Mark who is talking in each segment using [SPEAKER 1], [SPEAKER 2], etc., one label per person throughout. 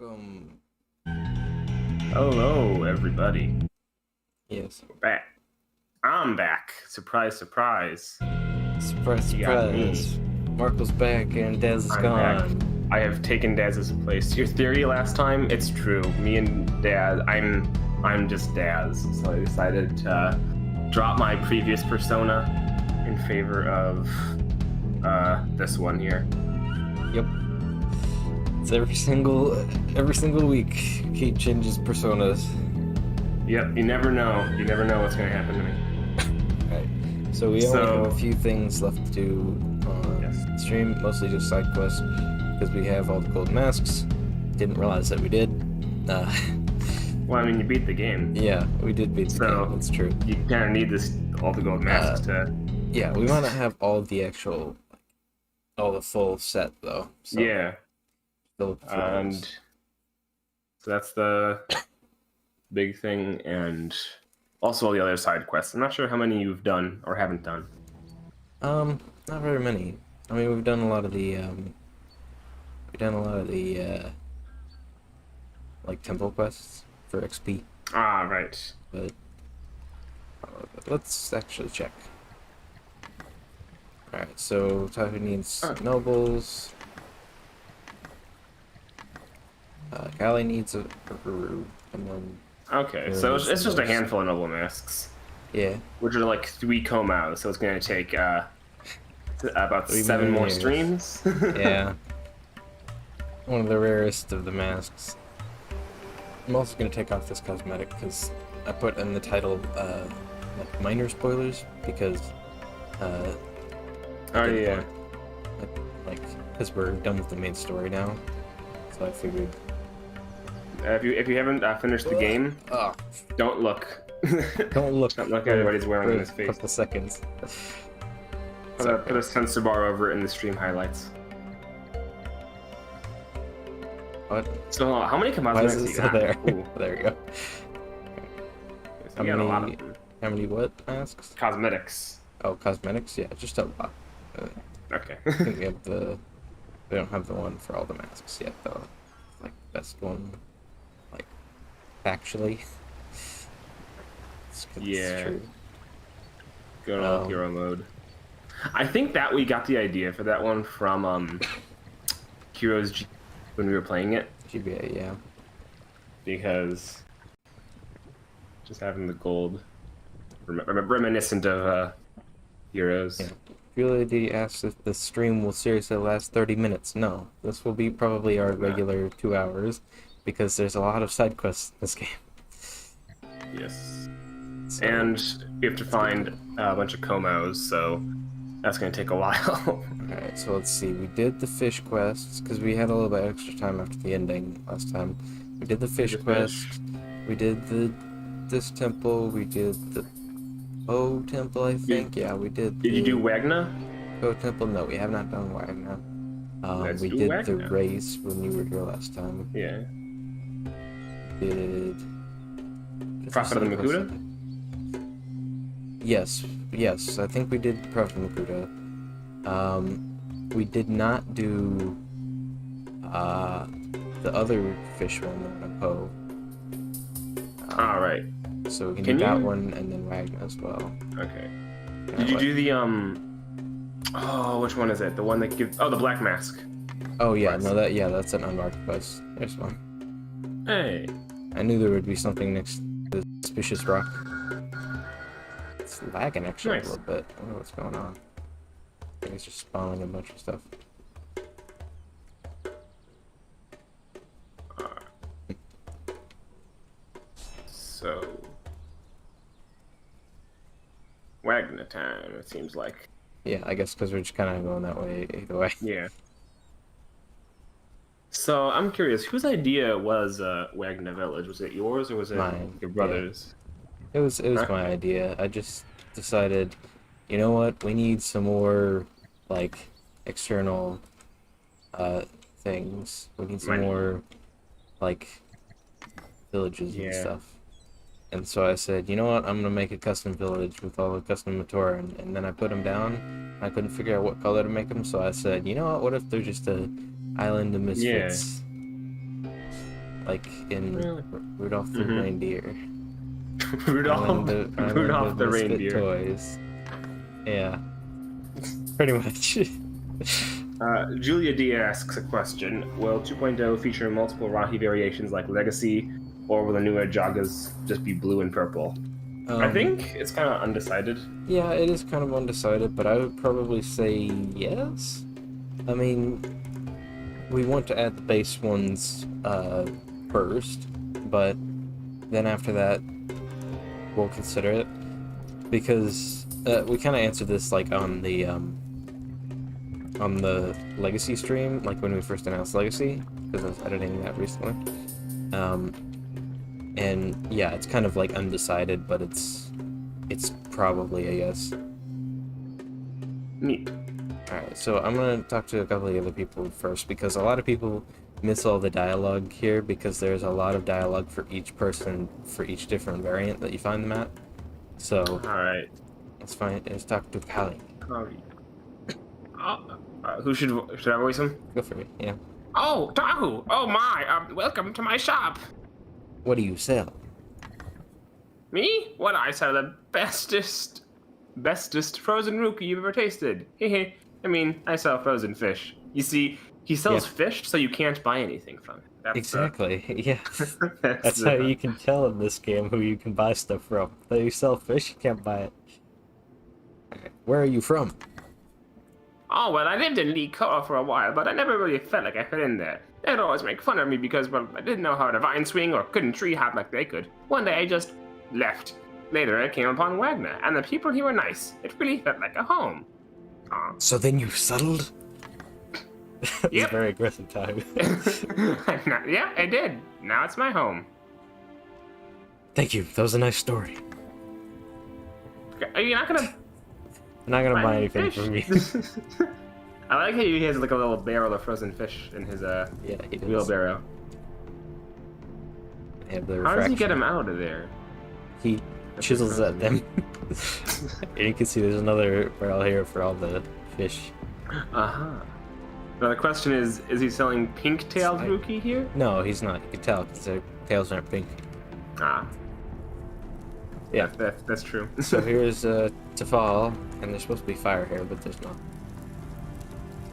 [SPEAKER 1] Welcome.
[SPEAKER 2] Hello, everybody.
[SPEAKER 1] Yes.
[SPEAKER 2] We're back. I'm back. Surprise, surprise.
[SPEAKER 1] Surprise,
[SPEAKER 2] You got me.
[SPEAKER 1] surprise. Marco's back and Daz is
[SPEAKER 2] I'm
[SPEAKER 1] gone.
[SPEAKER 2] back. I have taken Daz's place. Your theory last time, it's true. Me and Daz, I'm just Daz. So I decided to drop my previous persona in favor of this one here.
[SPEAKER 1] Yep. It's every single week he changes personas.
[SPEAKER 2] Yep, you never know. You never know what's gonna happen to me.
[SPEAKER 1] Alright. So we only have a few things left to do on
[SPEAKER 2] Yes.
[SPEAKER 1] stream, mostly just side quests, because we have all the gold masks. Didn't realize that we did.
[SPEAKER 2] Well, I mean, you beat the game.
[SPEAKER 1] Yeah, we did beat the game, that's true.
[SPEAKER 2] You kind of need all the gold masks to...
[SPEAKER 1] Yeah, we want to have all the full set, though. So
[SPEAKER 2] Yeah.
[SPEAKER 1] and
[SPEAKER 2] so that's the big thing, and also all the other side quests. I'm not sure how many you've done or haven't done.
[SPEAKER 1] Not very many. I mean, we've done a lot of the like temple quests for XP.
[SPEAKER 2] Ah, right.
[SPEAKER 1] But let's actually check. All right, so Tahu needs nobles. Kali needs a Guru, and then
[SPEAKER 2] Okay, so it's just a handful of noble masks.
[SPEAKER 1] Yeah.
[SPEAKER 2] Which are like 3 Komos, so it's gonna take about
[SPEAKER 1] 3
[SPEAKER 2] 7 more
[SPEAKER 1] years.
[SPEAKER 2] streams.
[SPEAKER 1] Yeah. One of the rarest of the masks. I'm also gonna take off this cosmetic because I put in the title like minor spoilers because
[SPEAKER 2] Oh yeah.
[SPEAKER 1] like because we're done with the main story now, so I figured.
[SPEAKER 2] If you haven't finished the game, don't look.
[SPEAKER 1] Don't look.
[SPEAKER 2] Don't look at everybody's wearing in his face.
[SPEAKER 1] A couple seconds.
[SPEAKER 2] Put a sensor bar over it in the stream highlights.
[SPEAKER 1] What?
[SPEAKER 2] So how many
[SPEAKER 1] Why is
[SPEAKER 2] cosmetics
[SPEAKER 1] it
[SPEAKER 2] you
[SPEAKER 1] still
[SPEAKER 2] got?
[SPEAKER 1] there?
[SPEAKER 2] Ooh.
[SPEAKER 1] There you go.
[SPEAKER 2] So you got a lot of them.
[SPEAKER 1] How many what masks?
[SPEAKER 2] Cosmetics.
[SPEAKER 1] Oh, cosmetics? Yeah, just a lot.
[SPEAKER 2] Okay.
[SPEAKER 1] I think we don't have the one for all the masks yet, though. Like, best one, like, factually.
[SPEAKER 2] Yeah.
[SPEAKER 1] It's true.
[SPEAKER 2] Going all hero mode. I think that we got the idea for that one from Heroes G when we were playing it.
[SPEAKER 1] GBA, yeah.
[SPEAKER 2] Because just having the gold reminiscent of Heroes.
[SPEAKER 1] Yeah. Fuelady asks if the stream will seriously last 30 minutes. No, this will be probably our regular 2 hours because there's a lot of side quests in this game.
[SPEAKER 2] Yes.
[SPEAKER 1] So,
[SPEAKER 2] and we have to find a bunch of Komos, so that's going to take a while.
[SPEAKER 1] Alright, so let's see. We did the fish quests because we had a little bit extra time after the ending last time. We did the fish quest. We did this temple. We did the temple, I think. Yeah, we did.
[SPEAKER 2] Did you do Wagner?
[SPEAKER 1] Temple? No, we have not done Wagner. We
[SPEAKER 2] do
[SPEAKER 1] did
[SPEAKER 2] Wagner.
[SPEAKER 1] the race when you were here last time.
[SPEAKER 2] Yeah.
[SPEAKER 1] Did
[SPEAKER 2] Prophet of the Makuta?
[SPEAKER 1] Yes, I think we did Prophet of the Makuta. We did not do the other fish one on Poe.
[SPEAKER 2] Alright.
[SPEAKER 1] So we can do that one and then Wagner as well.
[SPEAKER 2] Okay. Did you do the oh, which one is it? The one that gives the Black Mask.
[SPEAKER 1] Oh yeah, no that's an unmarked quest. There's one.
[SPEAKER 2] Hey.
[SPEAKER 1] I knew there would be something next to the suspicious rock. It's lagging actually a little bit. I don't know what's going on. I think it's just spawning a bunch of stuff.
[SPEAKER 2] So Wagner time, it seems like.
[SPEAKER 1] Yeah, I guess because we're just kind of going that way either way.
[SPEAKER 2] Yeah. So I'm curious, whose idea was Wagner Village? Was it yours or was it
[SPEAKER 1] Mine,
[SPEAKER 2] your brother's?
[SPEAKER 1] Yeah. It was my idea. I just decided, you know what? We need some more like external things. We need some more like villages and stuff. And so I said, you know what, I'm gonna make a custom village with all the custom Matora, and then I put them down. I couldn't figure out what color to make them, so I said, you know what if they're just a island of misfits? like in
[SPEAKER 2] Really?
[SPEAKER 1] Rudolph the Reindeer.
[SPEAKER 2] Rudolph, Rudolph the
[SPEAKER 1] Misfit
[SPEAKER 2] reindeer.
[SPEAKER 1] Toys. Yeah, pretty much.
[SPEAKER 2] Julia D asks a question: will 2.0 feature multiple Rahi variations like Legacy, or will the newer Jagas just be blue and purple? I think it's kind of undecided.
[SPEAKER 1] Yeah, it is kind of undecided, but I would probably say yes. I mean, we want to add the base ones first, but then after that, we'll consider it, because we kind of answered this like on the Legacy stream, like when we first announced Legacy, because I was editing that recently. And yeah, it's kind of like undecided, but it's probably a yes.
[SPEAKER 2] Neat.
[SPEAKER 1] Alright, so I'm gonna talk to a couple of the other people first, because a lot of people miss all the dialogue here, because there's a lot of dialogue for each person, for each different variant that you find them at. So,
[SPEAKER 2] Alright.
[SPEAKER 1] let's talk to Pally.
[SPEAKER 2] Who should I voice him?
[SPEAKER 1] Go for it, yeah.
[SPEAKER 2] Oh, Tahu! Oh my! Welcome to my shop.
[SPEAKER 1] What do you sell?
[SPEAKER 2] Me? What I sell the bestest frozen rookie you've ever tasted. Hehe. I mean, I sell frozen fish. You see, he sells fish, so you can't buy anything from him. That's,
[SPEAKER 1] exactly. Yeah. That's how you can tell in this game who you can buy stuff from. Though you sell fish, you can't buy it. Right. Where are you from?
[SPEAKER 2] Oh, well, I lived in Lee Koa for a while, but I never really felt like I fit in there. They'd always make fun of me because, well, I didn't know how to vine swing or couldn't tree hop like they could. One day I just left. Later I came upon Wagner, and the people here were nice. It really felt like a home. Aww.
[SPEAKER 1] So then you settled? That's
[SPEAKER 2] Yep.
[SPEAKER 1] very aggressive time.
[SPEAKER 2] Yeah, I did. Now it's my home.
[SPEAKER 1] Thank you. That was a nice story.
[SPEAKER 2] Are you not gonna
[SPEAKER 1] I'm not gonna buy anything
[SPEAKER 2] fish?
[SPEAKER 1] from you.
[SPEAKER 2] I like how he has like a little barrel of frozen fish in his
[SPEAKER 1] Yeah, he does.
[SPEAKER 2] wheelbarrow.
[SPEAKER 1] Have the
[SPEAKER 2] How does he get
[SPEAKER 1] refraction.
[SPEAKER 2] him out of there?
[SPEAKER 1] He chisels at them. And you can see there's another barrel here for all the fish.
[SPEAKER 2] Uh-huh. Now the question is he selling pink-tailed
[SPEAKER 1] Side.
[SPEAKER 2] rookie here?
[SPEAKER 1] No, he's not. You can tell because their tails aren't pink.
[SPEAKER 2] Ah.
[SPEAKER 1] Yeah.
[SPEAKER 2] That's true.
[SPEAKER 1] So here's Tafal, and there's supposed to be fire here, but there's not.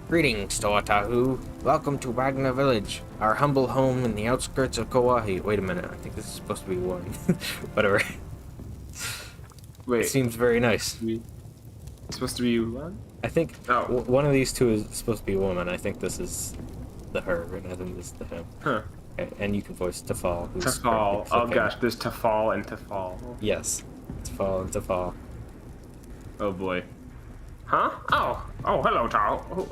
[SPEAKER 1] Greetings, Toatahu. Welcome to Wagner Village, our humble home in the outskirts of Kanohi. Wait a minute, I think this is supposed to be one. Whatever.
[SPEAKER 2] Wait.
[SPEAKER 1] It seems very nice.
[SPEAKER 2] It's supposed to be what?
[SPEAKER 1] I think one of these two is supposed to be a woman. I think this is the her, and I think this is the him.
[SPEAKER 2] Huh.
[SPEAKER 1] Okay, and you can voice Tafal. who's
[SPEAKER 2] Tafal. Oh
[SPEAKER 1] flipping.
[SPEAKER 2] gosh, there's Tafal and Tafal.
[SPEAKER 1] Yes. Tafal and Tafal.
[SPEAKER 2] Oh boy. Huh? Oh, hello, Tahu. Oh,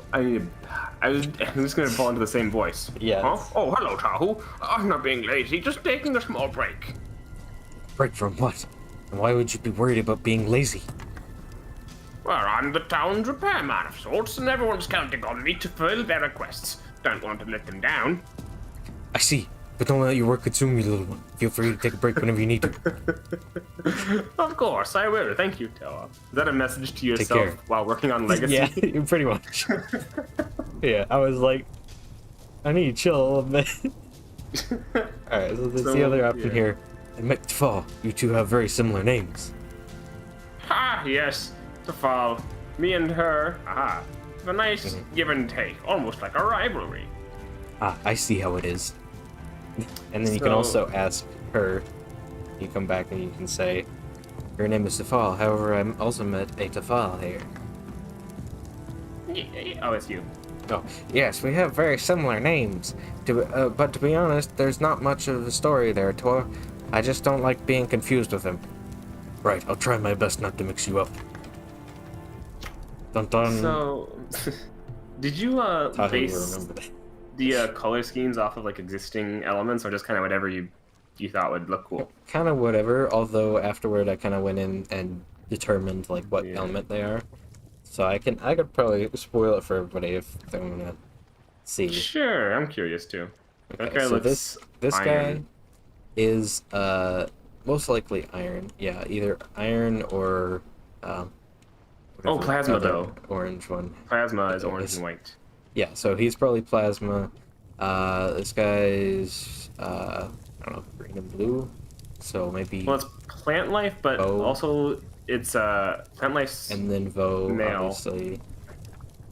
[SPEAKER 2] I'm just gonna fall into the same voice.
[SPEAKER 1] Yeah.
[SPEAKER 2] Huh? Oh, hello, Tahu. I'm not being lazy, just taking a small break.
[SPEAKER 1] Break from what? And why would you be worried about being lazy?
[SPEAKER 2] Well, I'm the town's repairman of sorts, and everyone's counting on me to fulfill their requests. Don't want to let them down.
[SPEAKER 1] I see. But don't let your work consume you, little one. Feel free to take a break whenever you need to.
[SPEAKER 2] Of course, I will. Thank you, Toa. Is that a message to yourself
[SPEAKER 1] care.
[SPEAKER 2] while working on Legacy?
[SPEAKER 1] Yeah, pretty much. Yeah, I was like, I need to chill a little bit. Alright, so there's the other option here. And Tafal, you two have very similar names.
[SPEAKER 2] Ah, yes. Tafal. Me and her. Aha. A nice give and take, almost like a rivalry.
[SPEAKER 1] Ah, I see how it is. And then you can
[SPEAKER 2] So-
[SPEAKER 1] also ask her. You come back and you can say, her name is Tafal, however I also met a Tafal here.
[SPEAKER 2] Oh, it's you.
[SPEAKER 1] Oh, yes, we have very similar names. But to be honest, there's not much of a story there, Tor. I just don't like being confused with him. Right, I'll try my best not to mix you up. Dun dun.
[SPEAKER 2] So, did you
[SPEAKER 1] Thought he would
[SPEAKER 2] base
[SPEAKER 1] remember that.
[SPEAKER 2] the color schemes off of like existing elements, or just kind of whatever you thought would look cool?
[SPEAKER 1] Kind of whatever, although afterward I kind of went in and determined like what
[SPEAKER 2] Yeah.
[SPEAKER 1] element they are. So I could probably spoil it for everybody if they want to see.
[SPEAKER 2] Sure, I'm curious too.
[SPEAKER 1] Okay,
[SPEAKER 2] Okay,
[SPEAKER 1] so
[SPEAKER 2] let's
[SPEAKER 1] this guy
[SPEAKER 2] iron.
[SPEAKER 1] is most likely iron. Yeah, either iron or
[SPEAKER 2] Oh,
[SPEAKER 1] whatever
[SPEAKER 2] plasma
[SPEAKER 1] other
[SPEAKER 2] though.
[SPEAKER 1] orange one.
[SPEAKER 2] Plasma is
[SPEAKER 1] Okay,
[SPEAKER 2] orange
[SPEAKER 1] this-
[SPEAKER 2] and white.
[SPEAKER 1] Yeah, so he's probably plasma. This guy's I don't know, green and blue. So maybe
[SPEAKER 2] Well, it's plant life, but
[SPEAKER 1] Vo.
[SPEAKER 2] also it's plant life's
[SPEAKER 1] And then Vo,
[SPEAKER 2] male.
[SPEAKER 1] obviously.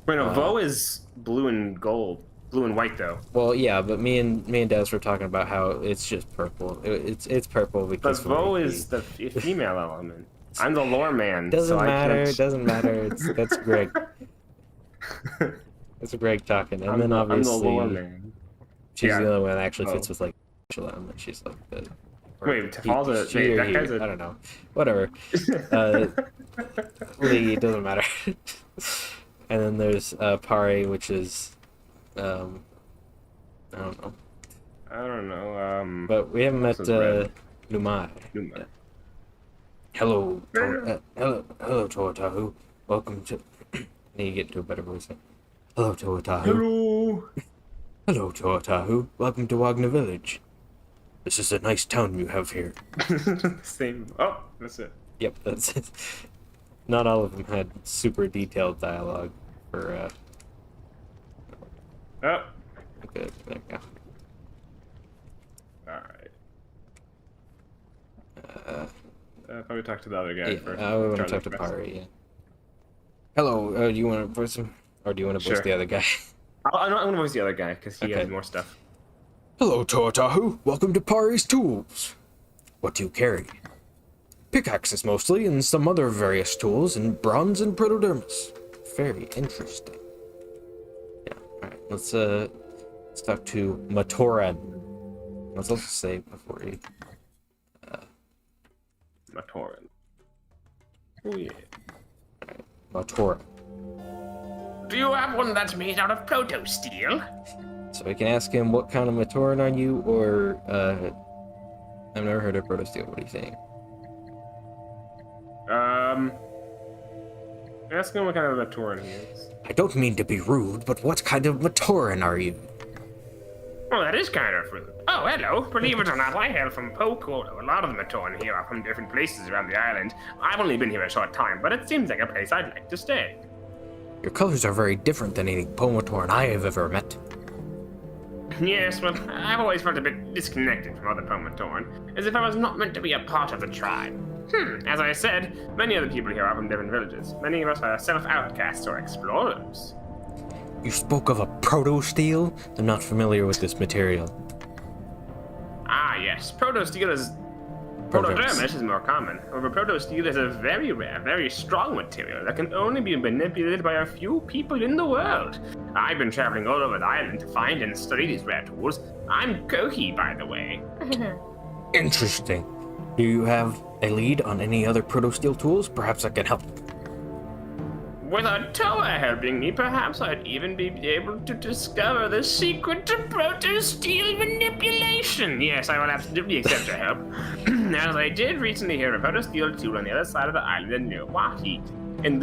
[SPEAKER 2] Wait, no, Vo is blue and gold, blue and white though.
[SPEAKER 1] Well, yeah, but me and Des were talking about how it's just purple. It's purple
[SPEAKER 2] But
[SPEAKER 1] because
[SPEAKER 2] Vo is the female element. I'm the lore man.
[SPEAKER 1] Doesn't
[SPEAKER 2] so
[SPEAKER 1] matter.
[SPEAKER 2] I can't...
[SPEAKER 1] Doesn't matter. That's Greg. That's Greg talking, and then obviously
[SPEAKER 2] I'm the lore man.
[SPEAKER 1] she's
[SPEAKER 2] Yeah.
[SPEAKER 1] the only one that actually fits with like element. She's like the.
[SPEAKER 2] Wait, Tafal's
[SPEAKER 1] she
[SPEAKER 2] wait,
[SPEAKER 1] or
[SPEAKER 2] that
[SPEAKER 1] he,
[SPEAKER 2] guy's
[SPEAKER 1] I don't know. Whatever. It doesn't matter. And then there's Pari, which is I don't know.
[SPEAKER 2] I don't know.
[SPEAKER 1] But we haven't met
[SPEAKER 2] red.
[SPEAKER 1] Numai.
[SPEAKER 2] Numa.
[SPEAKER 1] Hello, hello, Toatahu. Welcome to. I need to get into a better voice. Hello, Toatahu.
[SPEAKER 2] Hello.
[SPEAKER 1] Hello, Toatahu. Welcome to Wagner Village. This is a nice town you have here.
[SPEAKER 2] Same. Oh, that's it.
[SPEAKER 1] Yep, that's it. Not all of them had super detailed dialogue for.
[SPEAKER 2] Oh.
[SPEAKER 1] Good. There we go.
[SPEAKER 2] All right. Probably talk to the other guy
[SPEAKER 1] Yeah,
[SPEAKER 2] first.
[SPEAKER 1] I want to
[SPEAKER 2] Charlie
[SPEAKER 1] talk to
[SPEAKER 2] first.
[SPEAKER 1] Pari. Yeah. Hello. Do you want to voice him, or do you want to voice
[SPEAKER 2] Sure.
[SPEAKER 1] the other guy?
[SPEAKER 2] I'm going to voice the other guy because he
[SPEAKER 1] Okay.
[SPEAKER 2] has more stuff.
[SPEAKER 1] Hello, Toatahu. Welcome to Pari's Tools. What do you carry? Pickaxes mostly, and some other various tools in bronze and protodermis. Very interesting. Yeah. All right. Let's talk to Matoran. Let's also say before he.
[SPEAKER 2] Matoran. Oh yeah.
[SPEAKER 1] Matoran.
[SPEAKER 2] Do you have one that's made out of proto steel?
[SPEAKER 1] So we can ask him what kind of Matoran are you, or I've never heard of Proto Steel. What are you saying?
[SPEAKER 2] Ask him what kind of Matoran he is.
[SPEAKER 1] I don't mean to be rude, but what kind of Matoran are you?
[SPEAKER 2] Well, that is kind of rude. Oh, hello. Believe it or not, I hail from Pokoro. A lot of the Matoran here are from different places around the island. I've only been here a short time, but it seems like a place I'd like to stay.
[SPEAKER 1] Your colors are very different than any Pomatoran I have ever met.
[SPEAKER 2] Yes, well, I've always felt a bit disconnected from other Pomatoran, as if I was not meant to be a part of the tribe. As I said, many of the people here are from different villages. Many of us are self-outcasts or explorers.
[SPEAKER 1] You spoke of a proto-steel? I'm not familiar with this material.
[SPEAKER 2] Ah, yes. Proto-steel is... Protodermis is more common. However, proto-steel is a very rare, very strong material that can only be manipulated by a few people in the world. I've been traveling all over the island to find and study these rare tools. I'm Kanohi, by the way.
[SPEAKER 1] Interesting. Do you have a lead on any other proto-steel tools? Perhaps I can help.
[SPEAKER 2] With a Toa helping me, perhaps I'd even be able to discover the secret to proto-steel manipulation. Yes, I will absolutely accept your help. As I did recently hear of a proto-steel tool on the other side of the island near Wahi, in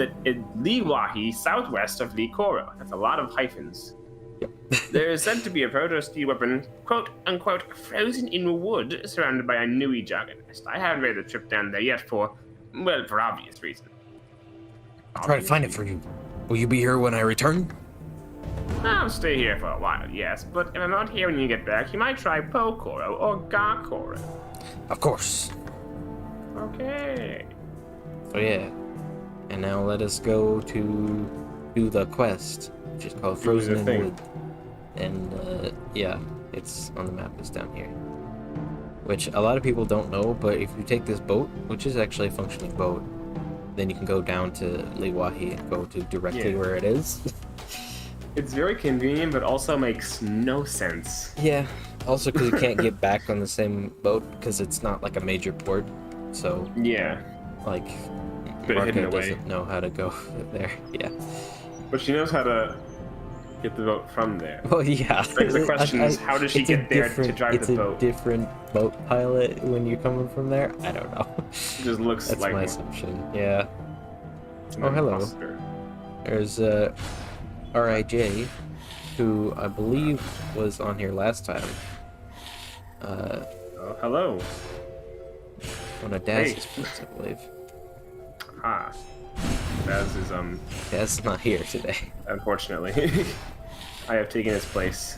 [SPEAKER 2] Lee Wahi, southwest of Lee Koro. That's a lot of hyphens.
[SPEAKER 1] Yep.
[SPEAKER 2] There is said to be a proto-steel weapon, quote-unquote, frozen in wood, surrounded by a Nui Juggernaut. I haven't made the trip down there yet for obvious reasons.
[SPEAKER 1] I'll try to find it for you. Will you be here when I return?
[SPEAKER 2] I'll stay here for a while, yes, but if I'm not here when you get back, you might try Pokoro or Gakoro.
[SPEAKER 1] Of course.
[SPEAKER 2] Okay.
[SPEAKER 1] So yeah. And now let us go to do the quest, which is called Frozen in Wood. And yeah, it's on the map, it's down here. Which a lot of people don't know, but if you take this boat, which is actually a functioning boat, then you can go down to Liwahi and go to directly where it is.
[SPEAKER 2] It's very convenient, but also makes no sense.
[SPEAKER 1] Yeah. Also, because you can't get back on the same boat because it's not like a major port. So
[SPEAKER 2] Yeah.
[SPEAKER 1] like,
[SPEAKER 2] Bit hidden
[SPEAKER 1] Marco
[SPEAKER 2] away.
[SPEAKER 1] doesn't know how to go there. Yeah.
[SPEAKER 2] But she knows how to get the boat from there.
[SPEAKER 1] Well, yeah.
[SPEAKER 2] Begs the question is, how does she
[SPEAKER 1] it's a
[SPEAKER 2] get there to
[SPEAKER 1] different-
[SPEAKER 2] drive
[SPEAKER 1] it's
[SPEAKER 2] the
[SPEAKER 1] a
[SPEAKER 2] boat?
[SPEAKER 1] different boat pilot when you're coming from there. I don't know.
[SPEAKER 2] It just looks
[SPEAKER 1] That's
[SPEAKER 2] like
[SPEAKER 1] my
[SPEAKER 2] one.
[SPEAKER 1] assumption. Yeah.
[SPEAKER 2] An
[SPEAKER 1] Oh, hello.
[SPEAKER 2] imposter.
[SPEAKER 1] There's R.I.J., who I believe was on here last time.
[SPEAKER 2] Oh, hello.
[SPEAKER 1] One of Daz's
[SPEAKER 2] Hey.
[SPEAKER 1] friends, I believe.
[SPEAKER 2] Ah. Daz is,
[SPEAKER 1] Daz's not here today.
[SPEAKER 2] unfortunately. I have taken his place.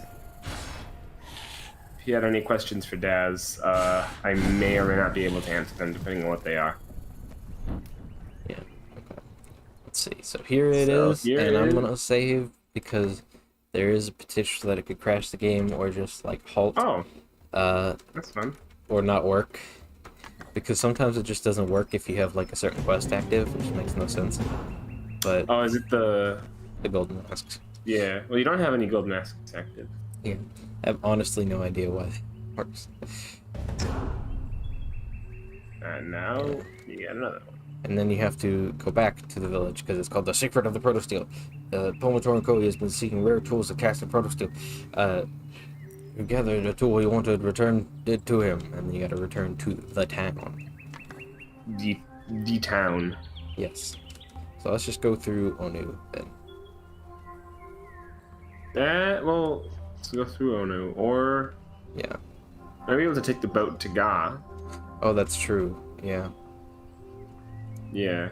[SPEAKER 2] you had any questions for Daz, I may or may not be able to answer them depending on what they are.
[SPEAKER 1] Yeah. Okay. Let's see. So here it is, and I'm gonna save because there is a potential that it could crash the game or just like halt.
[SPEAKER 2] Oh. That's fun.
[SPEAKER 1] Or not work. Because sometimes it just doesn't work if you have like a certain quest active, which makes no sense. But
[SPEAKER 2] oh, is it the
[SPEAKER 1] golden masks?
[SPEAKER 2] Yeah. Well, you don't have any gold masks active.
[SPEAKER 1] Yeah. I have honestly no idea why it works.
[SPEAKER 2] And now you get another one.
[SPEAKER 1] And then you have to go back to the village because it's called the Secret of the Protosteel. Pomotor Kanohi has been seeking rare tools to cast the Protosteel. You gathered a tool you wanted, return it to him, and then you got to return to the town.
[SPEAKER 2] The town.
[SPEAKER 1] Yes. So let's just go through Onu then.
[SPEAKER 2] Well, let's go through Onu, or
[SPEAKER 1] yeah,
[SPEAKER 2] maybe able to take the boat to Ga.
[SPEAKER 1] Oh, that's true. Yeah.
[SPEAKER 2] Yeah.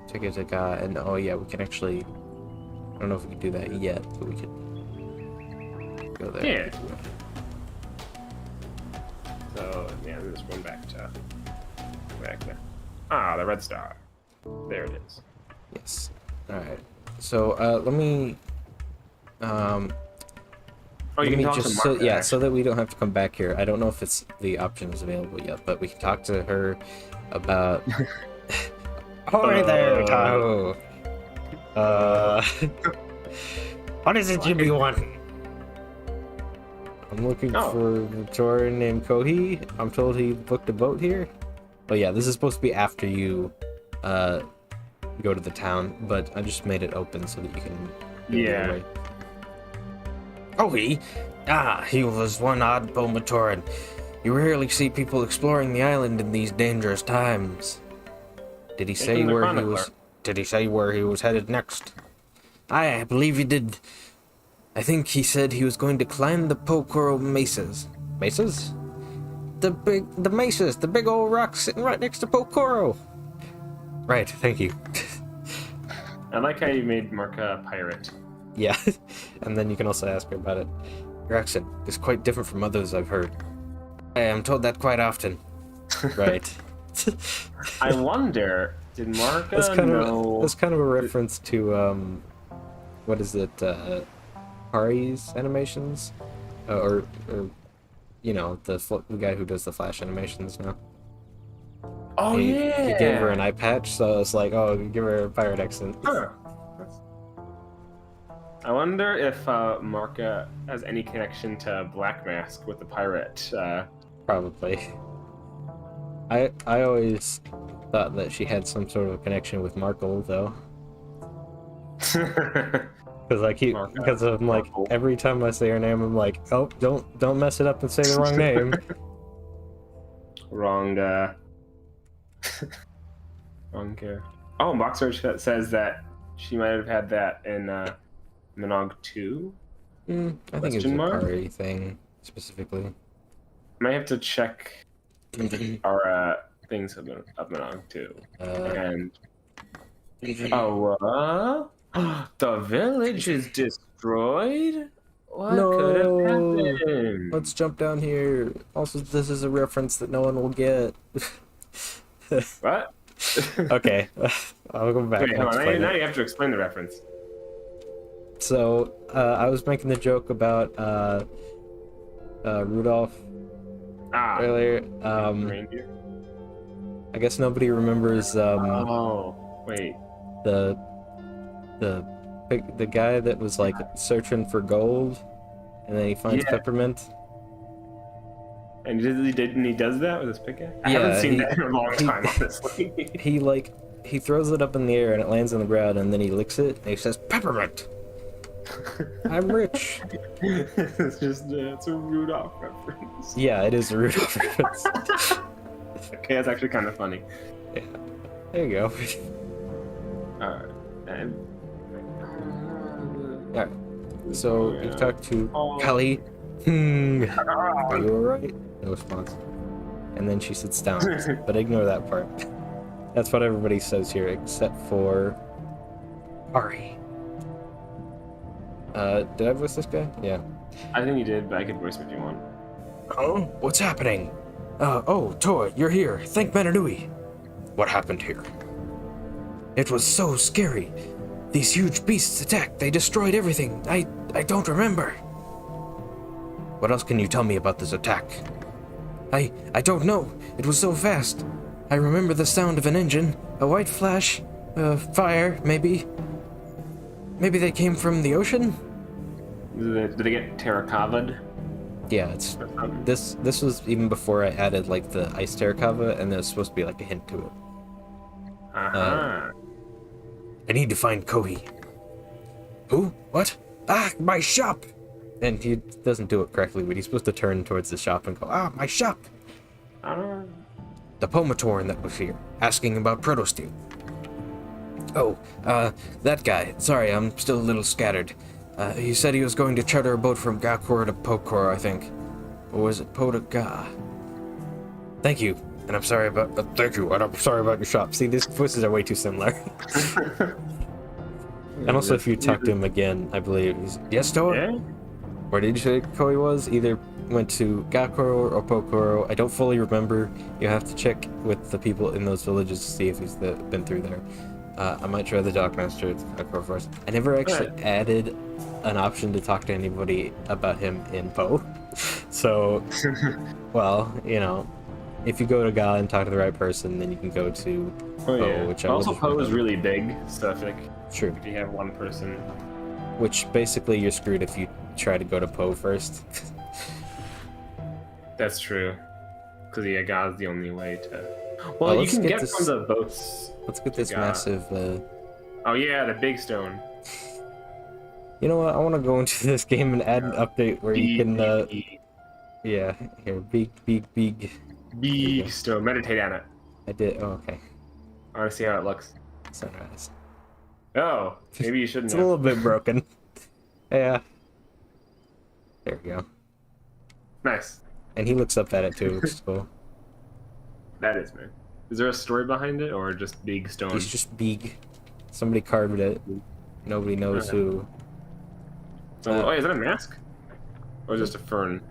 [SPEAKER 1] Take it to Ga, and oh yeah, we can actually. I don't know if we can do that yet, but we could go there.
[SPEAKER 2] Yeah. So yeah, there's one back there. Ah, the red star. There it is.
[SPEAKER 1] Yes. All right. So let me.
[SPEAKER 2] Oh, you can talk to Martha,
[SPEAKER 1] yeah, so that we don't have to come back here. I don't know if the option is available yet, but we can talk to her about. Hi there, Tahoe. What is it you be wanting? I'm looking for a tour named Kohi. I'm told he booked a boat here. Oh yeah, this is supposed to be after you go to the town, but I just made it open so that you can go the other way. Kohi? Ah, he was one odd Pomatoran. You rarely see people exploring the island in these dangerous times. Did he say where he was? Did he say where he was headed next? I believe he did. I think he said he was going to climb the Pokoro mesas. Mesas? The mesas, the big old rocks sitting right next to Pokoro. Right, thank you.
[SPEAKER 2] I like how you made Marka a pirate.
[SPEAKER 1] Yeah, and then you can also ask her about it. Your accent is quite different from others I've heard. I am told that quite often. Right.
[SPEAKER 2] I wonder, did Marka know...
[SPEAKER 1] That's kind of a reference to, what is it, Hari's animations? Or you know, the guy who does the Flash animations now.
[SPEAKER 2] Oh, yeah!
[SPEAKER 1] He gave her an eye patch, so it's like, oh, give her a pirate accent.
[SPEAKER 2] Huh. I wonder if Marka has any connection to Black Mask with the pirate.
[SPEAKER 1] Probably. I always thought that she had some sort of connection with Markle, though. Because I'm like, every time I say her name, I'm like, oh, don't mess it up and say the wrong name.
[SPEAKER 2] Wrong Oh, Boxer says that she might have had that in Minogue 2.
[SPEAKER 1] I think it's a Kari thing specifically.
[SPEAKER 2] I might have to check our things of Minogue 2. The village is destroyed? What could have happened?
[SPEAKER 1] Let's jump down here. Also, this is a reference that no one will get.
[SPEAKER 2] What?
[SPEAKER 1] Okay, I'll go back.
[SPEAKER 2] Wait, hold on. Now you have to explain the reference.
[SPEAKER 1] So, I was making the joke about Rudolph earlier.
[SPEAKER 2] Reindeer?
[SPEAKER 1] I guess nobody remembers.
[SPEAKER 2] Wait.
[SPEAKER 1] The guy that was like searching for gold, and then he finds Peppermint.
[SPEAKER 2] And he does that with his pickaxe? I haven't seen that in a long time, honestly.
[SPEAKER 1] He throws it up in the air and it lands on the ground, and then he licks it and he says, "Peppermint! I'm rich."
[SPEAKER 2] It's a Rudolph reference.
[SPEAKER 1] Yeah, it is a Rudolph reference.
[SPEAKER 2] Okay, that's actually kind of funny.
[SPEAKER 1] Yeah. There you go. Alright. So you talk to Kali. Are you alright? No response. And then she sits down. But ignore that part. That's what everybody says here, except for Ari. Did I voice this guy? Yeah.
[SPEAKER 2] I think you did, but I could voice him if you want.
[SPEAKER 1] Oh, what's happening? Oh, Toa, you're here. Thank Mananui. What happened here? It was so scary. These huge beasts attacked. They destroyed everything. I don't remember. What else can you tell me about this attack? I don't know. It was so fast. I remember the sound of an engine, a white flash, fire, maybe. Maybe they came from the ocean?
[SPEAKER 2] Did they get terracavaed?
[SPEAKER 1] Yeah, it's this was even before I added like the ice terracotta, and there's supposed to be like a hint to it.
[SPEAKER 2] Uh-huh.
[SPEAKER 1] I need to find Kohi. Who? What? Ah, my shop! And he doesn't do it correctly, but he's supposed to turn towards the shop and go, ah, my shop! The Pomatoran that was here, asking about Protosteel. Oh, that guy. Sorry, I'm still a little scattered. He said he was going to charter a boat from Gakor to Pokor, I think. Or was it Po to Ga? Thank you. And I'm sorry about... thank you, and I'm sorry about your shop. See, these voices are way too similar. And also, if you talk to him again, I believe he's... Yes, Toa?
[SPEAKER 2] Yeah?
[SPEAKER 1] Where did you say Koi was? Either went to Gakoro or Pokoro. I don't fully remember. You have to check with the people in those villages to see if he's been through there. I might try the Dockmaster to Gakoro first. I never actually added an option to talk to anybody about him in Po. So, well, you know, if you go to Ga and talk to the right person, then you can go to Po, which I
[SPEAKER 2] also Po is really big, so I feel like
[SPEAKER 1] true.
[SPEAKER 2] if you have one person,
[SPEAKER 1] which basically you're screwed if you try to go to Po first.
[SPEAKER 2] That's true, because yeah, Ga's the only way to. Well, you can get from the boats.
[SPEAKER 1] Let's get this massive.
[SPEAKER 2] Oh yeah, the big stone.
[SPEAKER 1] You know what? I want to go into this game and add an update where you can. Yeah, here, big
[SPEAKER 2] stone. Meditate on it.
[SPEAKER 1] I did. Oh, okay.
[SPEAKER 2] I want to see how it looks.
[SPEAKER 1] Sunrise.
[SPEAKER 2] Oh, maybe you shouldn't.
[SPEAKER 1] It's a little bit broken. Yeah. There we go.
[SPEAKER 2] Nice.
[SPEAKER 1] And he looks up at it too, which is cool.
[SPEAKER 2] That is, man. Is there a story behind it, or just big stone?
[SPEAKER 1] It's just big. Somebody carved it. Nobody knows who.
[SPEAKER 2] Oh, is that a mask? Or just a fern?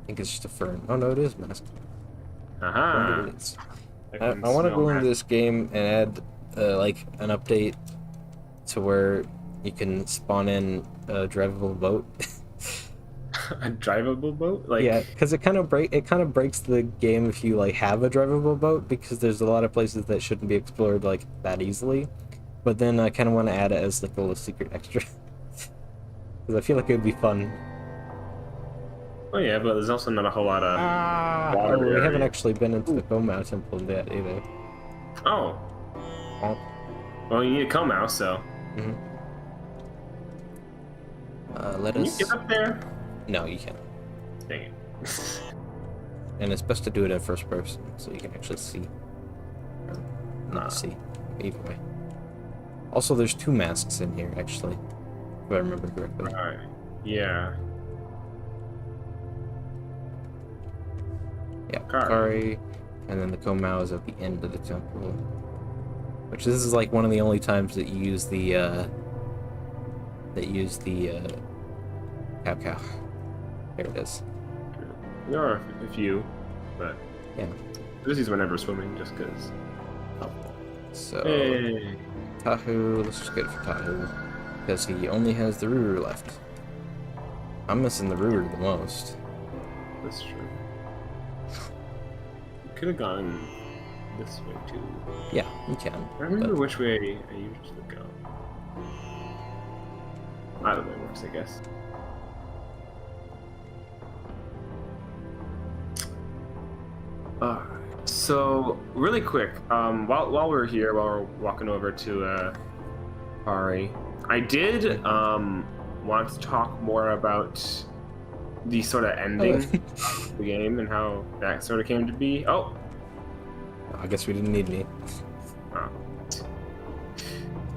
[SPEAKER 1] I think it's just a fern. Oh no, it is masked.
[SPEAKER 2] Aha!
[SPEAKER 1] I want to go into this game and add like an update to where you can spawn in a drivable boat.
[SPEAKER 2] A drivable boat? Like...
[SPEAKER 1] Yeah, because it kind of breaks the game if you like have a drivable boat, because there's a lot of places that shouldn't be explored like that easily. But then I kind of want to add it as like a little secret extra, because I feel like it would be fun.
[SPEAKER 2] Oh yeah, but there's also not a whole lot of water.
[SPEAKER 1] We haven't actually been into the Komao temple yet either.
[SPEAKER 2] Oh. Well, you need a Komao, so.
[SPEAKER 1] Can
[SPEAKER 2] you get up there?
[SPEAKER 1] No, you can't.
[SPEAKER 2] Dang it.
[SPEAKER 1] And it's best to do it in first person, so you can actually see. Or not see. Either way. Also, there's 2 masks in here, actually. If I remember correctly.
[SPEAKER 2] Alright. Yeah.
[SPEAKER 1] Yeah, Kari. And then the Komao is at the end of the temple. Which this is like one of the only times that you use the, cow. There it is.
[SPEAKER 2] There are a few, but
[SPEAKER 1] yeah,
[SPEAKER 2] this is whenever swimming, just because.
[SPEAKER 1] Oh. So
[SPEAKER 2] hey.
[SPEAKER 1] Tahu, let's just get it for Tahu, because he only has the Ruru left. I'm missing the Ruru the most.
[SPEAKER 2] That's true. Could have gone this way too.
[SPEAKER 1] Yeah, you can.
[SPEAKER 2] I remember which way I usually go. Either way works, I guess. So really quick, while we're here, while we're walking over to Ari, I did want to talk more about the sort of ending of the game and how that sort of came to be. Oh,
[SPEAKER 1] I guess we didn't need any.
[SPEAKER 2] Oh.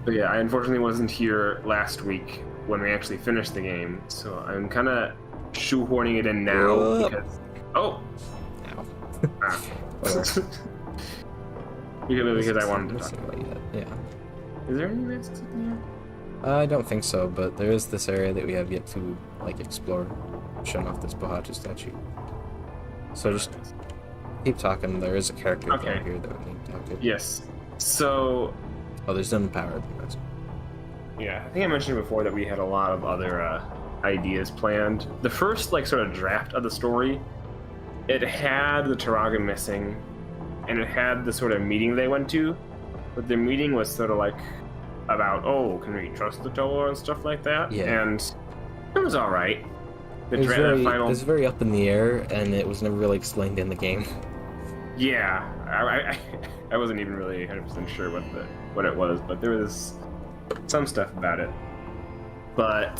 [SPEAKER 2] But yeah, I unfortunately wasn't here last week when we actually finished the game, so I'm kind of shoehorning it in now because. Oh. Because I wanted to talk about it.
[SPEAKER 1] Yeah.
[SPEAKER 2] Is there any masks in here?
[SPEAKER 1] I don't think so, but there is this area that we have yet to, like, explore, showing off this Bohatu statue. So just keep talking. There is a character down here that we need to talk to.
[SPEAKER 2] Yes. So...
[SPEAKER 1] Oh, there's unpowered.
[SPEAKER 2] Yeah, I think I mentioned before that we had a lot of other ideas planned. The first, like, sort of draft of the story, it had the Turaga missing, and it had the sort of meeting they went to, but the meeting was sort of like about, oh, can we trust the Toa and stuff like that?
[SPEAKER 1] Yeah.
[SPEAKER 2] And it was all right.
[SPEAKER 1] It was very up in the air, and it was never really explained in the game.
[SPEAKER 2] Yeah, I wasn't even really 100% sure what it was, but there was some stuff about it. But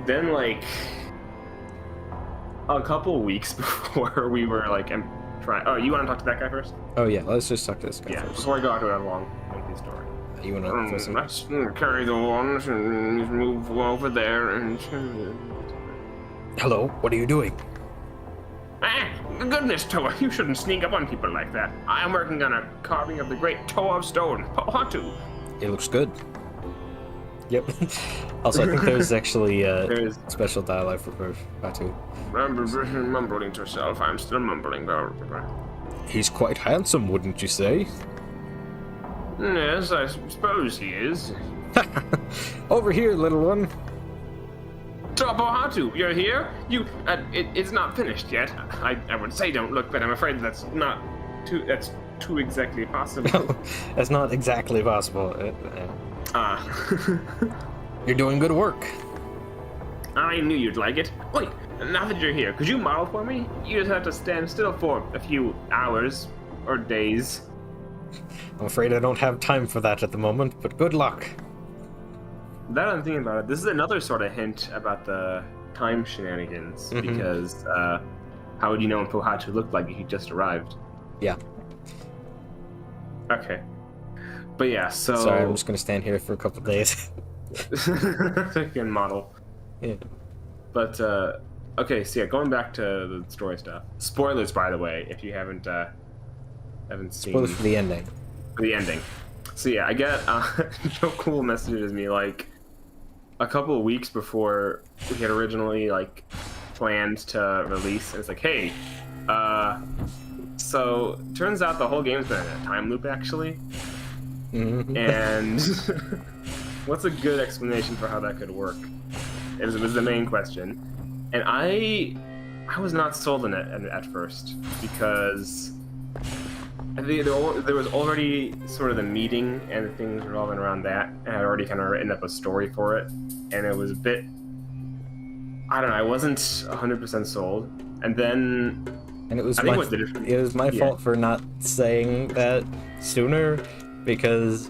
[SPEAKER 2] then, like, a couple weeks before we were like trying. Oh, you want to talk to that guy first?
[SPEAKER 1] Oh yeah, let's just talk to this guy first.
[SPEAKER 2] Before I go into that long lengthy story.
[SPEAKER 1] You want to listen?
[SPEAKER 2] Let's carry the ones and move over there and.
[SPEAKER 1] Hello, what are you doing?
[SPEAKER 2] Ah, goodness, Toa, you shouldn't sneak up on people like that. I'm working on a carving of the great Toa of Stone, Pohatu.
[SPEAKER 1] It looks good. Yep. Also, I think there's actually special dialogue for Pohatu.
[SPEAKER 2] I'm mumbling to yourself. I'm still mumbling.
[SPEAKER 1] He's quite handsome, wouldn't you say?
[SPEAKER 2] Yes, I suppose he is.
[SPEAKER 1] Over here, little one.
[SPEAKER 2] Pohatu, you're here? It's not finished yet. I would say don't look, but I'm afraid that's too exactly possible.
[SPEAKER 1] That's not exactly possible. You're doing good work.
[SPEAKER 2] I knew you'd like it. Wait, now that you're here, could you model for me? You just have to stand still for a few hours or days.
[SPEAKER 1] I'm afraid I don't have time for that at the moment, but good luck.
[SPEAKER 2] That I'm thinking about it. This is another sort of hint about the time shenanigans, because how would you know when Pohatu looked like he just arrived?
[SPEAKER 1] Yeah.
[SPEAKER 2] Okay. But yeah, so...
[SPEAKER 1] Sorry, I'm just gonna stand here for a couple days.
[SPEAKER 2] I can model.
[SPEAKER 1] Yeah.
[SPEAKER 2] But, okay, so yeah, going back to the story stuff. Spoilers, by the way, if you haven't seen...
[SPEAKER 1] Spoilers for the ending.
[SPEAKER 2] For the ending. So yeah, I get Joe Cool messages me, like, a couple of weeks before we had originally, like, planned to release. And it's like, hey, so turns out the whole game's been in a time loop, actually. And what's a good explanation for how that could work? It was the main question. And I was not sold on it at first, because I think there was already sort of the meeting and things revolving around that, and I had already kind of written up a story for it, and it was a bit, I don't know, I wasn't 100% sold. And then
[SPEAKER 1] and it was my fault for not saying that sooner, because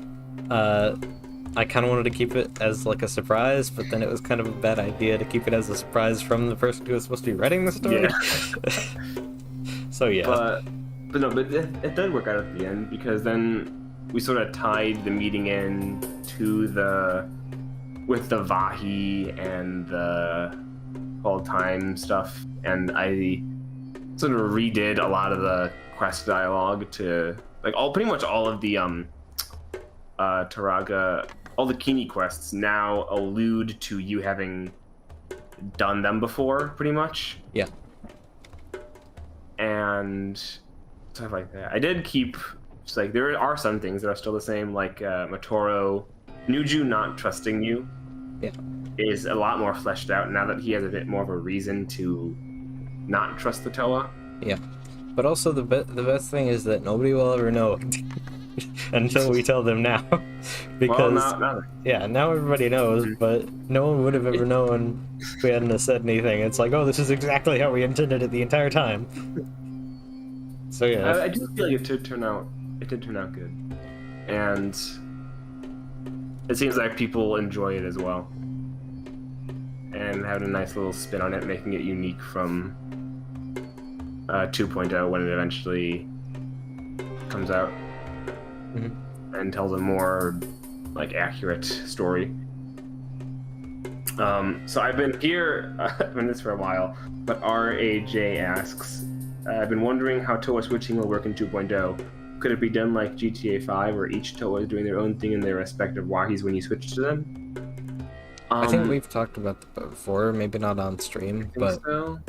[SPEAKER 1] I kind of wanted to keep it as like a surprise, but then it was kind of a bad idea to keep it as a surprise from the person who was supposed to be writing the story. Yeah. So yeah. But
[SPEAKER 2] it did work out at the end, because then we sort of tied the meeting in to with the Vahi and the whole time stuff, and I sort of redid a lot of the quest dialogue to, like, pretty much all of the Turaga, all the Kini quests now allude to you having done them before, pretty much.
[SPEAKER 1] Yeah.
[SPEAKER 2] And stuff like that. I did keep, just like, there are some things that are still the same, like Matoro, Nuju not trusting you.
[SPEAKER 1] Yeah.
[SPEAKER 2] Is a lot more fleshed out now that he has a bit more of a reason to not trust the Toa.
[SPEAKER 1] Yeah. But also the best thing is that nobody will ever know until we tell them now. Because now everybody knows, but no one would have ever known if we hadn't have said anything. It's like, oh, this is exactly how we intended it the entire time. So yeah.
[SPEAKER 2] I do feel like it did turn out good. And it seems like people enjoy it as well. And having a nice little spin on it, making it unique from 2.0 when it eventually comes out, and tells a more, like, accurate story. So I've been here, I've been this for a while, but RAJ asks, I've been wondering how Toa switching will work in 2.0. Could it be done like GTA 5, where each Toa is doing their own thing in their respective wahis when you switch to them?
[SPEAKER 1] I think we've talked about that before, maybe not on stream, but
[SPEAKER 2] so.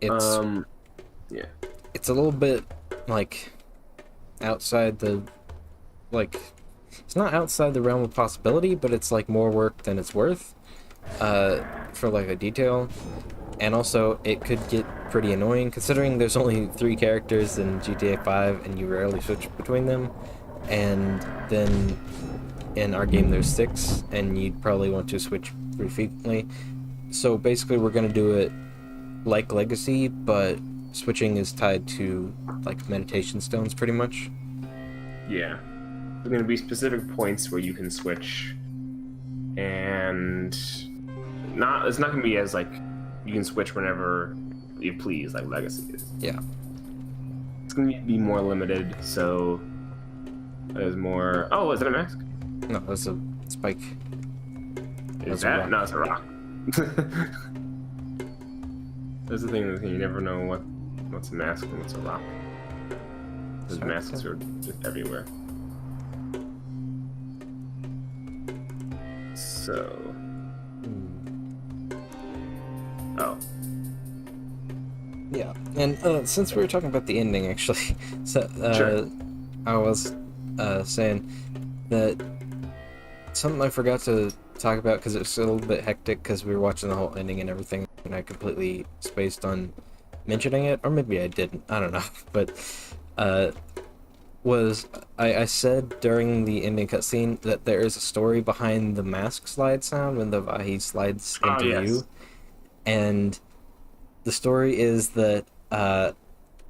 [SPEAKER 1] it's
[SPEAKER 2] Yeah.
[SPEAKER 1] it's a little bit like outside the it's not outside the realm of possibility, but it's like more work than it's worth for like a detail. And also, it could get pretty annoying, considering there's only 3 characters in GTA 5, and you rarely switch between them. And then in our game there's 6, and you'd probably want to switch pretty frequently. So basically, we're going to do it like Legacy, but switching is tied to like meditation stones, pretty much.
[SPEAKER 2] Yeah. There's going to be specific points where you can switch, and it's not going to be as like you can switch whenever you please, like Legacy is.
[SPEAKER 1] Yeah.
[SPEAKER 2] It's going to be more limited, so there's more... Oh, is it a mask?
[SPEAKER 1] No, that's a spike.
[SPEAKER 2] Is that? No, it's a rock. There's the thing that you never know what's a mask and what's a rock. Those masks are just everywhere. So... Oh.
[SPEAKER 1] Yeah, and since we were talking about the ending, actually, so
[SPEAKER 2] Sure.
[SPEAKER 1] I was saying that something I forgot to talk about because it was a little bit hectic because we were watching the whole ending and everything, and I completely spaced on mentioning it, or maybe I didn't, I don't know, but I said during the ending cutscene that there is a story behind the mask slide sound when the Vahi slides into you. And the story is that I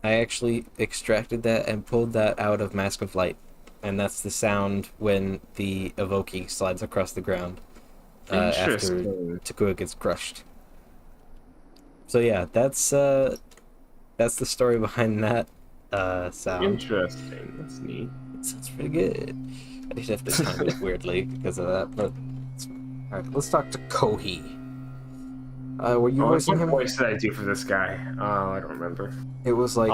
[SPEAKER 1] actually extracted that and pulled that out of Mask of Light. And that's the sound when the Evoki slides across the ground after Takua gets crushed. So yeah, that's the story behind that sound.
[SPEAKER 2] Interesting. That's neat.
[SPEAKER 1] It sounds pretty good. I just have to time it weirdly because of that. But alright, let's talk to Kohi. Were you voicing him?
[SPEAKER 2] What voice did I do for this guy? Oh, I don't remember.
[SPEAKER 1] It was like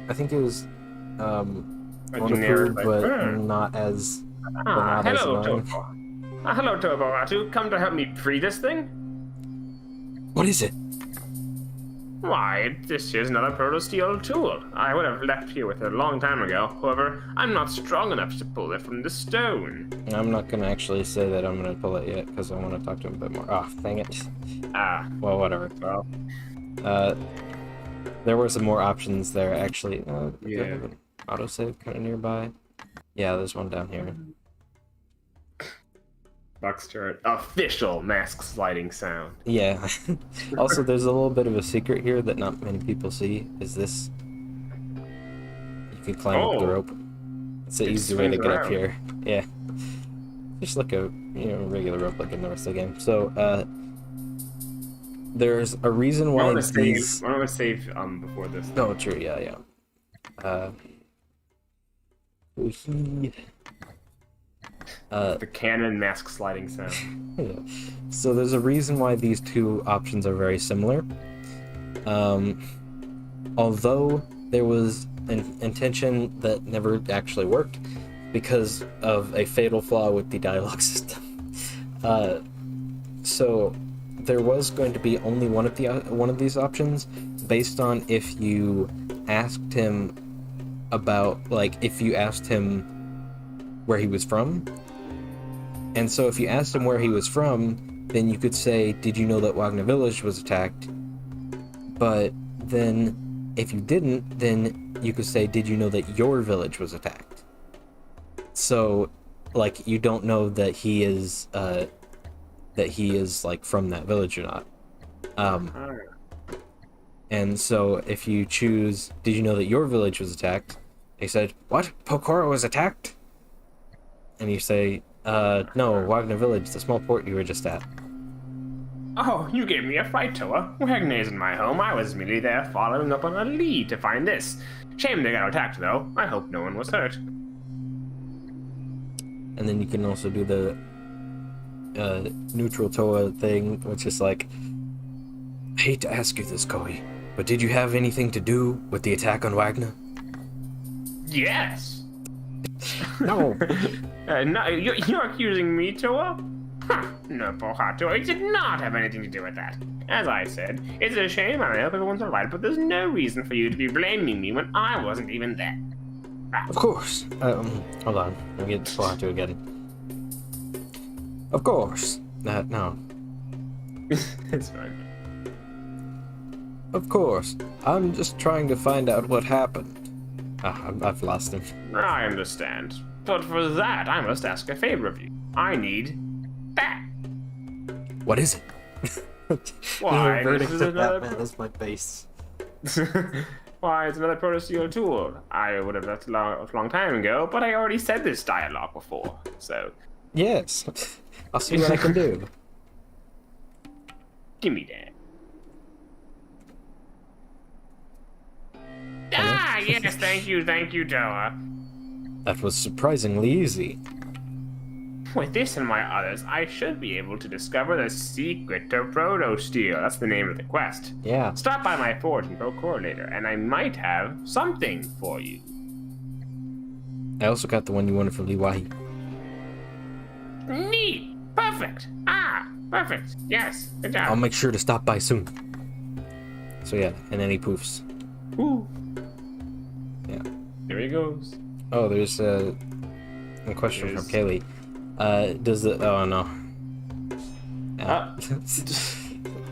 [SPEAKER 1] I think it was
[SPEAKER 2] generic,
[SPEAKER 1] but not as
[SPEAKER 2] hello,
[SPEAKER 1] annoying.
[SPEAKER 2] Tobo. Hello, Tobo. Have you come to help me free this thing?
[SPEAKER 1] What is it?
[SPEAKER 2] Why, this is another proto-steel tool. I would have left here with it a long time ago. However, I'm not strong enough to pull it from the stone.
[SPEAKER 1] I'm not gonna actually say that I'm gonna pull it yet because I want to talk to him a bit more. Oh, dang it. Well, whatever.
[SPEAKER 2] Well,
[SPEAKER 1] there were some more options there, actually.
[SPEAKER 2] Yeah.
[SPEAKER 1] Have an autosave kind of nearby. Yeah, there's one down here.
[SPEAKER 2] Box chart. Official mask sliding sound.
[SPEAKER 1] Yeah. Also, there's a little bit of a secret here that not many people see. Is this? You can climb up the rope. It's an easy way to get up here. Yeah. Just like a regular rope like in the rest of the game. So there's a reason why these.
[SPEAKER 2] I want to save before this.
[SPEAKER 1] No, true. Yeah.
[SPEAKER 2] The cannon mask sliding sound.
[SPEAKER 1] Yeah. So there's a reason why these two options are very similar. Although there was an intention that never actually worked because of a fatal flaw with the dialogue system. So there was going to be only one of these options based on if you asked him about, like, if you asked him where he was from. And so if you asked him where he was from, then you could say, did you know that Wagner Village was attacked? But then if you didn't, then you could say, did you know that your village was attacked? So, like, you don't know that he is like from that village or not. And so if you choose, did you know that your village was attacked? They said, what? Pokora was attacked? And you say, no, Wagner Village, the small port you were just at.
[SPEAKER 2] Oh, you gave me a fright, Toa. Wagner isn't my home. I was merely there following up on a lead to find this. Shame they got attacked, though. I hope no one was hurt.
[SPEAKER 1] And then you can also do the neutral Toa thing, which is like, I hate to ask you this, Kohi, but did you have anything to do with the attack on Wagner?
[SPEAKER 2] Yes.
[SPEAKER 1] No.
[SPEAKER 2] No, you're accusing me, Toa? Huh, no, Pohato, I did not have anything to do with that. As I said, it's a shame and I hope everyone's alright, but there's no reason for you to be blaming me when I wasn't even there.
[SPEAKER 1] Of course. Hold on. Let me get Pohato again. Of course. No.
[SPEAKER 2] It's fine.
[SPEAKER 1] Of course. I'm just trying to find out what happened. I've lost him.
[SPEAKER 2] I understand. But for that, I must ask a favor of you. I need that.
[SPEAKER 1] What is it?
[SPEAKER 2] Why,
[SPEAKER 1] The
[SPEAKER 2] this
[SPEAKER 1] verdict
[SPEAKER 2] is
[SPEAKER 1] of
[SPEAKER 2] another...
[SPEAKER 1] Batman is my face.
[SPEAKER 2] Why, it's another protosteel tool. I would have left a long time ago, but I already said this dialogue before, so...
[SPEAKER 1] Yes. I'll see what I can do.
[SPEAKER 2] Give me that. Ah, yes, thank you, Toa.
[SPEAKER 1] That was surprisingly easy.
[SPEAKER 2] With this and my others, I should be able to discover the secret to Protosteel. That's the name of the quest.
[SPEAKER 1] Yeah.
[SPEAKER 2] Stop by my forge in Procor later, and I might have something for you.
[SPEAKER 1] I also got the one you wanted from Liwahi.
[SPEAKER 2] Neat! Perfect! Ah, perfect. Yes, good job.
[SPEAKER 1] I'll make sure to stop by soon. So yeah, and then he poofs.
[SPEAKER 2] Ooh.
[SPEAKER 1] Yeah.
[SPEAKER 2] There he goes.
[SPEAKER 1] Oh, there's a question from Kaylee. Does the... Oh, no.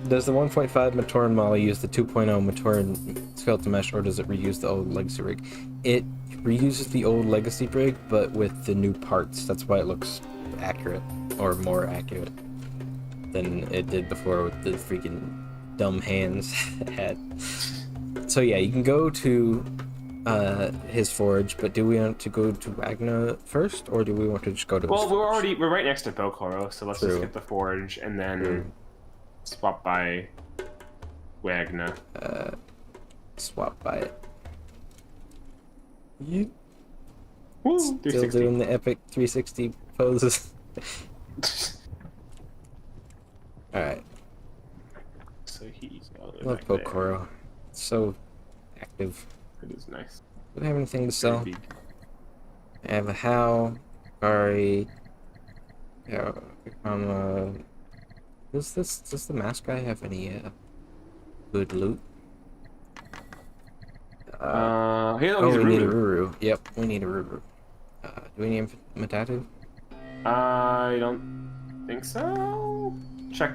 [SPEAKER 1] Does the 1.5 Matoran Molly use the 2.0 Matoran skeleton mesh, or does it reuse the old legacy rig? It reuses the old legacy rig, but with the new parts. That's why it looks accurate, or more accurate than it did before with the freaking dumb hands it had. So yeah, you can go to his forge, but do we want to go to Agna first, or do we want to just go to his forge?
[SPEAKER 2] We're right next to Bokoro, so let's just get the forge and then swap by Wagner.
[SPEAKER 1] Swap by it. You
[SPEAKER 2] Woo,
[SPEAKER 1] still
[SPEAKER 2] 360.
[SPEAKER 1] doing the epic 360 poses. Alright.
[SPEAKER 2] So he's
[SPEAKER 1] Love Bokoro. It's so active.
[SPEAKER 2] It is nice.
[SPEAKER 1] Do I have anything to sell?
[SPEAKER 2] Big.
[SPEAKER 1] I have a How, Kari, does the mask guy have any good loot?
[SPEAKER 2] We
[SPEAKER 1] need a Ruru. Yep, we need a Ruru. Do we need Matatu?
[SPEAKER 2] I don't think so. Check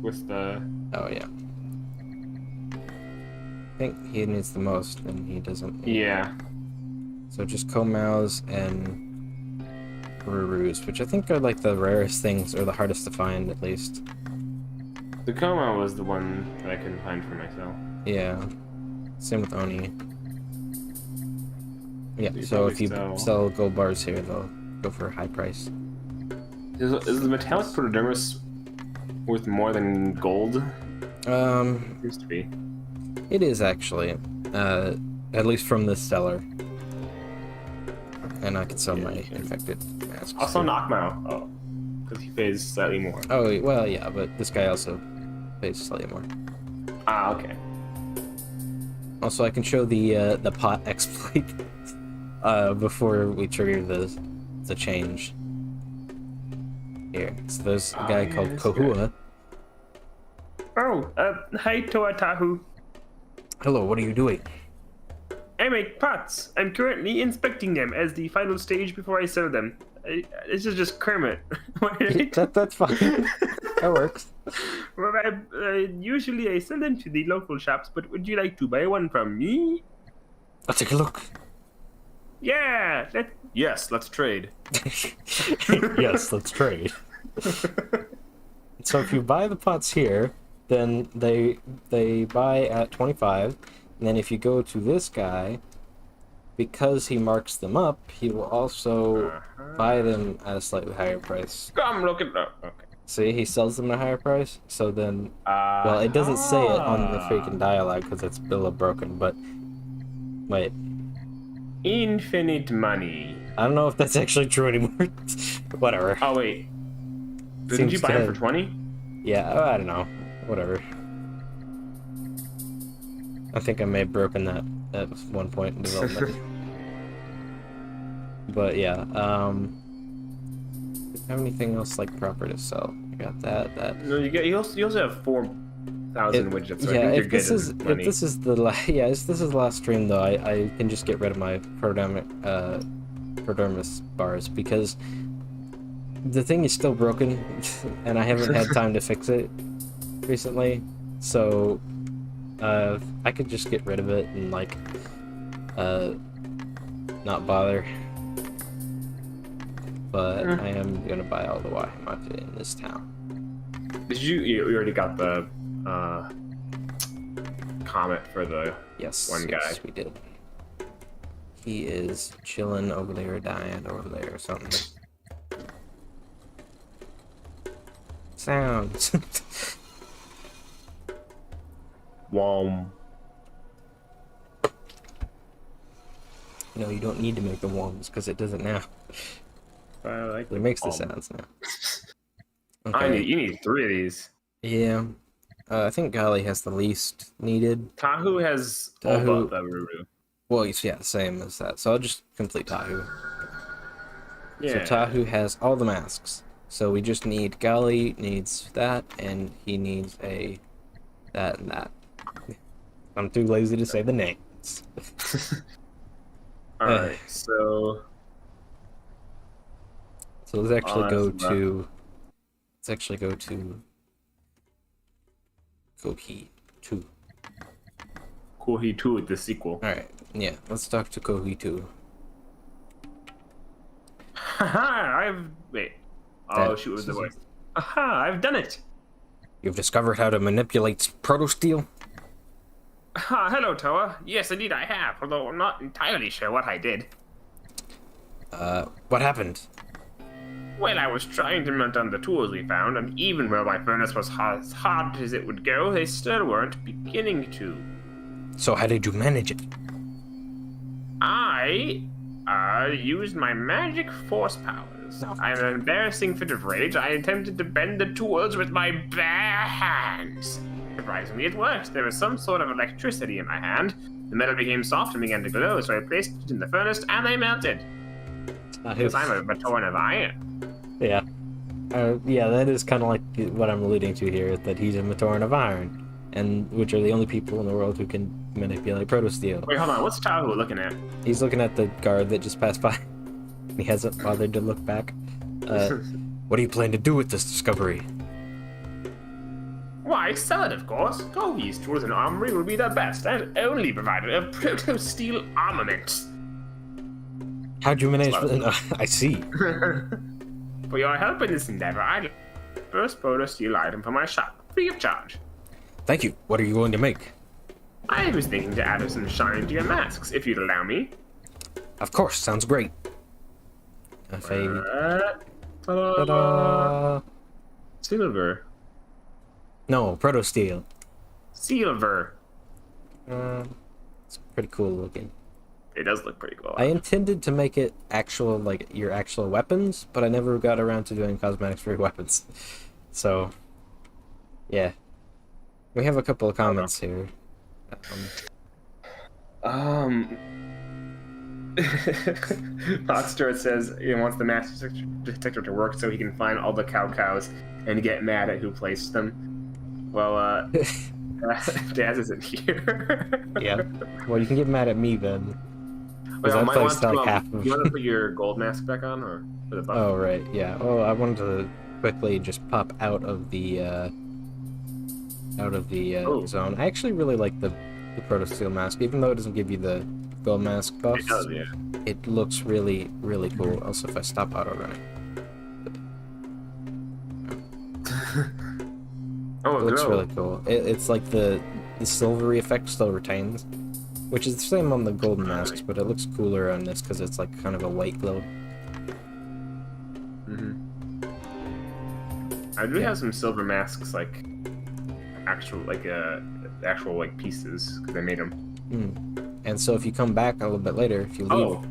[SPEAKER 2] with the...
[SPEAKER 1] Oh, yeah. I think he needs the most, and he doesn't.
[SPEAKER 2] Yeah.
[SPEAKER 1] So just Komaus and Rurus, which I think are like the rarest things, or the hardest to find, at least.
[SPEAKER 2] The Koma was the one that I couldn't find for myself.
[SPEAKER 1] Yeah. Same with Oni. Yeah, so if you sell gold bars here, they'll go for a high price.
[SPEAKER 2] Is the metallic protodermis worth more than gold? Seems to be.
[SPEAKER 1] It is actually, at least from this seller. And I could sell my infected masks.
[SPEAKER 2] Also Nakmao, because he pays slightly more.
[SPEAKER 1] Oh, well, yeah, but this guy also pays slightly more.
[SPEAKER 2] Ah, okay.
[SPEAKER 1] Also, I can show the pot exploit before we trigger the change. Here, so there's a guy called Kohua.
[SPEAKER 2] Oh, hi Toatahu.
[SPEAKER 1] Hello, what are you doing?
[SPEAKER 2] I make pots. I'm currently inspecting them as the final stage before I sell them. This is just Kermit.
[SPEAKER 1] That's fine. That works.
[SPEAKER 2] Well, usually I sell them to the local shops, but would you like to buy one from me?
[SPEAKER 1] I'll take a look.
[SPEAKER 2] Yeah. Yes, let's trade.
[SPEAKER 1] Yes, let's trade. So if you buy the pots here, then they buy at 25. And then if you go to this guy, because he marks them up, he will also buy them at a slightly higher price.
[SPEAKER 2] Come look at that. Okay.
[SPEAKER 1] See, he sells them at a higher price. So then, well, it doesn't say it on the freaking dialogue because it's still broken. But wait,
[SPEAKER 2] infinite money.
[SPEAKER 1] I don't know if that's actually true anymore. Whatever.
[SPEAKER 2] Oh wait, didn't you buy them for 20?
[SPEAKER 1] Yeah, I don't know. Whatever. I think I may have broken that at one point in development. But yeah, do you have anything else like proper to sell? I got that.
[SPEAKER 2] No, you also have 4,000 widgets, so I
[SPEAKER 1] Yeah,
[SPEAKER 2] think you're
[SPEAKER 1] if
[SPEAKER 2] good
[SPEAKER 1] this is
[SPEAKER 2] in
[SPEAKER 1] if
[SPEAKER 2] money.
[SPEAKER 1] this is the yeah, if this is the last stream though, I can just get rid of my Prodermis bars because the thing is still broken, and I haven't had time to fix it recently. So I could just get rid of it and like not bother. But I am gonna buy all the Wahimate in this town.
[SPEAKER 2] Did you already got the comment for the one guy?
[SPEAKER 1] Yes, we did. He is chilling over there, dying over there, or something. Sounds.
[SPEAKER 2] Wom.
[SPEAKER 1] No, you don't need to make the worms because it does it now.
[SPEAKER 2] I like
[SPEAKER 1] It makes the sounds now.
[SPEAKER 2] Okay. You need 3 of these.
[SPEAKER 1] Yeah. I think Gali has the least needed.
[SPEAKER 2] Tahu has all
[SPEAKER 1] Tahu-
[SPEAKER 2] but the Ruru.
[SPEAKER 1] Well, yeah, same as that. So I'll just complete Tahu.
[SPEAKER 2] Yeah.
[SPEAKER 1] So Tahu has all the masks. So we just need Gali needs that, and he needs that and that. I'm too lazy to say the names.
[SPEAKER 2] Alright, so
[SPEAKER 1] let's actually go
[SPEAKER 2] that's
[SPEAKER 1] to. Let's actually go to. Kohi 2.
[SPEAKER 2] Kohi 2, the sequel.
[SPEAKER 1] Alright, yeah, let's talk to Kohi 2.
[SPEAKER 2] Haha, wait. Oh,
[SPEAKER 1] That-
[SPEAKER 2] shoot with the voice. Aha, I've done it!
[SPEAKER 1] You've discovered how to manipulate protosteel?
[SPEAKER 2] Ah, hello, Toa. Yes, indeed I have, although I'm not entirely sure what I did.
[SPEAKER 1] What happened?
[SPEAKER 2] Well, I was trying to melt down the tools we found, and even where my furnace was as hard as it would go, they still weren't beginning to.
[SPEAKER 1] So how did you manage it?
[SPEAKER 2] I used my magic force powers. I had an embarrassing fit of rage. I attempted to bend the tools with my bare hands. Surprisingly, it worked. There was some sort of electricity in my hand. The metal became soft and began to glow, so I placed it in the furnace, and they melted. Because I'm a Baton of iron.
[SPEAKER 1] Yeah. Yeah, that is kind of like what I'm alluding to here, that he's a Matoran of Iron, and which are the only people in the world who can manipulate protosteel.
[SPEAKER 2] Wait, hold on. What's Tahu looking at?
[SPEAKER 1] He's looking at the guard that just passed by. He hasn't bothered to look back. What do you plan to do with this discovery?
[SPEAKER 2] Why, sell it, of course. Kohi's tools and armory will be the best and only provider of proto-steel armament.
[SPEAKER 1] How'd you manage? I see.
[SPEAKER 2] For your help in this endeavor, I'd like the first proto-steel item for my shop, free of charge.
[SPEAKER 1] Thank you. What are you going to make?
[SPEAKER 2] I was thinking to add some shine to your masks, if you'd allow me.
[SPEAKER 1] Of course, sounds great.
[SPEAKER 2] Ta-da.
[SPEAKER 1] Ta-da!
[SPEAKER 2] Silver.
[SPEAKER 1] No, protosteel.
[SPEAKER 2] Silver.
[SPEAKER 1] It's pretty cool looking.
[SPEAKER 2] It does look pretty cool.
[SPEAKER 1] I intended to make it actual, like, your actual weapons, but I never got around to doing cosmetics for your weapons. So, yeah. We have a couple of comments here.
[SPEAKER 2] Foxtrot says he wants the mask detector to work so he can find all the cows and get mad at who placed them. Well, Daz isn't here.
[SPEAKER 1] Yeah. Well, you can get mad at me then.
[SPEAKER 2] Wait,
[SPEAKER 1] I
[SPEAKER 2] might
[SPEAKER 1] placed
[SPEAKER 2] want
[SPEAKER 1] like
[SPEAKER 2] to,
[SPEAKER 1] half of.
[SPEAKER 2] you want to put your gold mask back on, or for the buff?
[SPEAKER 1] Oh right, yeah. Oh, I wanted to quickly just pop out of the
[SPEAKER 2] Oh.
[SPEAKER 1] zone. I actually really like the protosteel mask, even though it doesn't give you the gold mask buffs.
[SPEAKER 2] It does, yeah.
[SPEAKER 1] It looks really, really cool. Also, if I stop auto running,
[SPEAKER 2] Oh,
[SPEAKER 1] it looks
[SPEAKER 2] no.
[SPEAKER 1] really cool. It's like the silvery effect still retains, which is the same on the golden masks, but it looks cooler on this because it's like kind of a white glow.
[SPEAKER 2] I do have some silver masks, like actual pieces, because I made them.
[SPEAKER 1] And so if you come back a little bit later, if you leave,
[SPEAKER 2] Oh,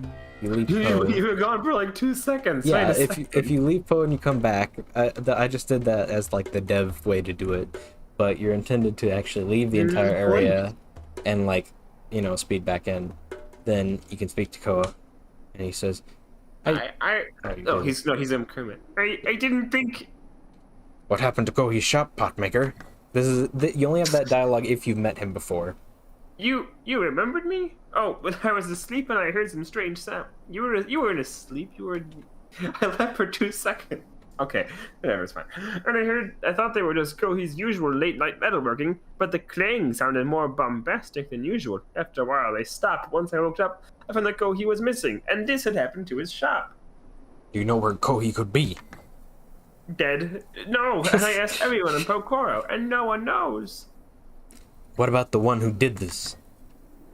[SPEAKER 1] you leave Poe.
[SPEAKER 2] you were gone for like 2 seconds.
[SPEAKER 1] Yeah,
[SPEAKER 2] Wait a
[SPEAKER 1] if
[SPEAKER 2] second.
[SPEAKER 1] you leave Poe and you come back, I just did that as like the dev way to do it, but you're intended to actually leave the entire area and like, you know, speed back in. Then you can speak to Koa, and he says,
[SPEAKER 2] No, he's Kermit. I didn't think.
[SPEAKER 1] What happened to Kohi's shop, potmaker? You only have that dialogue if you've met him before.
[SPEAKER 2] You remembered me? Oh, when I was asleep and I heard some strange sound. You weren't asleep. I left for 2 seconds. Okay, whatever, it's fine. And I thought they were just Kohi's usual late-night metalworking, but the clang sounded more bombastic than usual. After a while, they stopped. Once I woke up, I found that Kohi was missing, and this had happened to his shop.
[SPEAKER 1] Do you know where Kohi could be?
[SPEAKER 2] Dead? No, and I asked everyone in Pokoro, and no one knows.
[SPEAKER 1] What about the one who did this?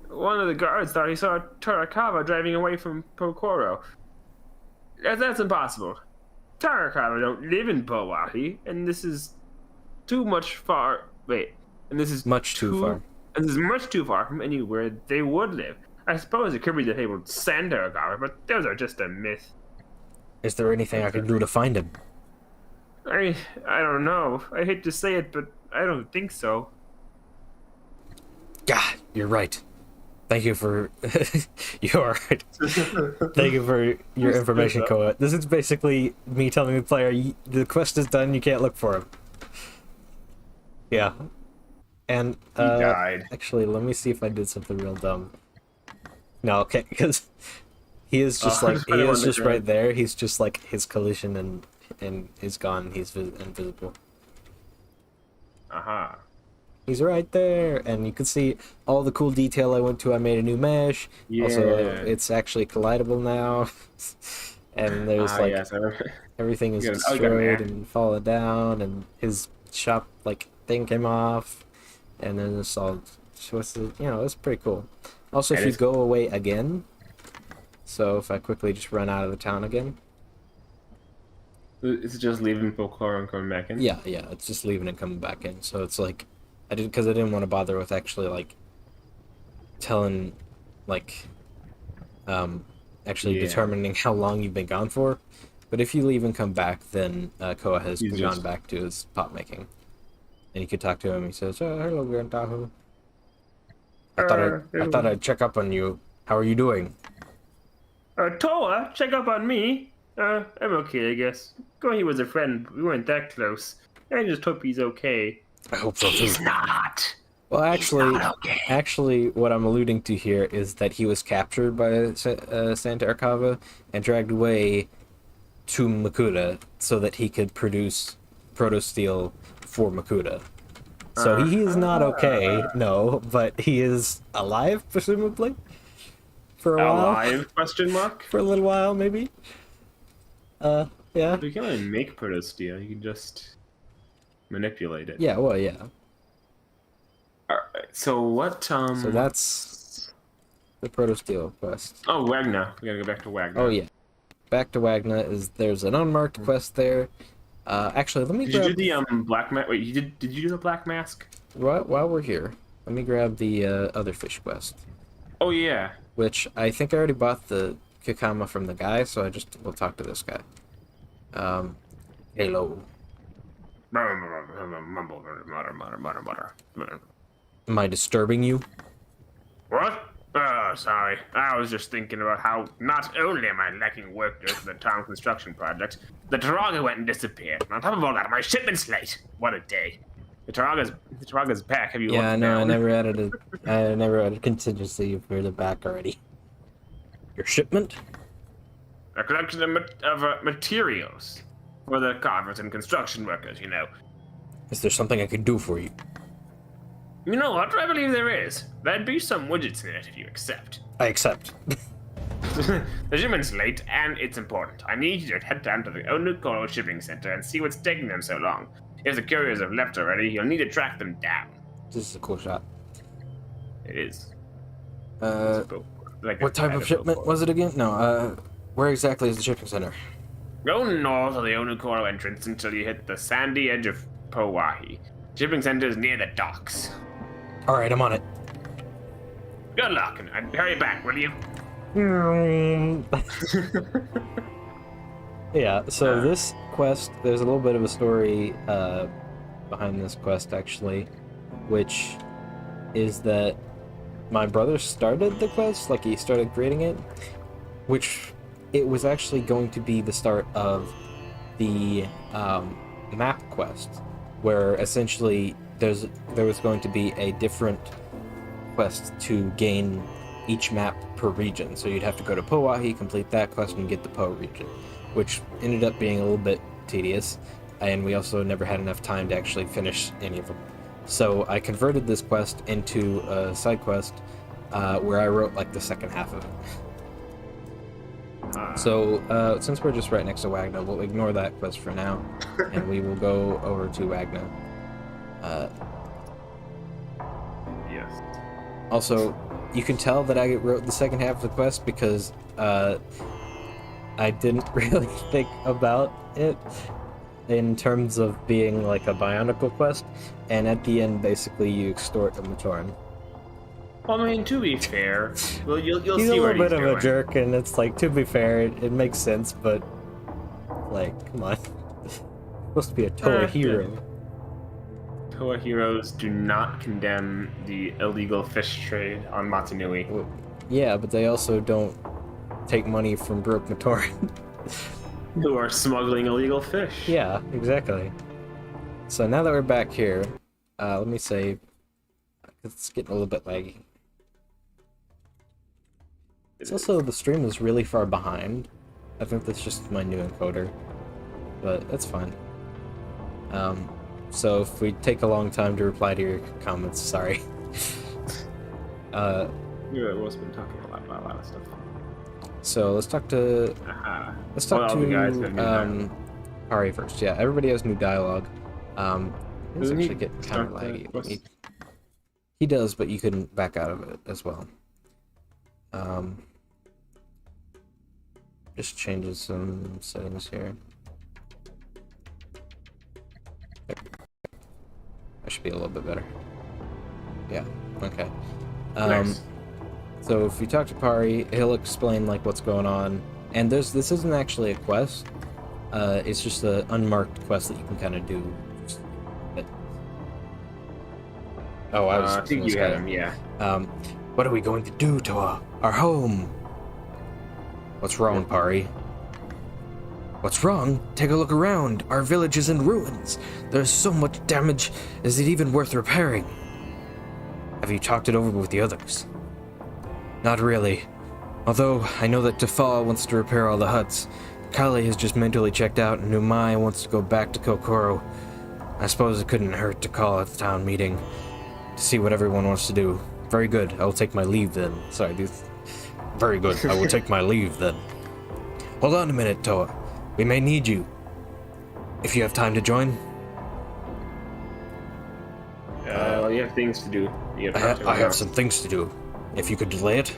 [SPEAKER 2] One of the guards thought he saw Tarakawa driving away from Pokoro. That's impossible. Tarakawa don't live in Powahi, and this is much too far from anywhere they would live. I suppose it could be that they would send Tarakawa, but those are just a myth.
[SPEAKER 1] Is there anything I can do to find him?
[SPEAKER 2] I don't know. I hate to say it, but I don't think so.
[SPEAKER 1] God, you're right. Thank you for you're right. Thank you for your information, Koa. This is basically me telling the player the quest is done. You can't look for him. Yeah, and
[SPEAKER 2] he died.
[SPEAKER 1] Actually, let me see if I did something real dumb. No, okay, because he is just right there. He's just like his collision and is gone. He's invisible.
[SPEAKER 2] Aha.
[SPEAKER 1] He's right there, and you can see all the cool detail I went to. I made a new mesh. Yeah. Also, it's actually collidable now. And there's everything is destroyed and fallen down, and his shop thing came off, and then it's all it's pretty cool. Also, if you go away again, so if I quickly just run out of the town again.
[SPEAKER 2] Is it just leaving Pokoro and coming back in?
[SPEAKER 1] Yeah, it's just leaving and coming back in. So it's like. Because I didn't want to bother with actually telling determining how long you've been gone for. But if you leave and come back, then Koa has gone back to his pot making, and you could talk to him. He says, "Oh, hello, Grand Tahu. I thought I'd check up on you. How are you doing?"
[SPEAKER 2] Toa, check up on me. I'm okay, I guess. Kohi was a friend. We weren't that close. I just hope he's okay.
[SPEAKER 1] I hope so too.
[SPEAKER 2] He's not.
[SPEAKER 1] Well, actually, what I'm alluding to here is that he was captured by Santa Arcava and dragged away to Makuta so that he could produce proto-steel for Makuta. So he is not okay, no, but he is alive, presumably, for a while.
[SPEAKER 2] Alive? Question mark?
[SPEAKER 1] For a little while, maybe. Yeah.
[SPEAKER 2] You can't really make proto-steel. You can just manipulate it.
[SPEAKER 1] Yeah, well, yeah.
[SPEAKER 2] Alright, so what,
[SPEAKER 1] So that's the Proto-Steel quest.
[SPEAKER 2] Oh, Wagner. We gotta go back to Wagner.
[SPEAKER 1] Oh, yeah. Back to Wagner there's an unmarked quest there. Actually, let me
[SPEAKER 2] Did you do the, black mask? Wait, did you do the black mask?
[SPEAKER 1] While we're here, let me grab the, other fish quest.
[SPEAKER 2] Oh, yeah.
[SPEAKER 1] Which, I think I already bought the Kikama from the guy, so we'll talk to this guy. Hello. Am I disturbing you?
[SPEAKER 2] What? Oh, sorry. I was just thinking about how not only am I lacking workers for the town construction project, the Taraga went and disappeared. And on top of all that, my shipment's late. What a day. The Taraga's back. Have you looked
[SPEAKER 1] no,
[SPEAKER 2] down?
[SPEAKER 1] I never added contingency for the back already. Your shipment?
[SPEAKER 2] A collection of materials for the carvers and construction workers, you know.
[SPEAKER 1] Is there something I could do for you?
[SPEAKER 2] You know what? I believe there is. There'd be some widgets in it if you accept.
[SPEAKER 1] I accept.
[SPEAKER 2] The shipment's late, and it's important. I need you to head down to the Onukoro shipping center and see what's taking them so long. If the couriers have left already, you'll need to track them down.
[SPEAKER 1] This is a cool shot.
[SPEAKER 2] It is.
[SPEAKER 1] What type of shipment was it again? No, where exactly is the shipping center?
[SPEAKER 2] Go north of the Onukoro entrance until you hit the sandy edge of Powahi. Shipping center is near the docks.
[SPEAKER 1] Alright, I'm on it.
[SPEAKER 2] Good luck, and hurry back, will you?
[SPEAKER 1] Yeah, so this quest, there's a little bit of a story behind this quest, actually, which is that my brother started the quest, he started creating it, which it was actually going to be the start of the map quest, where essentially there was going to be a different quest to gain each map per region. So you'd have to go to Powahi, complete that quest, and get the Po region, which ended up being a little bit tedious, and we also never had enough time to actually finish any of them. So I converted this quest into a side quest where I wrote like the second half of it. So since we're just right next to Wagner, we'll ignore that quest for now, and we will go over to Wagner.
[SPEAKER 2] Yes.
[SPEAKER 1] Also, you can tell that I wrote the second half of the quest because I didn't really think about it in terms of being like a Bionicle quest, and at the end, basically, you extort a Matoran.
[SPEAKER 2] Well, I mean, to be fair, well, you'll
[SPEAKER 1] He's
[SPEAKER 2] see
[SPEAKER 1] a
[SPEAKER 2] what
[SPEAKER 1] little
[SPEAKER 2] he's
[SPEAKER 1] bit of
[SPEAKER 2] doing.
[SPEAKER 1] a jerk, and it's like, to be fair, it makes sense, but like, come on. It's supposed to be a Toa hero.
[SPEAKER 2] Toa heroes do not condemn the illegal fish trade on Matanui.
[SPEAKER 1] Well, yeah, but they also don't take money from broke Matoran.
[SPEAKER 2] Who are smuggling illegal fish.
[SPEAKER 1] Yeah, exactly. So now that we're back here, let me save. It's getting a little bit laggy. It's also, the stream is really far behind. I think that's just my new encoder, but that's fine. So if we take a long time to reply to your comments, sorry.
[SPEAKER 2] Yeah, we've been talking about a lot of stuff.
[SPEAKER 1] So let's talk to
[SPEAKER 2] Let's talk
[SPEAKER 1] to Ari first. Yeah, everybody has new dialogue. It's
[SPEAKER 2] Doesn't he
[SPEAKER 1] actually getting kind of
[SPEAKER 2] start the
[SPEAKER 1] laggy.
[SPEAKER 2] quest?
[SPEAKER 1] He does, but you can back out of it as well. Just changes some settings here. There. That should be a little bit better. Yeah. Okay.
[SPEAKER 2] Nice.
[SPEAKER 1] So if you talk to Pari, he'll explain like what's going on. And this isn't actually a quest. It's just an unmarked quest that you can kind of do. Oh,
[SPEAKER 2] I think you had him. Yeah.
[SPEAKER 1] What are we going to do to our home? What's wrong, Pari? What's wrong? Take a look around. Our village is in ruins. There's so much damage. Is it even worth repairing? Have you talked it over with the others? Not really. Although, I know that Tafal wants to repair all the huts. Kali has just mentally checked out, and Umai wants to go back to Kokoro. I suppose it couldn't hurt to call at the town meeting to see what everyone wants to do. Very good. I will take my leave then. Sorry, dude. Very good. I will take my leave then. Hold on a minute, Toa. We may need you. If you have time to join.
[SPEAKER 2] You have things to do.
[SPEAKER 1] I have some things to do. If you could delay it.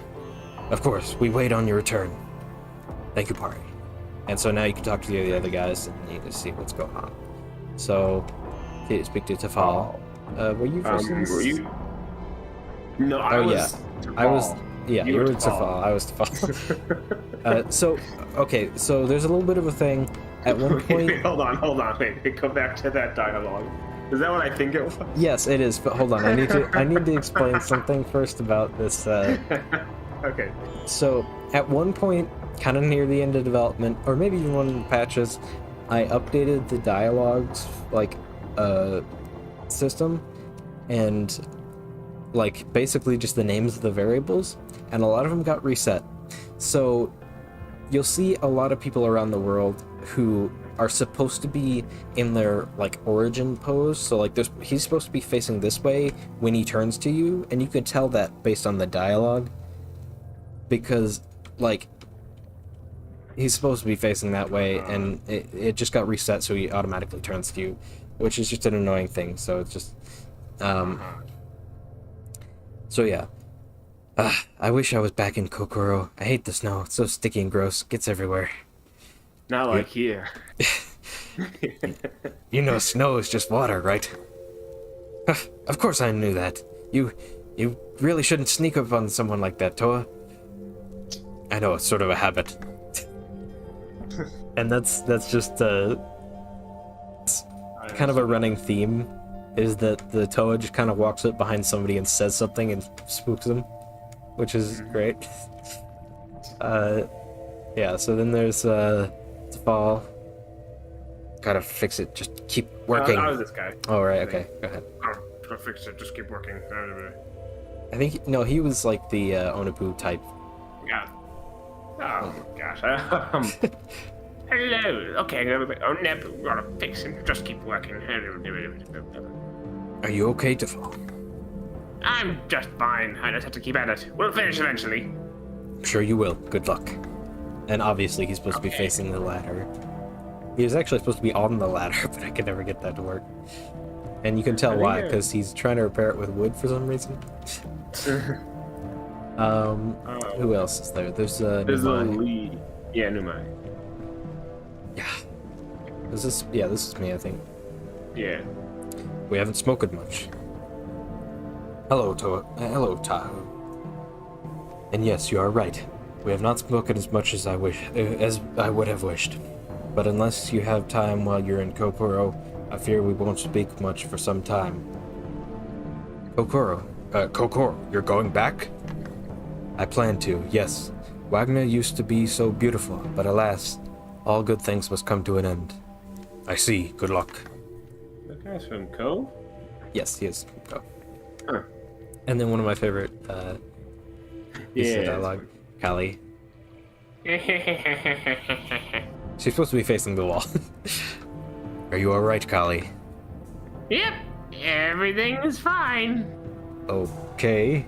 [SPEAKER 1] Of course, we wait on your return. Thank you, Pari. And so now you can talk to the other guys and you can see what's going on. So, speak to Tafal. Were you first?
[SPEAKER 2] Were you? No, I was.
[SPEAKER 1] I was. Yeah, you were
[SPEAKER 2] Tafal.
[SPEAKER 1] Tafal. I was Tafal. So, okay, so there's a little bit of a thing. At one point.
[SPEAKER 2] Wait, hold on. Wait, go back to that dialogue. Is that what I think it was?
[SPEAKER 1] Yes, it is. But hold on, I need to explain something first about this.
[SPEAKER 2] Okay.
[SPEAKER 1] So, at one point, kind of near the end of development, or maybe even one of the patches, I updated the dialogues like system, and like basically just the names of the variables, and a lot of them got reset. So you'll see a lot of people around the world who are supposed to be in their like origin pose. So like he's supposed to be facing this way when he turns to you, and you can tell that based on the dialogue, because like he's supposed to be facing that way, and it just got reset so he automatically turns to you, which is just an annoying thing. So it's just so yeah. I wish I was back in Kokoro. I hate the snow. It's so sticky and gross. Gets everywhere.
[SPEAKER 2] Not like here.
[SPEAKER 1] You know snow is just water, right? Of course I knew that. You really shouldn't sneak up on someone like that, Toa. I know, it's sort of a habit. And that's just it's kind of a running theme, is that the Toa just kind of walks up behind somebody and says something and spooks them, which is great. Yeah, so then there's Fall. Gotta fix it, just keep working.
[SPEAKER 2] I was this guy.
[SPEAKER 1] Oh, right, okay, go ahead.
[SPEAKER 2] I'll fix it, just keep working.
[SPEAKER 1] I think, no, he was like the Onabu type.
[SPEAKER 2] Yeah. Oh, gosh. Hello. Okay, oh, never gotta fix it, just keep working.
[SPEAKER 1] Are you okay, Fall?
[SPEAKER 2] I'm just fine. I just have to keep at it. We'll finish eventually.
[SPEAKER 1] I'm sure you will. Good luck. And obviously he's supposed to be facing the ladder. He was actually supposed to be on the ladder, but I could never get that to work. And you can tell why, because he's trying to repair it with wood for some reason. Who else is there? There's
[SPEAKER 2] Lee. Yeah, Numai.
[SPEAKER 1] Yeah. This is me, I think.
[SPEAKER 2] Yeah.
[SPEAKER 1] We haven't smoked much. Hello, Tahu. And yes, you are right. We have not spoken as much as I would have wished. But unless you have time while you're in Kokoro, I fear we won't speak much for some time. Kokoro, you're going back? I plan to, yes. Wagner used to be so beautiful, but alas, all good things must come to an end. I see. Good luck.
[SPEAKER 2] That guy's from Cove?
[SPEAKER 1] Yes, he is. Go.
[SPEAKER 2] Huh.
[SPEAKER 1] And then one of my favorite pieces of dialogue, Callie. She's supposed to be facing the wall. Are you alright, Callie?
[SPEAKER 2] Yep, everything is fine.
[SPEAKER 1] Okay.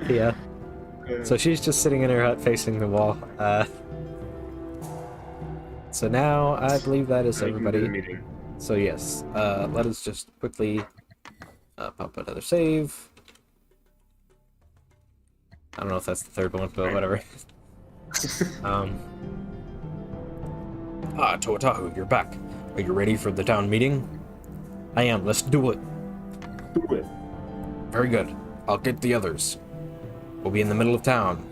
[SPEAKER 1] Yeah. So she's just sitting in her hut facing the wall. So now I believe that is everybody. So yes, let us just quickly pop another save. I don't know if that's the third one, but whatever. Totahu, you're back. Are you ready for the town meeting? I am. Let's do it.
[SPEAKER 2] Do it.
[SPEAKER 1] Very good. I'll get the others. We'll be in the middle of town.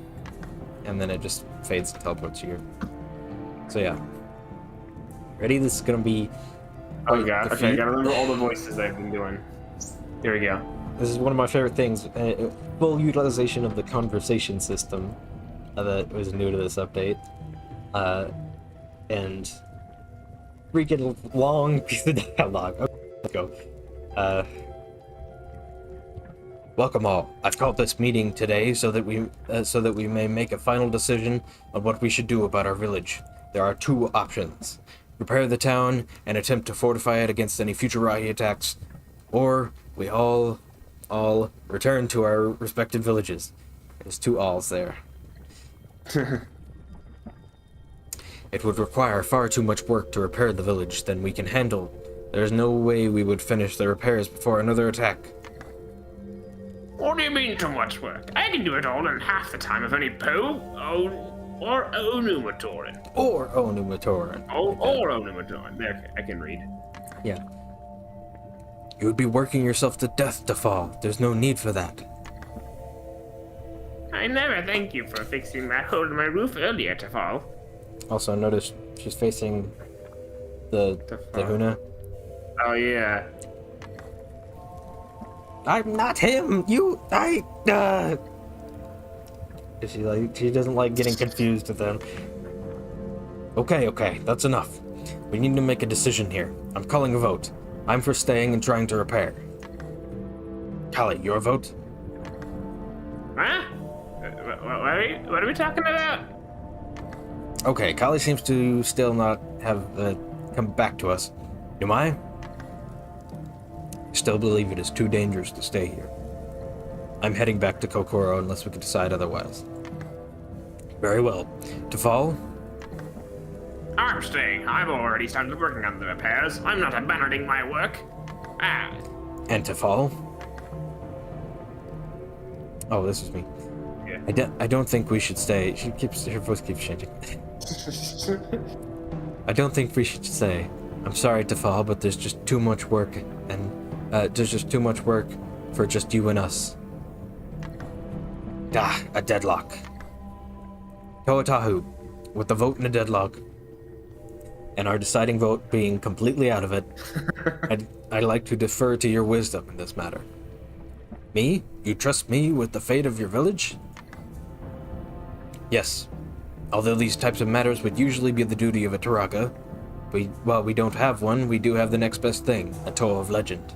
[SPEAKER 1] And then it just fades and teleports here. So yeah. Ready? This is gonna be...
[SPEAKER 2] Oh god, okay, I gotta remember all the voices I've been doing. Here we go.
[SPEAKER 1] This is one of my favorite things. Full utilization of the conversation system that was new to this update. And freaking long piece of dialogue. Okay, let's go. Welcome all. I've called this meeting today so that we may make a final decision on what we should do about our village. There are two options: repair the town and attempt to fortify it against any future Rahi attacks, or we all return to our respective villages. There's two alls there. It would require far too much work to repair the village than we can handle. There's no way we would finish the repairs before another attack.
[SPEAKER 2] What do you mean too much work? I can do it all in half the time if only Poe or Onumatoran.
[SPEAKER 1] Or Onumatoran.
[SPEAKER 2] Or Onumatoran. There, I can read.
[SPEAKER 1] Yeah. You would be working yourself to death to fall. There's no need for that.
[SPEAKER 2] I never thank you for fixing that hole in my roof earlier, Tafal.
[SPEAKER 1] Also, notice she's facing the Huna.
[SPEAKER 2] Oh, yeah.
[SPEAKER 1] I'm not him! She doesn't like getting confused with them. Okay, that's enough. We need to make a decision here. I'm calling a vote. I'm for staying and trying to repair. Callie, your vote?
[SPEAKER 2] Huh? What are we talking about?
[SPEAKER 1] Okay, Callie seems to still not have come back to us. Do I? Still believe it is too dangerous to stay here. I'm heading back to Kokoro unless we can decide otherwise. Very well. Tafal?
[SPEAKER 2] I'm staying. I've already started working on the repairs. I'm not abandoning my work.
[SPEAKER 1] And Tafal? Oh, this is me.
[SPEAKER 2] Yeah.
[SPEAKER 1] I don't think we should stay. Her voice keeps changing. I don't think we should stay. I'm sorry, Tafal, but there's just too much work, and there's just too much work for just you and us. A deadlock. Toatahu, with the vote in a deadlock, and our deciding vote being completely out of it, I'd like to defer to your wisdom in this matter. Me? You trust me with the fate of your village? Yes. Although these types of matters would usually be the duty of a Taraka, while we don't have one, we do have the next best thing, a Toe of Legend.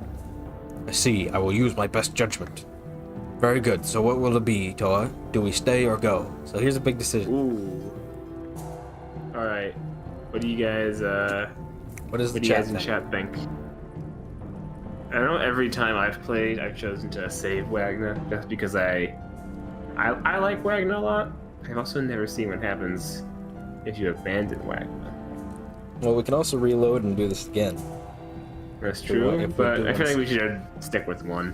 [SPEAKER 1] I see. I will use my best judgment. Very good. So what will it be, Toa? Do we stay or go? So here's a big decision.
[SPEAKER 2] Ooh. All right. What do you guys?
[SPEAKER 1] What does the
[SPEAKER 2] what do you
[SPEAKER 1] chat
[SPEAKER 2] guys in
[SPEAKER 1] think?
[SPEAKER 2] chat think? I don't know. Every time I've played, I've chosen to save Wagner just because I like Wagner a lot. I've also never seen what happens if you abandon Wagner.
[SPEAKER 1] Well, we can also reload and do this again.
[SPEAKER 2] That's
[SPEAKER 1] So
[SPEAKER 2] true,
[SPEAKER 1] if we
[SPEAKER 2] but
[SPEAKER 1] do
[SPEAKER 2] I feel
[SPEAKER 1] this-
[SPEAKER 2] like we should stick with one.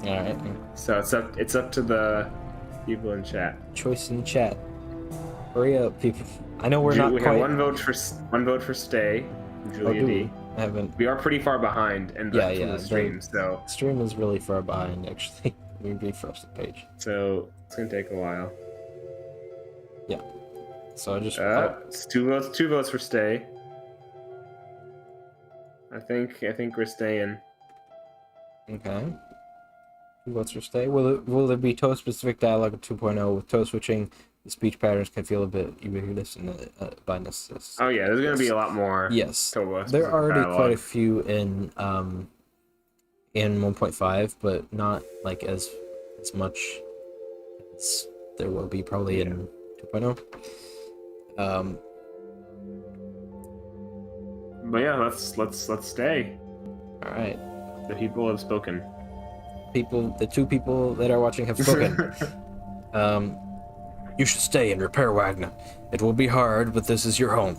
[SPEAKER 1] All right.
[SPEAKER 2] So it's up to the people in chat.
[SPEAKER 1] Choice in chat. Hurry up, people. I know we're not
[SPEAKER 2] We
[SPEAKER 1] quite.
[SPEAKER 2] have one vote for stay. Julia
[SPEAKER 1] do
[SPEAKER 2] D.
[SPEAKER 1] I haven't.
[SPEAKER 2] We are pretty far behind in
[SPEAKER 1] Yeah,
[SPEAKER 2] the stream, so
[SPEAKER 1] Stream is really far behind, actually. Let me refresh the page.
[SPEAKER 2] it's gonna take a while.
[SPEAKER 1] Yeah. So I just.
[SPEAKER 2] It's two votes for stay. I think we're staying.
[SPEAKER 1] Okay. Votes for stay. Will there be toe specific dialogue 2.0 with toe switching? The speech patterns can feel a bit ubiquitous and biasness.
[SPEAKER 2] Oh yeah, there's gonna be a lot more.
[SPEAKER 1] Yes.
[SPEAKER 2] Toa
[SPEAKER 1] There are already
[SPEAKER 2] dialogue.
[SPEAKER 1] quite a few in 1.5, but not like as much as there will be probably in 2.0.
[SPEAKER 2] But yeah, let's stay.
[SPEAKER 1] All right.
[SPEAKER 2] The people have spoken.
[SPEAKER 1] The two people that are watching have spoken. You should stay and repair Wagner. It will be hard, but this is your home.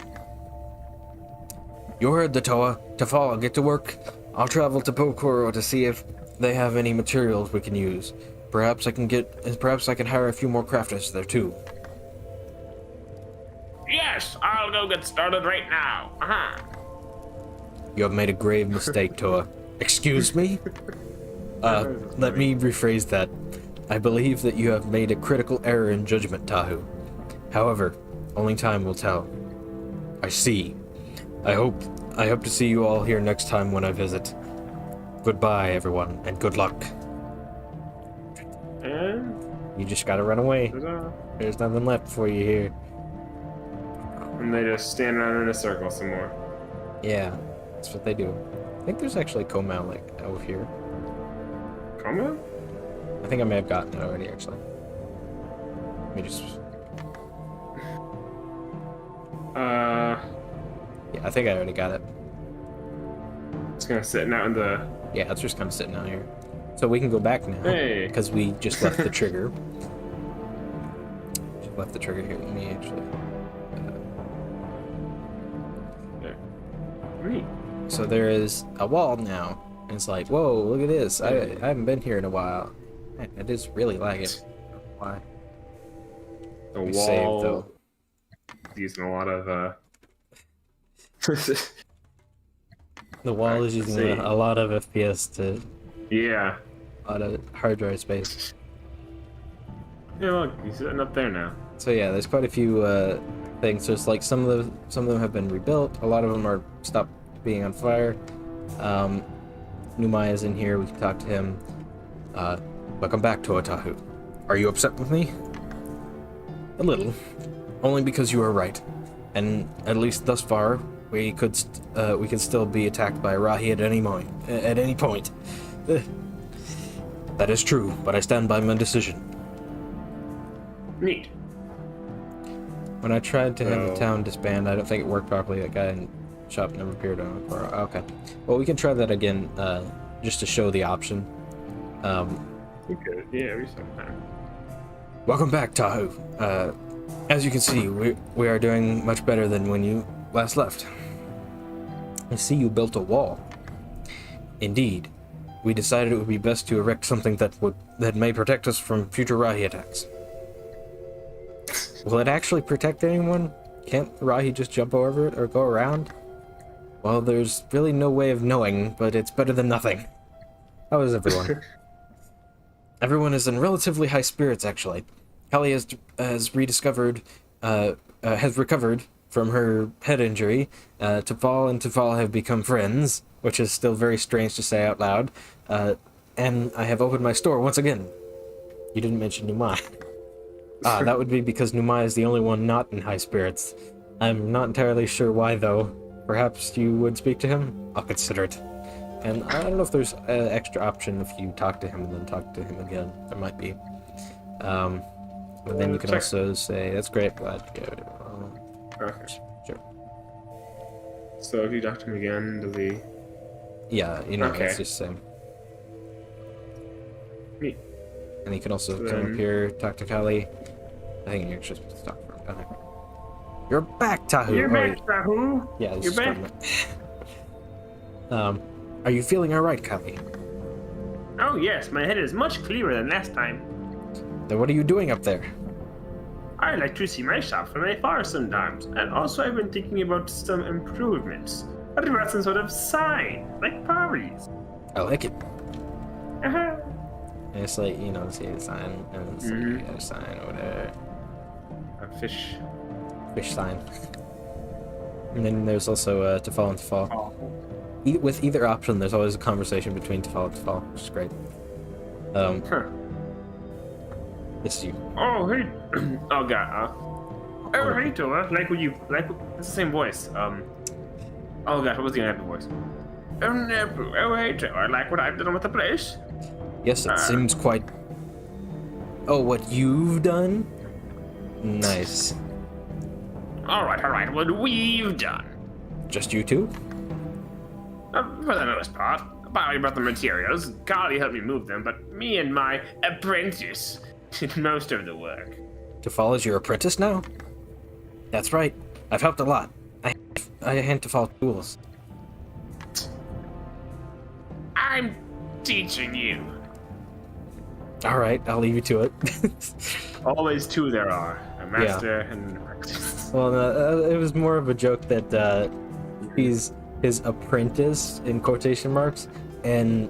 [SPEAKER 1] You heard the Toa. Tafal, get to work. I'll travel to Pokoro to see if they have any materials we can use. Perhaps I can hire a few more crafters there too.
[SPEAKER 2] Yes, I'll go get started right now.
[SPEAKER 1] You have made a grave mistake, Toa. Excuse me? Let me rephrase that. I believe that you have made a critical error in judgment, Tahu. However, only time will tell. I see. I hope to see you all here next time when I visit. Goodbye, everyone, and good luck.
[SPEAKER 2] And
[SPEAKER 1] You just gotta run away.
[SPEAKER 2] ta-da.
[SPEAKER 1] There's nothing left for you here.
[SPEAKER 2] And they just stand around in a circle some more.
[SPEAKER 1] Yeah, that's what they do. I think there's actually Komau, like, over here.
[SPEAKER 2] Come on.
[SPEAKER 1] I think I may have gotten it already, actually. Let me just... Yeah, I think I already got it.
[SPEAKER 2] It's gonna sit now in the.
[SPEAKER 1] Yeah, it's just kind of sitting out here. So we can go back now.
[SPEAKER 2] Hey.
[SPEAKER 1] Because we just left the trigger. Just left the trigger here. Let me actually...
[SPEAKER 2] There. Great.
[SPEAKER 1] So there is a wall now. And it's like, whoa, look at this. I haven't been here in a while. Man, it is really lagging. Why?
[SPEAKER 2] The
[SPEAKER 1] We
[SPEAKER 2] wall.
[SPEAKER 1] saved, though.
[SPEAKER 2] Using a lot of.
[SPEAKER 1] The wall is using a lot of FPS to...
[SPEAKER 2] Yeah.
[SPEAKER 1] A lot of hard drive space.
[SPEAKER 2] Yeah, look, he's sitting up there now.
[SPEAKER 1] So yeah, there's quite a few things. There's like some of them have been rebuilt. A lot of them are stopped being on fire. Numai is in here. We can talk to him. Welcome back, Toatahu. Are you upset with me? A little. Only because you are right. And at least thus far, we can still be attacked by Rahi at any point. That is true, but I stand by my decision.
[SPEAKER 2] Neat.
[SPEAKER 1] When I tried to have the town disband, I don't think it worked properly. That guy in shop never appeared on it. Okay. Well, we can try that again, just to show the option.
[SPEAKER 2] We could. Yeah, we saw that.
[SPEAKER 1] Welcome back, Tahu. As you can see, we are doing much better than when you last left. I see you built a wall. Indeed. We decided it would be best to erect something that may protect us from future Rahi attacks. Will it actually protect anyone? Can't Rahi just jump over it or go around? Well, there's really no way of knowing, but it's better than nothing. How is everyone? Everyone is in relatively high spirits, actually. Kelly has recovered from her head injury. Tafal and Tafal have become friends, which is still very strange to say out loud. And I have opened my store once again. You didn't mention Numai. That would be because Numai is the only one not in high spirits. I'm not entirely sure why, though. Perhaps you would speak to him? I'll consider it. And I don't know if there's an extra option if you talk to him and then talk to him again. There might be. But then you can also say, that's great, glad to go.
[SPEAKER 2] Okay.
[SPEAKER 1] Sure.
[SPEAKER 2] So if you talk to him again, does he...
[SPEAKER 1] Yeah, you know,
[SPEAKER 2] Okay.
[SPEAKER 1] it's just the same.
[SPEAKER 2] Neat.
[SPEAKER 1] And you can also
[SPEAKER 2] So
[SPEAKER 1] come
[SPEAKER 2] then-
[SPEAKER 1] up here, talk to Kali. I think you're just supposed to talk for him. Okay. You're back, Tahu!
[SPEAKER 2] You're
[SPEAKER 1] Oh,
[SPEAKER 2] back, Tahu!
[SPEAKER 1] yeah, this
[SPEAKER 2] You're
[SPEAKER 1] is
[SPEAKER 2] back.
[SPEAKER 1] Are you feeling alright, Kali?
[SPEAKER 2] Oh yes, my head is much clearer than last time.
[SPEAKER 1] Then what are you doing up there?
[SPEAKER 2] I like to see my shop from afar sometimes, and also I've been thinking about some improvements. I'd about some sort of sign, like Pari's.
[SPEAKER 1] I like it.
[SPEAKER 2] Uh-huh.
[SPEAKER 1] And it's like, you know, see a sign, and it's like, you got a sign over there.
[SPEAKER 2] A fish.
[SPEAKER 1] Fish sign. And then there's also Tafal and Tafal.
[SPEAKER 2] Oh.
[SPEAKER 1] With either option, there's always a conversation between Tafal and Tafal, which is great.
[SPEAKER 2] Huh.
[SPEAKER 1] This is you.
[SPEAKER 2] Oh, hey. Oh, God. Oh, hey, Toa. Like what you... Like... It's the same voice. Oh, God. What was the unhappy voice? Oh, hey, Toa. Like what I've done with the place?
[SPEAKER 1] Yes, it seems quite... Oh, what you've done? Nice.
[SPEAKER 2] Alright. What we've done.
[SPEAKER 1] Just you two?
[SPEAKER 2] For the most part. Bobby brought the materials. Carly helped me move them, but me and my apprentice did most of the work.
[SPEAKER 1] Tafal is your apprentice now? That's right. I've helped a lot. I hand Tafal tools.
[SPEAKER 2] I'm teaching you.
[SPEAKER 1] Alright, I'll leave you to it.
[SPEAKER 2] Always two there are. A master and an apprentice.
[SPEAKER 1] Well, it was more of a joke that he's his apprentice, in quotation marks, and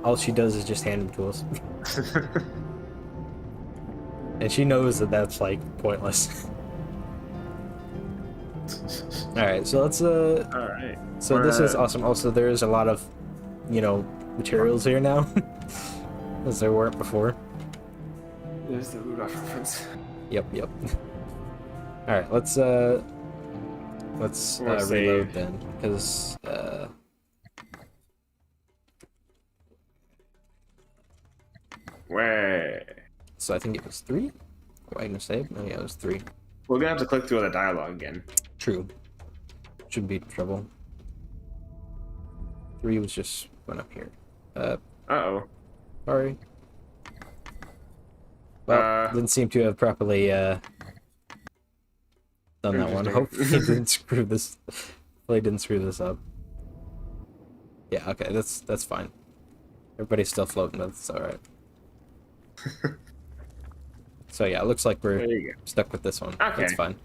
[SPEAKER 1] all she does is just hand him tools. And she knows that that's, like, pointless. Alright, so let's,
[SPEAKER 2] Alright.
[SPEAKER 1] So this is awesome. Also, there's a lot of, you know, materials here now. As there weren't before.
[SPEAKER 2] There's the Rudolph reference.
[SPEAKER 1] Yep. Alright, let's reload then, because,
[SPEAKER 2] Where?
[SPEAKER 1] so I think it was 3? What am I gonna say? Oh yeah, it was 3.
[SPEAKER 2] We're gonna have to click through the dialogue again.
[SPEAKER 1] True. Should be trouble. 3 was just went up here.
[SPEAKER 2] Uh-oh.
[SPEAKER 1] Sorry. Well, didn't seem to have properly done that one. Hopefully he didn't screw this. Hopefully he didn't screw this up. Yeah, okay, that's fine. Everybody's still floating. That's all right. So yeah, it looks like
[SPEAKER 2] There
[SPEAKER 1] we're
[SPEAKER 2] you go.
[SPEAKER 1] stuck with this one.
[SPEAKER 2] Okay.
[SPEAKER 1] That's fine.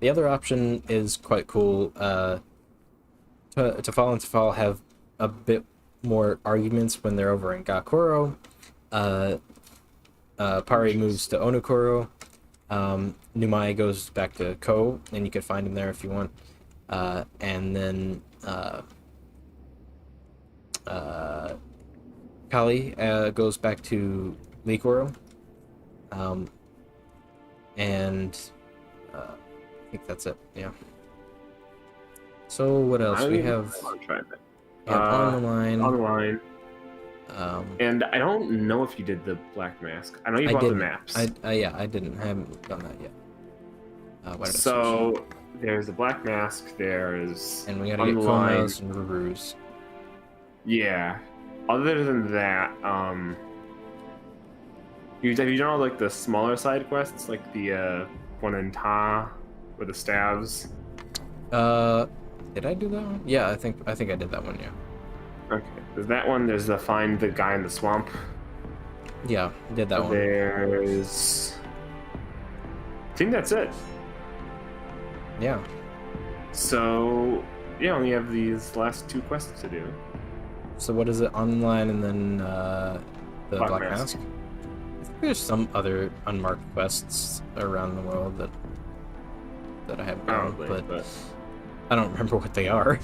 [SPEAKER 1] The other option is quite cool. Tafal and Tafal have a bit more arguments when they're over in Gakuro. Pari moves to Onokoro. Numai goes back to Ko, and you can find him there if you want. And then Kali goes back to Likoro. And I think that's it. Yeah. So what else we have? Online.
[SPEAKER 2] Online. And I don't know if you did the black mask. I know you bought the maps.
[SPEAKER 1] Yeah, I haven't done that yet. Why did I
[SPEAKER 2] So there's the black mask. There's
[SPEAKER 1] and we gotta get
[SPEAKER 2] online.
[SPEAKER 1] Komas and Rurus.
[SPEAKER 2] Yeah. Other than that, have you done all like the smaller side quests, like the one in Ta with the staves?
[SPEAKER 1] Did I do that one? Yeah, I think I did that one. Yeah.
[SPEAKER 2] Okay. There's that one. There's the find the guy in the swamp.
[SPEAKER 1] Yeah, did that one.
[SPEAKER 2] There's. I think that's it.
[SPEAKER 1] Yeah.
[SPEAKER 2] So yeah, only have these last 2 quests to do.
[SPEAKER 1] So what is it? Online and then the Black Mask? I think there's some other unmarked quests around the world that I haven't done,
[SPEAKER 2] Probably,
[SPEAKER 1] but I don't remember what they are.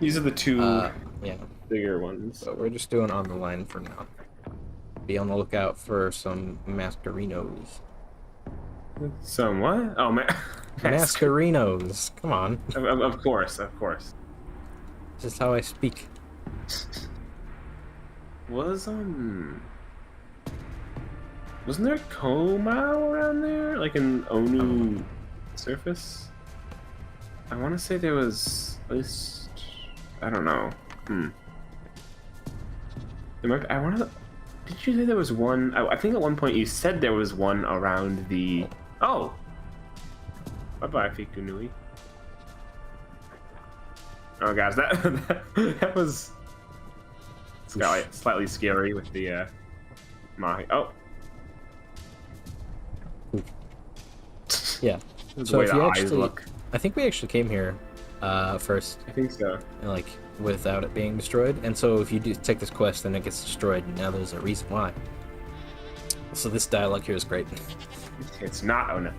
[SPEAKER 2] These are the 2
[SPEAKER 1] Yeah.
[SPEAKER 2] bigger ones.
[SPEAKER 1] So we're just doing on the line for now. Be on the lookout for some mascarinos.
[SPEAKER 2] Some what? Oh,
[SPEAKER 1] Mascarinos. Come on.
[SPEAKER 2] Of course, of course.
[SPEAKER 1] This is how I speak.
[SPEAKER 2] Wasn't there Komao around there? Like an Onu surface? I want to say there was at least... I don't know. I want to... Did you say there was one? I think at one point you said there was one around the... Oh! Bye-bye, Fikunui. Oh gosh, that was slightly scary with the Mahi. Oh!
[SPEAKER 1] Yeah. So if you actually... I think we actually came here first.
[SPEAKER 2] I think so.
[SPEAKER 1] Like, without it being destroyed. And so if you do take this quest, then it gets destroyed, and now there's a reason why. So this dialogue here is great.
[SPEAKER 2] It's not Ona.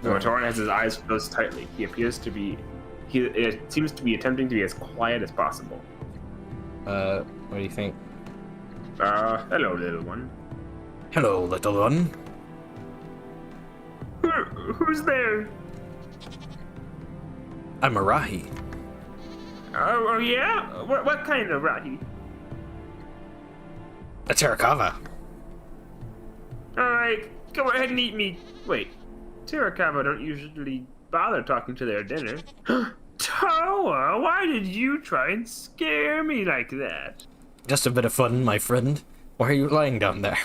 [SPEAKER 2] No, Torin has his eyes closed tightly. He appears to be... It seems to be attempting to be as quiet as possible.
[SPEAKER 1] What do you think?
[SPEAKER 2] Hello, little one.
[SPEAKER 1] Hello, little one.
[SPEAKER 2] Who's there?
[SPEAKER 1] I'm a Rahi.
[SPEAKER 2] Oh yeah? What kind of Rahi?
[SPEAKER 1] A Terakava.
[SPEAKER 2] Alright, go ahead and eat me. Wait, Terakava don't usually bother talking to their dinner. Toa, why did you try and scare me like that?
[SPEAKER 1] Just a bit of fun, my friend. Why are you lying down there?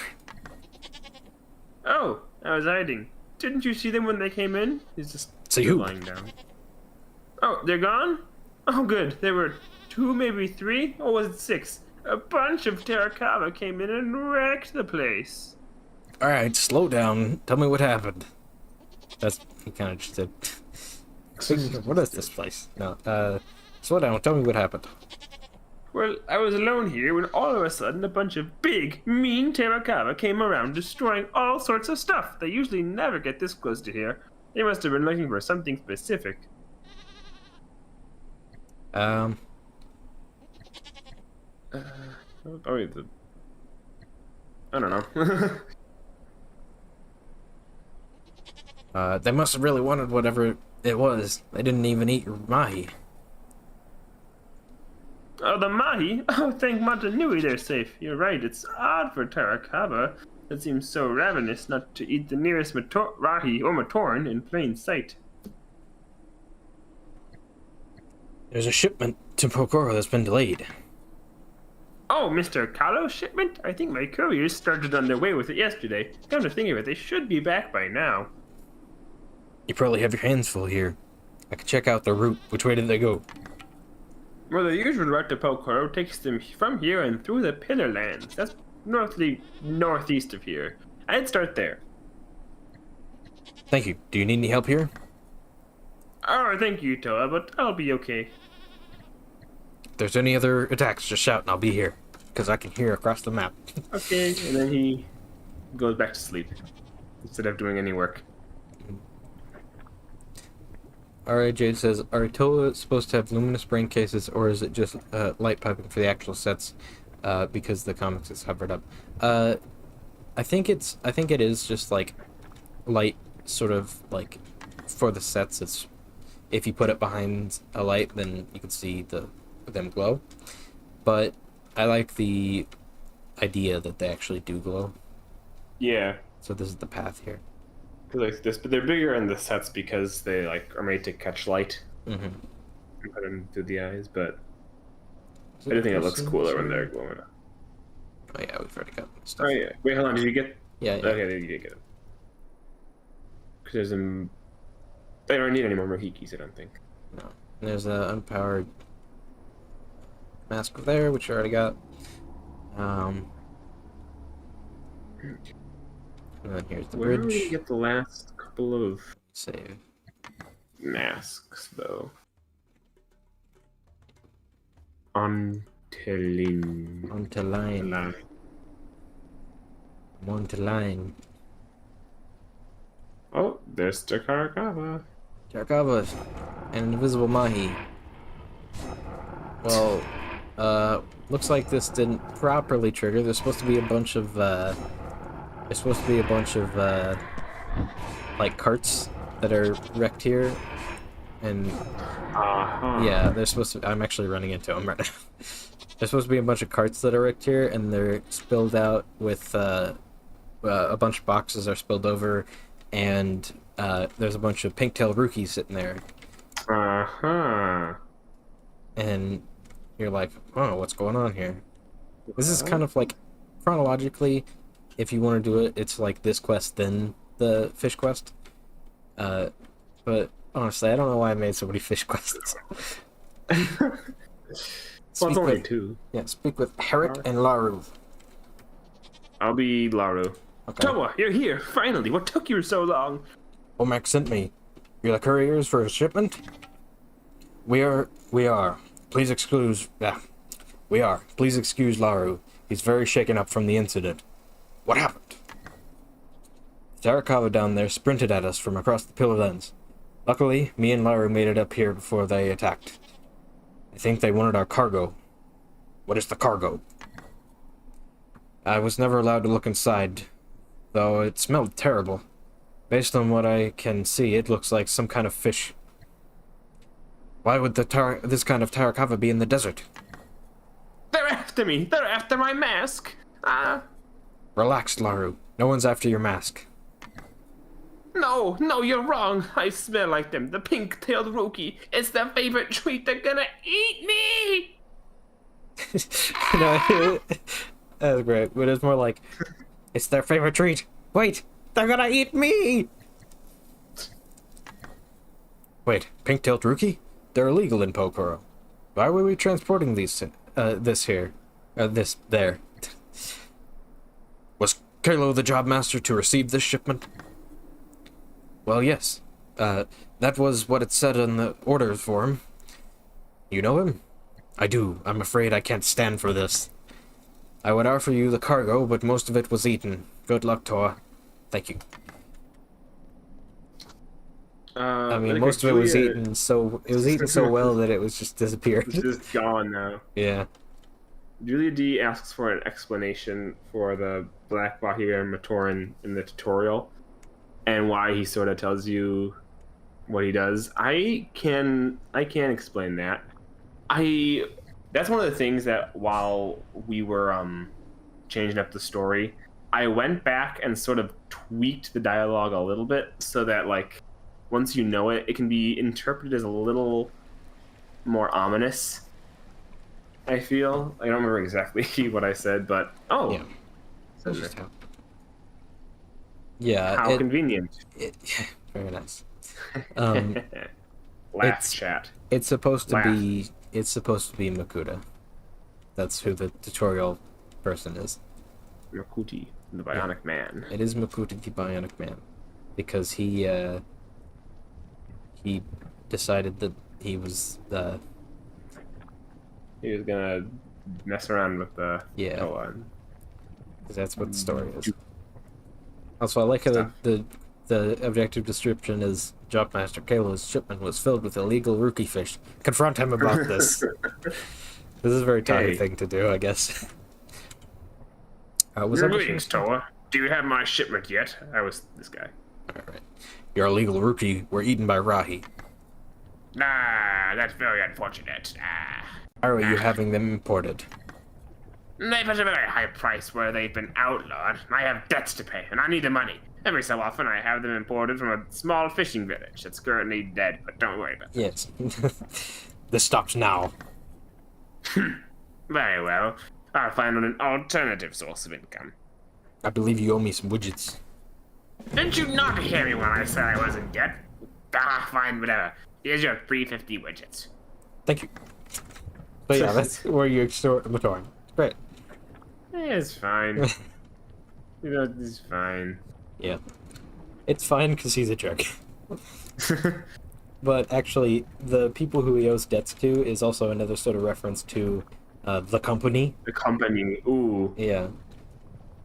[SPEAKER 2] Oh, I was hiding. Didn't you see them when they came in? He's just lying down. Oh, they're gone? Oh, good. There were 2, maybe 3, or was it 6? A bunch of Terakava came in and wrecked the place.
[SPEAKER 1] Alright, slow down. Tell me what happened. He kind of just said... What is this place? No, slow down. Tell me what happened.
[SPEAKER 2] Well, I was alone here when all of a sudden a bunch of big, mean Terakava came around destroying all sorts of stuff. They usually never get this close to here. They must have been looking for something specific.
[SPEAKER 1] Oh,
[SPEAKER 2] wait, I don't know.
[SPEAKER 1] They must have really wanted whatever it was. They didn't even eat Mahi.
[SPEAKER 2] Oh, the Mahi? Oh, thank Montanui they're safe. You're right, it's odd for Terakava. It seems so ravenous not to eat the nearest Rahi or Matoran in plain sight.
[SPEAKER 1] There's a shipment to Pokoro that's been delayed.
[SPEAKER 2] Oh, Mr. Kalo's shipment? I think my couriers started on their way with it yesterday. Come to think of it, they should be back by now.
[SPEAKER 1] You probably have your hands full here. I could check out the route. Which way did they go?
[SPEAKER 2] Well, the usual route to Pokoro takes them from here and through the Pillar Lands. That's northeast of here. I'd start there.
[SPEAKER 1] Thank you. Do you need any help here?
[SPEAKER 2] Oh, thank you, Toa, but I'll be okay.
[SPEAKER 1] If there's any other attacks, just shout and I'll be here. Because I can hear across the map.
[SPEAKER 2] Okay, and then he goes back to sleep instead of doing any work.
[SPEAKER 1] Alright, Jade says, are Toa supposed to have luminous brain cases, or is it just light piping for the actual sets because the comics is covered up? I think it is just like light, sort of like for the sets. It's if you put it behind a light, then you can see them glow. But I like the idea that they actually do glow.
[SPEAKER 2] Yeah.
[SPEAKER 1] So this is the path here.
[SPEAKER 2] Like this, but they're bigger in the sets because they like are made to catch light.
[SPEAKER 1] Mm-hmm.
[SPEAKER 2] And put them through the eyes, but I do think it looks cooler when they're glowing up.
[SPEAKER 1] Oh yeah, we've already got stuff.
[SPEAKER 2] Oh yeah. Wait, hold on. Did you get?
[SPEAKER 1] Yeah.
[SPEAKER 2] Okay, you did get it. Because there's they don't need any more Mohikis, I don't think.
[SPEAKER 1] No. And there's an unpowered mask there, which I already got. And then here's the
[SPEAKER 2] Where
[SPEAKER 1] bridge.
[SPEAKER 2] do we get the last couple of
[SPEAKER 1] Save.
[SPEAKER 2] masks, though? Onteline.
[SPEAKER 1] Monteline.
[SPEAKER 2] Oh, there's Terakava.
[SPEAKER 1] Terakava and an invisible Mahi. Well, looks like this didn't properly trigger. There's supposed to be a bunch of, like, carts that are wrecked here. And, yeah, they're supposed to... I'm actually running into them right now. There's supposed to be a bunch of carts that are wrecked here, and they're spilled out with, a bunch of boxes are spilled over, and, there's a bunch of pink-tailed rookies sitting there. And you're like, oh, what's going on here? This is kind of like, chronologically, if you want to do it, it's like this quest, then the fish quest. But honestly, I don't know why I made so many fish quests.
[SPEAKER 2] Well, it's only 2.
[SPEAKER 1] Yeah, speak with Herrick and Laru.
[SPEAKER 2] I'll be Laru.
[SPEAKER 1] Okay.
[SPEAKER 2] Toa, you're here, finally. What took you so long?
[SPEAKER 1] Omek sent me. You're the couriers for a shipment? We are. Please excuse... we are. Please excuse Laru. He's very shaken up from the incident. What happened? Tarakava down there sprinted at us from across the Pillar Lens. Luckily, me and Laru made it up here before they attacked. I think they wanted our cargo. What is the cargo? I was never allowed to look inside, though it smelled terrible. Based on what I can see, it looks like some kind of fish. Why would this kind of Tarakava be in the desert?
[SPEAKER 2] They're after me! They're after my mask!
[SPEAKER 1] Relax, Laru. No one's after your mask.
[SPEAKER 2] No, you're wrong. I smell like them. The pink-tailed rookie. It's their favorite treat. They're gonna eat me!
[SPEAKER 1] No, that's great. But it's more like, it's their favorite treat. Wait, they're gonna eat me! Wait, pink-tailed rookie? They're illegal in Pokoro. Why were we transporting this here? This there. Was Kalo the job master to receive this shipment? Well, yes. That was what it said in the order for him. You know him? I do. I'm afraid I can't stand for this. I would offer you the cargo, but most of it was eaten. Good luck, Toa. Thank you. I mean, most of it was eaten, so it was eaten so well that it was just disappeared.
[SPEAKER 2] It's just gone now.
[SPEAKER 1] Yeah.
[SPEAKER 2] Julia D asks for an explanation for the Black Bahir and Matoran in the tutorial, and why he sort of tells you what he does. I can explain that. That's one of the things that while we were changing up the story, I went back and sort of tweaked the dialogue a little bit so that, like, once you know it, it can be interpreted as a little more ominous. I feel. I don't remember exactly what I said, but
[SPEAKER 1] yeah. Yeah.
[SPEAKER 2] How convenient.
[SPEAKER 1] Very nice.
[SPEAKER 2] Laugh chat.
[SPEAKER 1] It's supposed to be. It's supposed to be Makuta. That's who the tutorial person is.
[SPEAKER 2] Makuti, the Bionic Man.
[SPEAKER 1] It is Makuta, the Bionic Man, because he decided that he was
[SPEAKER 2] He was gonna mess around with the
[SPEAKER 1] Toa. Because that's what the story is. Also, I like how the objective description is Jobmaster Kalo's shipment was filled with illegal rookie fish. Confront him about this. This is a very tiny thing to do, I guess.
[SPEAKER 2] Greetings, Toa. Do you have my shipment yet? I was this guy.
[SPEAKER 1] Alright. Your illegal rookie were eaten by Rahi.
[SPEAKER 2] That's very unfortunate.
[SPEAKER 1] How are you having them imported?
[SPEAKER 2] They put a very high price where they've been outlawed. I have debts to pay, and I need the money. Every so often, I have them imported from a small fishing village that's currently dead, but don't worry about it.
[SPEAKER 1] Yes. This stops now.
[SPEAKER 2] Very well. I'll find an alternative source of income.
[SPEAKER 1] I believe you owe me some widgets.
[SPEAKER 2] Didn't you not hear me when I said I was in debt? Fine, whatever. Here's your free 50 widgets.
[SPEAKER 1] Thank you. But yeah, that's where you extort Matoran. Great.
[SPEAKER 2] It's fine. It's fine.
[SPEAKER 1] Yeah. It's fine because he's a jerk. But actually, the people who he owes debts to is also another sort of reference to the company.
[SPEAKER 2] The company, ooh.
[SPEAKER 1] Yeah.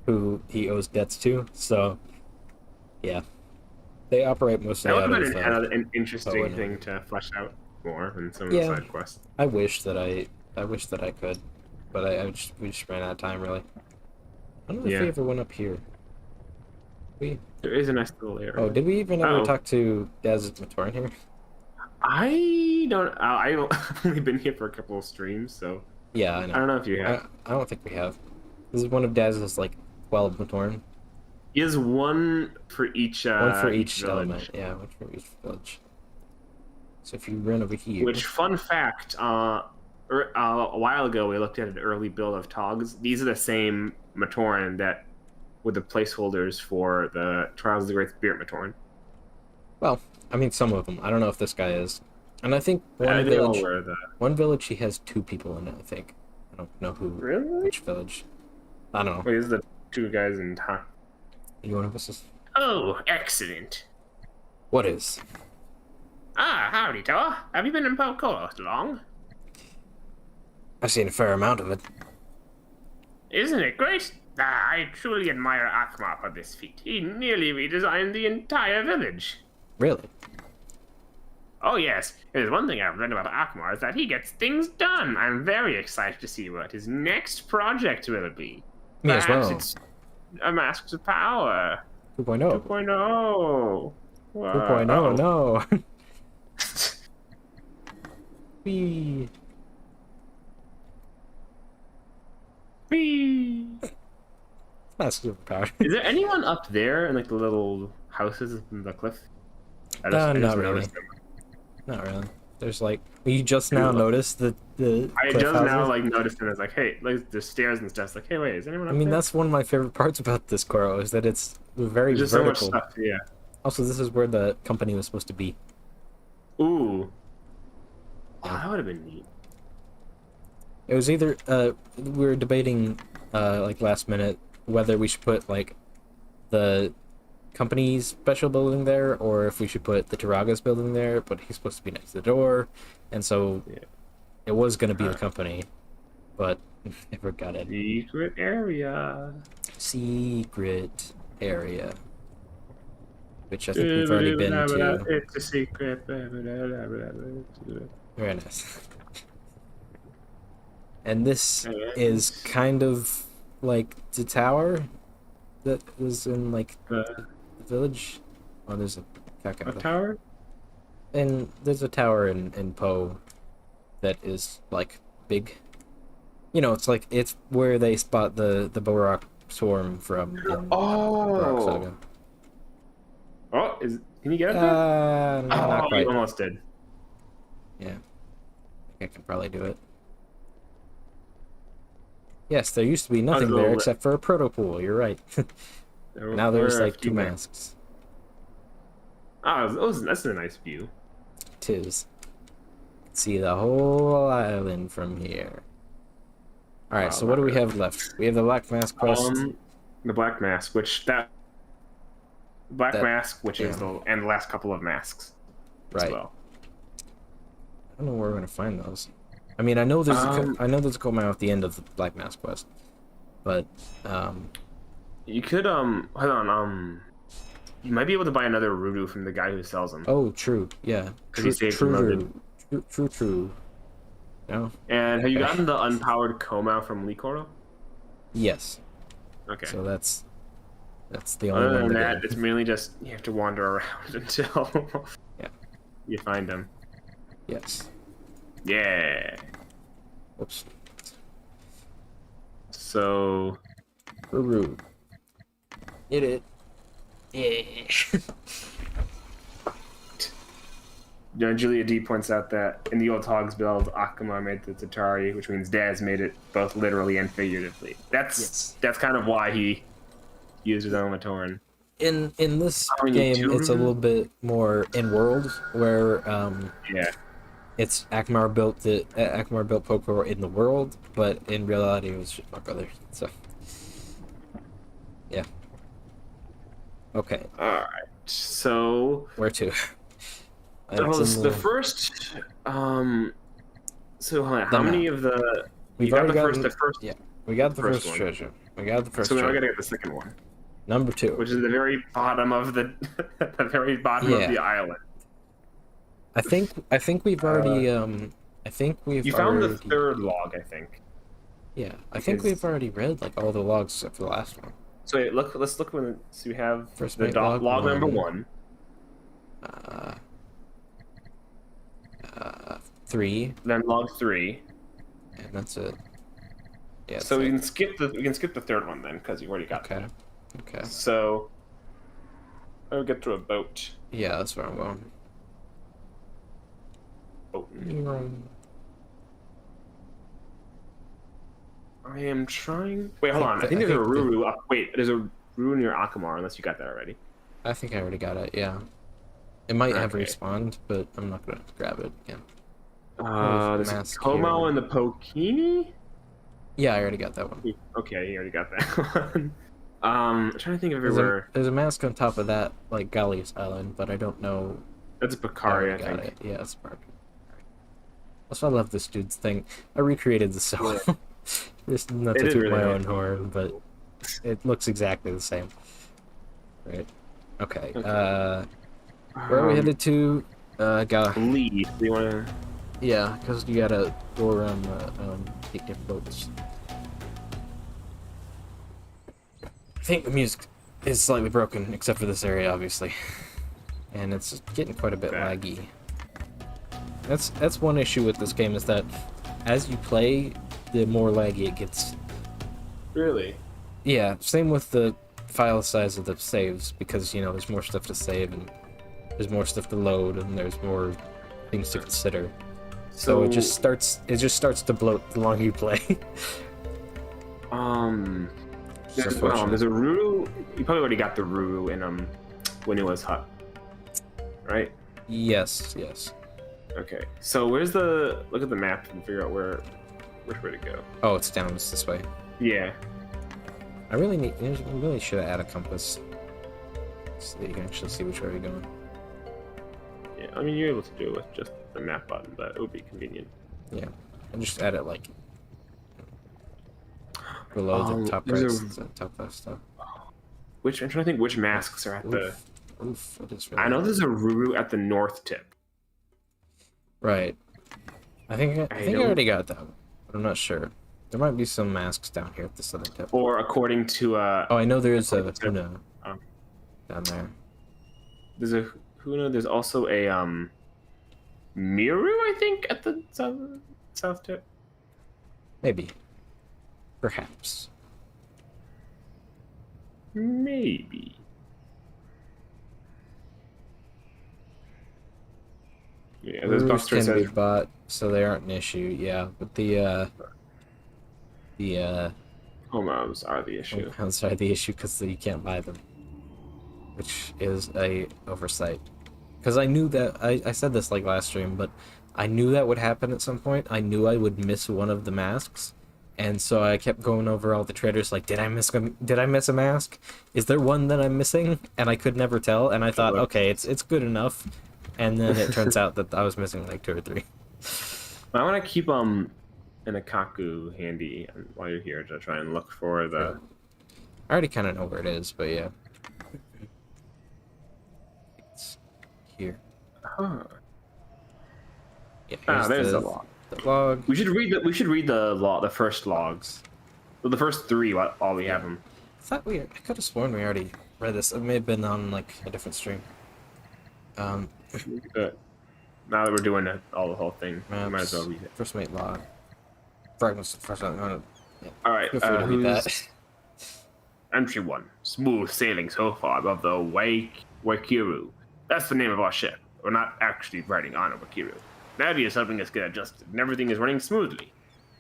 [SPEAKER 1] Who he owes debts to, so... Yeah. They operate mostly out of...
[SPEAKER 2] That would have been an interesting thing to flesh out more in some of the side quests.
[SPEAKER 1] I wish that I could. but we just ran out of time, really. I don't know if
[SPEAKER 2] Yeah.
[SPEAKER 1] we ever went up here.
[SPEAKER 2] There is a nice little area.
[SPEAKER 1] Oh, did we even ever
[SPEAKER 2] Oh.
[SPEAKER 1] talk to Daz's Matoran here?
[SPEAKER 2] I don't. I've only been here for a couple of streams, so
[SPEAKER 1] Yeah, I know.
[SPEAKER 2] I don't know if you have.
[SPEAKER 1] I don't think we have. This is one of Daz's, like, 12 Matoran.
[SPEAKER 2] He has one for each.
[SPEAKER 1] One for each
[SPEAKER 2] village.
[SPEAKER 1] element. Yeah, one for each village. So if you run over here...
[SPEAKER 2] Which, fun fact, a while ago we looked at an early build of Togs. These are the same Matoran that were the placeholders for the Trials of the Great Spirit Matoran.
[SPEAKER 1] Well, I mean, some of them. I don't know if this guy is. And I think one
[SPEAKER 2] They all
[SPEAKER 1] village...
[SPEAKER 2] were the...
[SPEAKER 1] One village, he has 2 people in it, I think. I don't know who...
[SPEAKER 2] Really?
[SPEAKER 1] Which village. I don't know.
[SPEAKER 2] Wait, these are the 2 guys in time.
[SPEAKER 1] You one of us is...
[SPEAKER 2] Oh, excellent.
[SPEAKER 1] What is?
[SPEAKER 2] Ah, howdy, Toa. Have you been in Pokolo long?
[SPEAKER 1] I've seen a fair amount of it.
[SPEAKER 2] Isn't it great? Ah, I truly admire Akma for this feat. He nearly redesigned the entire village.
[SPEAKER 1] Really?
[SPEAKER 2] Oh yes, there's one thing I've learned about Akmar is that he gets things done. I'm very excited to see what his next project will be.
[SPEAKER 1] Me as
[SPEAKER 2] Perhaps
[SPEAKER 1] well.
[SPEAKER 2] it's a Masks of Power.
[SPEAKER 1] 2.0.
[SPEAKER 2] 2.0.
[SPEAKER 1] 2.0, no. Whee.
[SPEAKER 2] Whee.
[SPEAKER 1] That's super powered.
[SPEAKER 2] Is there anyone up there in like the little houses in the cliff? I
[SPEAKER 1] Not really.
[SPEAKER 2] noticed them.
[SPEAKER 1] Not really. There's like you just now noticed the
[SPEAKER 2] I
[SPEAKER 1] cliff
[SPEAKER 2] just
[SPEAKER 1] houses?
[SPEAKER 2] now like noticed it. I was like, hey, like the stairs and stuff. It's like, hey, wait, is anyone
[SPEAKER 1] I
[SPEAKER 2] up
[SPEAKER 1] mean,
[SPEAKER 2] there?
[SPEAKER 1] that's one of my favorite parts about this Koro is that it's very
[SPEAKER 2] There's just so much
[SPEAKER 1] vertical.
[SPEAKER 2] stuff. Yeah.
[SPEAKER 1] Also, this is where the company was supposed to be.
[SPEAKER 2] Ooh. Oh,
[SPEAKER 1] Yeah.
[SPEAKER 2] that would have been neat.
[SPEAKER 1] It was either we were debating like last minute whether we should put like the company's special building there or if we should put the Taraga's building there, but he's supposed to be next to the door, and so
[SPEAKER 2] Yeah.
[SPEAKER 1] it was gonna be the company, but never got it.
[SPEAKER 2] Secret area.
[SPEAKER 1] Secret area, which I think we've already been to.
[SPEAKER 2] It's a secret.
[SPEAKER 1] Very nice. And this is kind of like the tower that was in like the village. Oh, there's a
[SPEAKER 2] A
[SPEAKER 1] Kakao.
[SPEAKER 2] tower?
[SPEAKER 1] And there's a tower in Po that is like big. You know, it's where they spot the Borok swarm from in Borok Saga.
[SPEAKER 2] Oh, can you get it there?
[SPEAKER 1] Not
[SPEAKER 2] Oh,
[SPEAKER 1] quite.
[SPEAKER 2] you almost did.
[SPEAKER 1] Yeah. I think I can probably do it. Yes, there used to be nothing there except for a proto pool. You're right. Now there's like 2 masks.
[SPEAKER 2] Oh, that's a nice view.
[SPEAKER 1] Tis. See the whole island from here. Alright, so what do we have left? We have the Black Mask quest.
[SPEAKER 2] The Black Mask, which is the and the last couple of masks as
[SPEAKER 1] Right.
[SPEAKER 2] well.
[SPEAKER 1] I don't know where we're gonna find those. I mean, I know there's a Komao at the end of the Black Mask quest, but
[SPEAKER 2] you could hold on, you might be able to buy another Rudu from the guy who sells them.
[SPEAKER 1] oh, true, yeah,
[SPEAKER 2] He saved him loaded.
[SPEAKER 1] true. No.
[SPEAKER 2] And have you gotten the unpowered Komao from Likoro?
[SPEAKER 1] Yes.
[SPEAKER 2] Okay.
[SPEAKER 1] So that's the only
[SPEAKER 2] Other
[SPEAKER 1] one.
[SPEAKER 2] than
[SPEAKER 1] to
[SPEAKER 2] that,
[SPEAKER 1] get.
[SPEAKER 2] it's mainly just you have to wander around until you find them.
[SPEAKER 1] Yes.
[SPEAKER 2] Yeah.
[SPEAKER 1] Whoops.
[SPEAKER 2] So
[SPEAKER 1] Ruru. Get it. Yeah.
[SPEAKER 2] Julia D points out that in the old Hogs build, Akama made the Tatari, which means Daz made it both literally and figuratively. That's kind of why he used his own Matoran.
[SPEAKER 1] In this game, it's a little bit more in world where it's Akmar built Pokor in the world, but in reality, it was just my brother. So yeah. Okay.
[SPEAKER 2] All right. So
[SPEAKER 1] Where to?
[SPEAKER 2] the first. So how many of the?
[SPEAKER 1] We've already gotten the first. Yeah, we got the first
[SPEAKER 2] one.
[SPEAKER 1] treasure. We got the first.
[SPEAKER 2] So now I
[SPEAKER 1] treasure.
[SPEAKER 2] gotta get the second one.
[SPEAKER 1] Number 2,
[SPEAKER 2] which is at the very bottom of the the very bottom of the island.
[SPEAKER 1] I think we've already I think we've
[SPEAKER 2] You found
[SPEAKER 1] already...
[SPEAKER 2] the third log, I think.
[SPEAKER 1] Yeah, I think we've already read like all the logs except for the last one.
[SPEAKER 2] So wait, let's look when. So we have
[SPEAKER 1] First
[SPEAKER 2] the
[SPEAKER 1] mate log
[SPEAKER 2] log number
[SPEAKER 1] one.
[SPEAKER 2] 1.
[SPEAKER 1] Uh, 3,
[SPEAKER 2] Then log 3.
[SPEAKER 1] and that's it. Yeah,
[SPEAKER 2] So
[SPEAKER 1] that's it.
[SPEAKER 2] we can skip the third one then because you already got
[SPEAKER 1] Okay.
[SPEAKER 2] that.
[SPEAKER 1] Okay.
[SPEAKER 2] So I'll get to a boat.
[SPEAKER 1] Yeah, that's where I'm going.
[SPEAKER 2] Boat.
[SPEAKER 1] Mm.
[SPEAKER 2] I am trying. Wait, hold on. I think there's a Ruru. Wait, there's a Ruru near Akamar. Unless you got that already.
[SPEAKER 1] I think I already got it. Yeah. It might have
[SPEAKER 2] Okay.
[SPEAKER 1] respawned, but I'm not gonna grab it again.
[SPEAKER 2] There's a Como and the Pokini.
[SPEAKER 1] Yeah, I already got that one.
[SPEAKER 2] Okay, you already got that one. I'm trying to think of everywhere.
[SPEAKER 1] There's a mask on top of that, like Gali's Island, but I don't know.
[SPEAKER 2] That's a Bakari, I think.
[SPEAKER 1] It. Yeah, it's Bakari. That's why I love this dude's thing. I recreated the song. Just not to toot my own horn, but it looks exactly the same. Right. Okay. Where are we headed to?
[SPEAKER 2] Lead. Do you want to?
[SPEAKER 1] Yeah, because you gotta go around the take different boats. I think the music is slightly broken, except for this area, obviously, and it's getting quite a bit laggy. That's one issue with this game, is that as you play, the more laggy it gets.
[SPEAKER 2] Really?
[SPEAKER 1] Yeah. Same with the file size of the saves, because you know there's more stuff to save and there's more stuff to load and there's more things to consider. So it just starts to bloat the longer you play.
[SPEAKER 2] There's a Ruru. You probably already got the Ruru in Winiwa's hut, right?
[SPEAKER 1] Yes.
[SPEAKER 2] Okay. So where's the? Look at the map and figure out which way to go.
[SPEAKER 1] Oh, it's down. It's this way.
[SPEAKER 2] Yeah.
[SPEAKER 1] I really should have added a compass so that you can actually see which way we're going.
[SPEAKER 2] Yeah, I mean you're able to do it with just the map button, but it would be convenient.
[SPEAKER 1] Yeah, and just add it like below the top right, top left stuff.
[SPEAKER 2] I'm trying to think which masks are at the.
[SPEAKER 1] Oof, really
[SPEAKER 2] I know there's a Ruru at the north tip.
[SPEAKER 1] Right. I think I already got that one, but I'm not sure. There might be some masks down here at the southern tip.
[SPEAKER 2] Or according to
[SPEAKER 1] Oh, I know there is a Huna down there.
[SPEAKER 2] There's a Huna. There's also a Miru, I think, at the south tip.
[SPEAKER 1] Maybe. Perhaps.
[SPEAKER 2] Maybe. Yeah, those
[SPEAKER 1] Rurus can be bought, so they aren't an issue. Yeah, but the
[SPEAKER 2] Homos are the issue.
[SPEAKER 1] Homos are the issue because you can't buy them, which is a oversight. Because I knew that I said this like last stream, but I knew that would happen at some point. I knew I would miss one of the masks, and so I kept going over all the traders like, did I miss a mask? Is there one that I'm missing? And I could never tell. And I thought, okay, it's good enough. And then it turns out that I was missing like 2 or 3.
[SPEAKER 2] I want to keep an Akaku handy while you're here to try and look for the.
[SPEAKER 1] Yeah. I already kind of know where it is, but yeah. It's here.
[SPEAKER 2] Huh.
[SPEAKER 1] Yeah,
[SPEAKER 2] there's the log.
[SPEAKER 1] The log.
[SPEAKER 2] We should read the first logs. Well, the first 3 while we have them.
[SPEAKER 1] I could have sworn we already read this. It may have been on like a different stream.
[SPEAKER 2] Now that we're doing the whole thing,
[SPEAKER 1] Maps,
[SPEAKER 2] we might as well read it.
[SPEAKER 1] First mate log. Fragments. First mate. Yeah.
[SPEAKER 2] All right.
[SPEAKER 1] Feel free to read that.
[SPEAKER 2] Entry 1. Smooth sailing so far above the Waikiru. That's the name of our ship. We're not actually riding on a Waikiru. Navi is helping us get adjusted, and everything is running smoothly.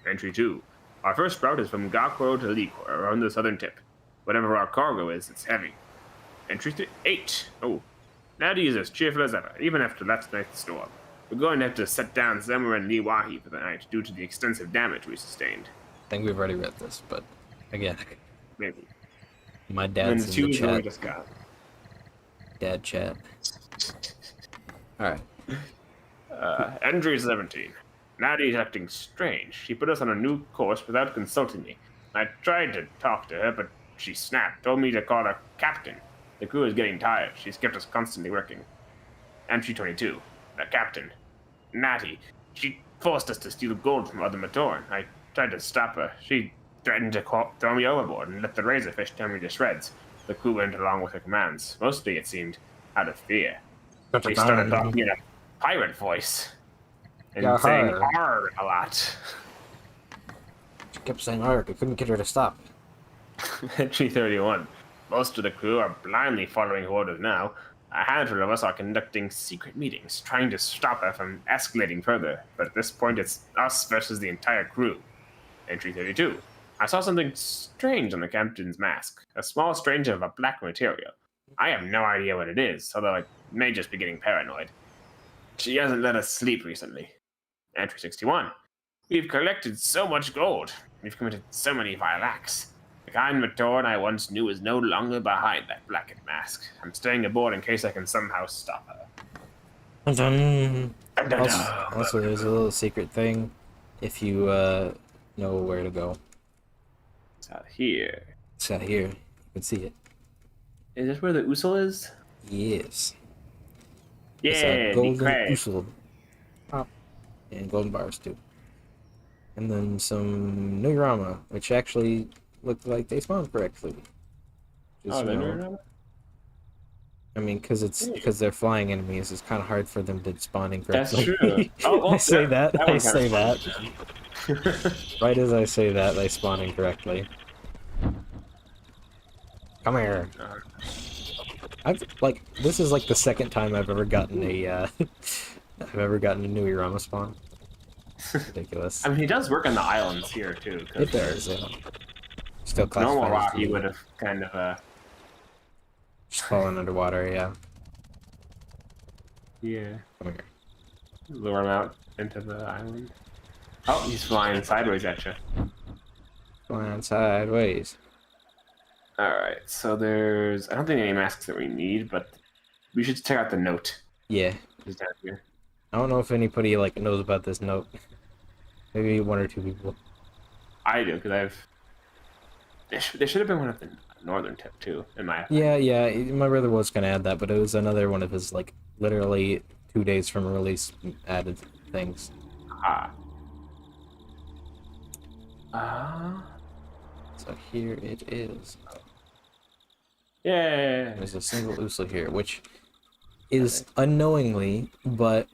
[SPEAKER 2] Entry 2. Our first route is from Gakuro to Likor, around the southern tip. Whatever our cargo is, it's heavy. Entry 8. Oh. Nadia is as cheerful as ever, even after last night's storm. We're going to have to set down Zemur and Liwahi for the night due to the extensive damage we sustained.
[SPEAKER 1] I think we've already read this, but again,
[SPEAKER 2] maybe.
[SPEAKER 1] My dad's in the chat.
[SPEAKER 2] We just got.
[SPEAKER 1] Dad chat. All right.
[SPEAKER 2] Entry 17. Nadia's acting strange. She put us on a new course without consulting me. I tried to talk to her, but she snapped, told me to call her captain. The crew is getting tired. She's kept us constantly working. Entry 22. The captain. Natty. She forced us to steal gold from other Matoran. I tried to stop her. She threatened to throw me overboard and let the razorfish tear me to shreds. The crew went along with her commands, mostly, it seemed, out of fear. They started talking in a pirate voice and saying "arr" a lot.
[SPEAKER 1] She kept saying "arr." I couldn't get her to stop.
[SPEAKER 2] Entry 31. Most of the crew are blindly following her orders now. A handful of us are conducting secret meetings, trying to stop her from escalating further. But at this point, it's us versus the entire crew. Entry 32. I saw something strange on the captain's mask. A small stranger of a black material. I have no idea what it is, although I may just be getting paranoid. She hasn't let us sleep recently. Entry 61. We've collected so much gold. We've committed so many vile acts. The kind Matoran I once knew is no longer behind that blackened mask. I'm staying aboard in case I can somehow stop her.
[SPEAKER 1] Dun, dun. Also, there's a little secret thing if you know where to go.
[SPEAKER 2] It's out here.
[SPEAKER 1] It's out here. You can see it.
[SPEAKER 2] Is this where the Usul is?
[SPEAKER 1] Yes.
[SPEAKER 2] Yeah,
[SPEAKER 1] golden
[SPEAKER 2] the
[SPEAKER 1] Usul. Oh. And golden bars too. And then some Nuyurama, which actually looked like they spawned correctly.
[SPEAKER 2] Just, they Nuyurama?
[SPEAKER 1] I mean, because they're flying enemies, it's kind of hard for them to spawn incorrectly.
[SPEAKER 2] That's true. Oh, well,
[SPEAKER 1] I say that. Right as I say that, they spawn incorrectly. Come here. This is like the second time I've ever gotten a Nuyurama spawn. Ridiculous.
[SPEAKER 2] I mean, he does work on the islands here too.
[SPEAKER 1] It does. Yeah. Still classified.
[SPEAKER 2] Normal rock, he would have kind of
[SPEAKER 1] just fallen underwater. Yeah.
[SPEAKER 2] Yeah.
[SPEAKER 1] Come here.
[SPEAKER 2] Lure him out into the island. Oh, he's flying sideways at you.
[SPEAKER 1] Flying sideways.
[SPEAKER 2] Alright, so there's... I don't think any masks that we need, but we should check out the note.
[SPEAKER 1] Yeah.
[SPEAKER 2] He's down here.
[SPEAKER 1] I don't know if anybody knows about this note. Maybe one or two people.
[SPEAKER 2] I do, because I've... There should have been one of the northern tip, too, in my opinion.
[SPEAKER 1] Yeah, my brother was going to add that, but it was another one of his, literally 2 days from release added things. So here it is.
[SPEAKER 2] Yeah.
[SPEAKER 1] There's a single Usul here, which is unknowingly, but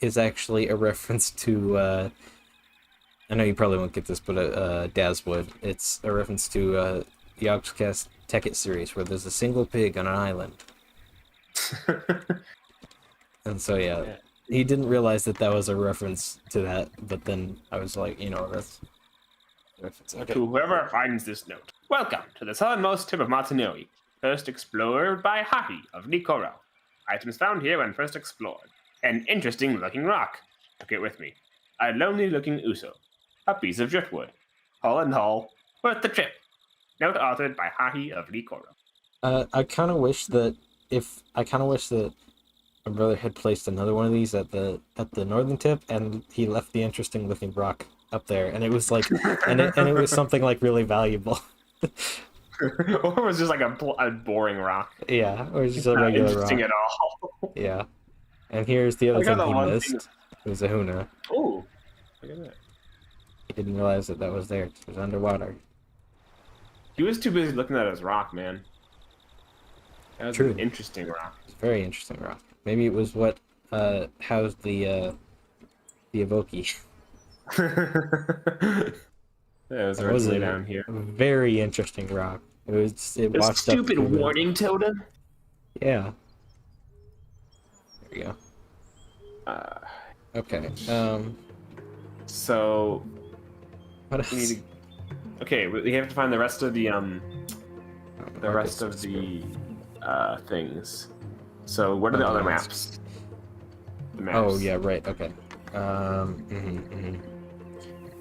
[SPEAKER 1] is actually a reference to, I know you probably won't get this, but Daz would. It's a reference to the Oxcast Tekkit series, where there's a single pig on an island. And so, yeah, he didn't realize that was a reference to that, but then I was like, that's...
[SPEAKER 2] Okay. To whoever finds this note, welcome to the southernmost tip of Kanohi, first explored by Hahi of Nikoro. Items found here when first explored. An interesting-looking rock. Took it with me. A lonely-looking Usul. A piece of driftwood. Hull and hull. Worth the trip. Note authored by Hahi of Nikoro.
[SPEAKER 1] I kind of wish that my brother had placed another one of these at the northern tip, and he left the interesting-looking rock up there, and it was like, and it was something really valuable.
[SPEAKER 2] Or it was just a boring rock.
[SPEAKER 1] Yeah, or just a regular
[SPEAKER 2] interesting
[SPEAKER 1] rock.
[SPEAKER 2] At all.
[SPEAKER 1] Yeah, and here's the other thing he missed. It was a Huna.
[SPEAKER 2] Oh, look at that.
[SPEAKER 1] He didn't realize that was there. It was underwater.
[SPEAKER 2] He was too busy looking at his rock, man. That was an interesting rock.
[SPEAKER 1] It's a very interesting rock. Maybe it was what housed the Evoki.
[SPEAKER 2] It was originally down here.
[SPEAKER 1] Very interesting rock. It washed
[SPEAKER 2] stupid
[SPEAKER 1] up
[SPEAKER 2] warning totem.
[SPEAKER 1] Yeah. There we go. Okay.
[SPEAKER 2] So.
[SPEAKER 1] What else?
[SPEAKER 2] Okay, we have to find the rest of the things. So what are the other maps? The maps?
[SPEAKER 1] Oh yeah, right. Okay.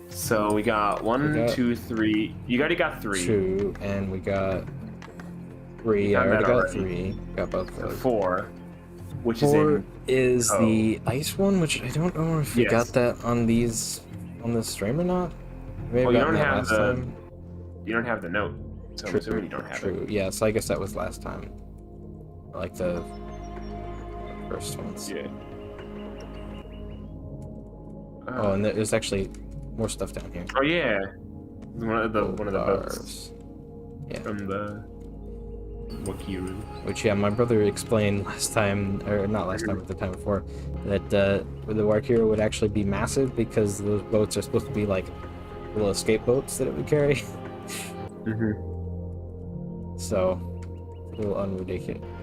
[SPEAKER 2] So we got 1, 2, 3. You already got 3.
[SPEAKER 1] 2, and we got 3. I already got 3. Got both those.
[SPEAKER 2] 4, which
[SPEAKER 1] 4 is the ice one, which I don't know if we got that on this stream or not. Maybe
[SPEAKER 2] well, you don't have the note, so I'm assuming you don't have it.
[SPEAKER 1] Yeah, so I guess that was last time. Like the first ones.
[SPEAKER 2] Yeah.
[SPEAKER 1] Oh, and there's actually more stuff down here.
[SPEAKER 2] Oh yeah, one of the boats
[SPEAKER 1] Bars. Yeah.
[SPEAKER 2] from the Wakiru.
[SPEAKER 1] Which, yeah, my brother explained last time, or not last time, but the time before, that the Warkiro would actually be massive because those boats are supposed to be like little escape boats that it would carry. So, a little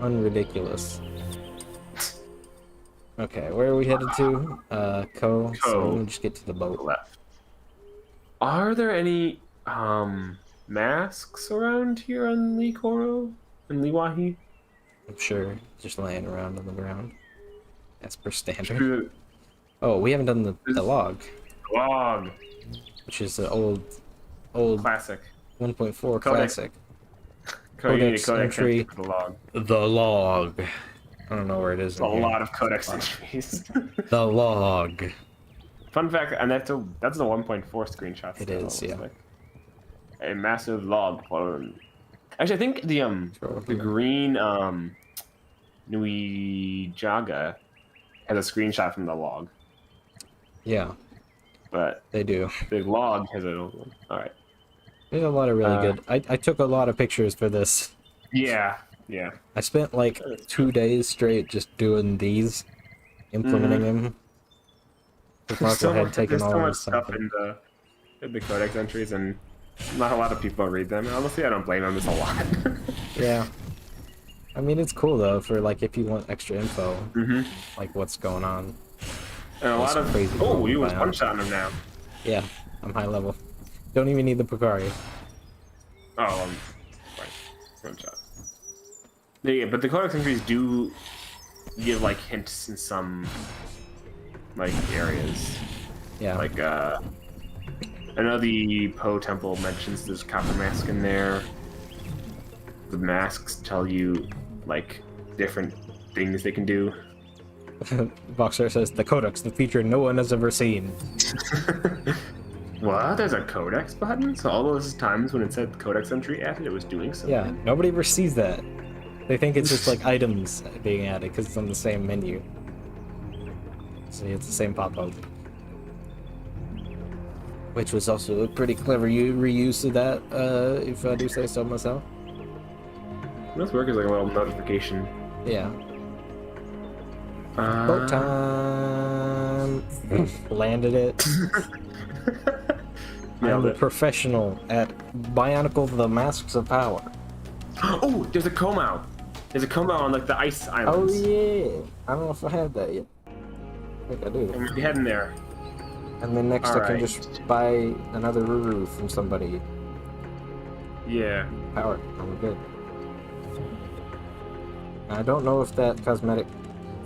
[SPEAKER 1] unridiculous. Okay, where are we headed to? Ko. So we'll just get to the boat.
[SPEAKER 2] Left. Are there any masks around here on Likoro and Liwahi?
[SPEAKER 1] I'm sure, just laying around on the ground. As per standard.
[SPEAKER 2] True.
[SPEAKER 1] Oh, we haven't done the log.
[SPEAKER 2] Log.
[SPEAKER 1] Which is an old
[SPEAKER 2] Classic.
[SPEAKER 1] 1.4 classic.
[SPEAKER 2] Codex
[SPEAKER 1] entry.
[SPEAKER 2] For the log.
[SPEAKER 1] The log. I don't know where it is.
[SPEAKER 2] A lot of codex entries.
[SPEAKER 1] The log.
[SPEAKER 2] Fun fact, and that's the 1.4 screenshot.
[SPEAKER 1] It is, yeah.
[SPEAKER 2] Like a massive log. Actually, I think the green Nui Jaga has a screenshot from the log.
[SPEAKER 1] Yeah.
[SPEAKER 2] But
[SPEAKER 1] they do.
[SPEAKER 2] Big log has an old one. All right.
[SPEAKER 1] There's a lot of really good. I took a lot of pictures for this.
[SPEAKER 2] Yeah.
[SPEAKER 1] I spent like 2 days straight just doing these, implementing them.
[SPEAKER 2] There's
[SPEAKER 1] had taken
[SPEAKER 2] so
[SPEAKER 1] all
[SPEAKER 2] much
[SPEAKER 1] this
[SPEAKER 2] stuff in the codex entries, and not a lot of people read them. And honestly, I don't blame them. It's a lot.
[SPEAKER 1] Yeah. I mean, it's cool though for like if you want extra info, like what's going on.
[SPEAKER 2] And a lot of crazy. Oh, you was one-shotting him now.
[SPEAKER 1] Yeah, I'm high level. Don't even need the Picari.
[SPEAKER 2] Oh, right. One shot. Yeah, but the codex entries do give like hints in some like areas.
[SPEAKER 1] Yeah.
[SPEAKER 2] Like I know the Po Temple mentions there's copper mask in there. The masks tell you like different things they can do.
[SPEAKER 1] Boxer says the codex, the feature no one has ever seen.
[SPEAKER 2] What? There's a codex button? So all those times when it said codex entry added, it was doing something?
[SPEAKER 1] Yeah, nobody ever sees that. They think it's just like items being added because it's on the same menu. See, it's the same pop-up. Which was also a pretty clever reuse of that, if I do say so myself.
[SPEAKER 2] This work is like a little notification.
[SPEAKER 1] Yeah. Boat time! Landed it. I'm a professional at Bionicle the Masks of Power.
[SPEAKER 2] Oh, there's a Komau! There's a Komau on like the ice islands.
[SPEAKER 1] Oh yeah! I don't know if I have that yet. I think I do.
[SPEAKER 2] I'm heading there.
[SPEAKER 1] And then next I can just buy another Ruru from somebody.
[SPEAKER 2] Yeah.
[SPEAKER 1] Power. I'm good. I don't know if that cosmetic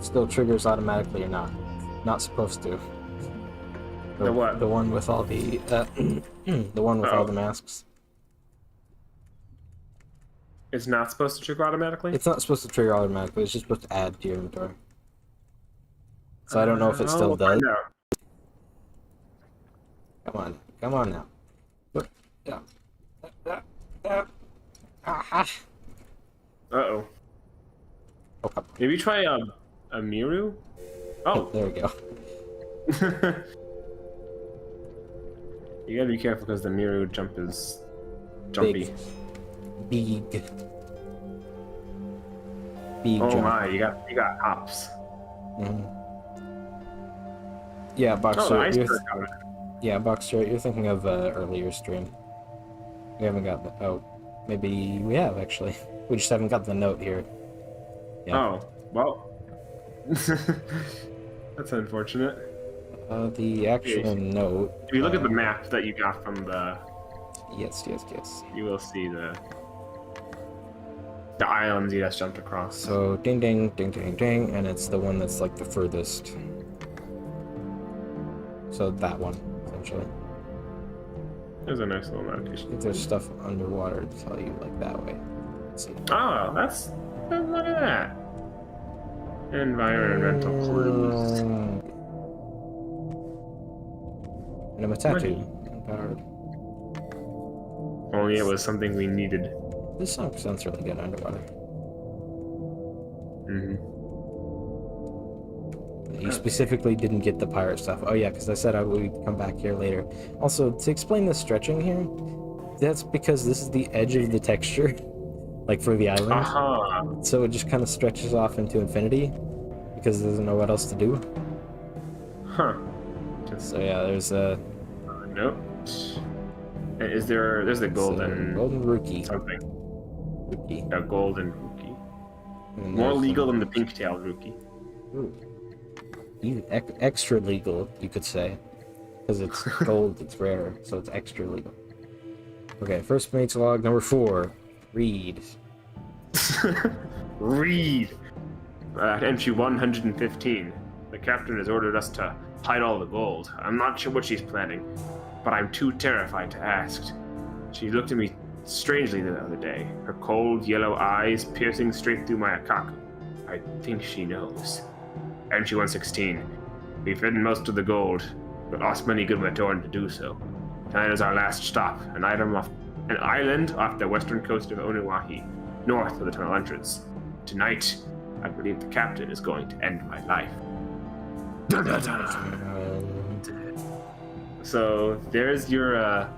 [SPEAKER 1] still triggers automatically or not. Not supposed to.
[SPEAKER 2] The what?
[SPEAKER 1] The one with all the the one with all the masks.
[SPEAKER 2] It's not supposed to trigger automatically?
[SPEAKER 1] It's not supposed to trigger automatically, it's just supposed to add to your inventory. So I don't know if it still does. Come on now. Look, yeah.
[SPEAKER 2] Uh-oh.
[SPEAKER 1] Okay.
[SPEAKER 2] Maybe try a Miru? Oh.
[SPEAKER 1] There we go.
[SPEAKER 2] You gotta be careful because the Miru jump is jumpy.
[SPEAKER 1] Big
[SPEAKER 2] oh
[SPEAKER 1] jump.
[SPEAKER 2] my, you got hops.
[SPEAKER 1] Yeah, Boxer.
[SPEAKER 2] Oh,
[SPEAKER 1] yeah, Boxer, you're thinking of earlier stream. We haven't got the... Oh, maybe we have, actually. We just haven't got the note here. Yeah.
[SPEAKER 2] Oh, well. That's unfortunate.
[SPEAKER 1] The actual note...
[SPEAKER 2] If you look at the map that you got from the...
[SPEAKER 1] Yes.
[SPEAKER 2] You will see the islands you just jumped across.
[SPEAKER 1] So, ding, ding, ding, ding, ding, and it's the one that's, like, the furthest. So, that one, essentially.
[SPEAKER 2] There's a nice little notation.
[SPEAKER 1] If there's stuff underwater to tell you, like, that way. Let's see.
[SPEAKER 2] Oh, look at that. Environmental clues.
[SPEAKER 1] And I'm a tattoo. Empowered.
[SPEAKER 2] Only it was something we needed.
[SPEAKER 1] This song sounds really good underwater. you specifically didn't get the pirate stuff. Oh yeah, because I said I would come back here later. Also, to explain the stretching here, that's because this is the edge of the texture, like for the island.
[SPEAKER 2] Uh-huh.
[SPEAKER 1] So it just kind of stretches off into infinity, because it doesn't know what else to do.
[SPEAKER 2] Huh.
[SPEAKER 1] So yeah, there's a...
[SPEAKER 2] note. There's the golden...
[SPEAKER 1] golden rookie.
[SPEAKER 2] Something.
[SPEAKER 1] Rookie.
[SPEAKER 2] A golden rookie.
[SPEAKER 1] And
[SPEAKER 2] More
[SPEAKER 1] there's
[SPEAKER 2] legal
[SPEAKER 1] some-
[SPEAKER 2] than the pink-tailed rookie.
[SPEAKER 1] Ooh. Even extra legal, you could say. Because it's gold, it's rare, so it's extra legal. Okay, first mate's log number 4. Read.
[SPEAKER 2] Read! At entry 115, the captain has ordered us to hide all the gold. I'm not sure what she's planning, but I'm too terrified to ask. She looked at me strangely the other day, her cold yellow eyes piercing straight through my akaku. I think she knows. Entry 116. We've hidden most of the gold, but lost many good Matorn to do so. Tonight is our last stop, an island off the western coast of Onuahi, north of the tunnel entrance. Tonight, I believe the captain is going to end my life. So there's your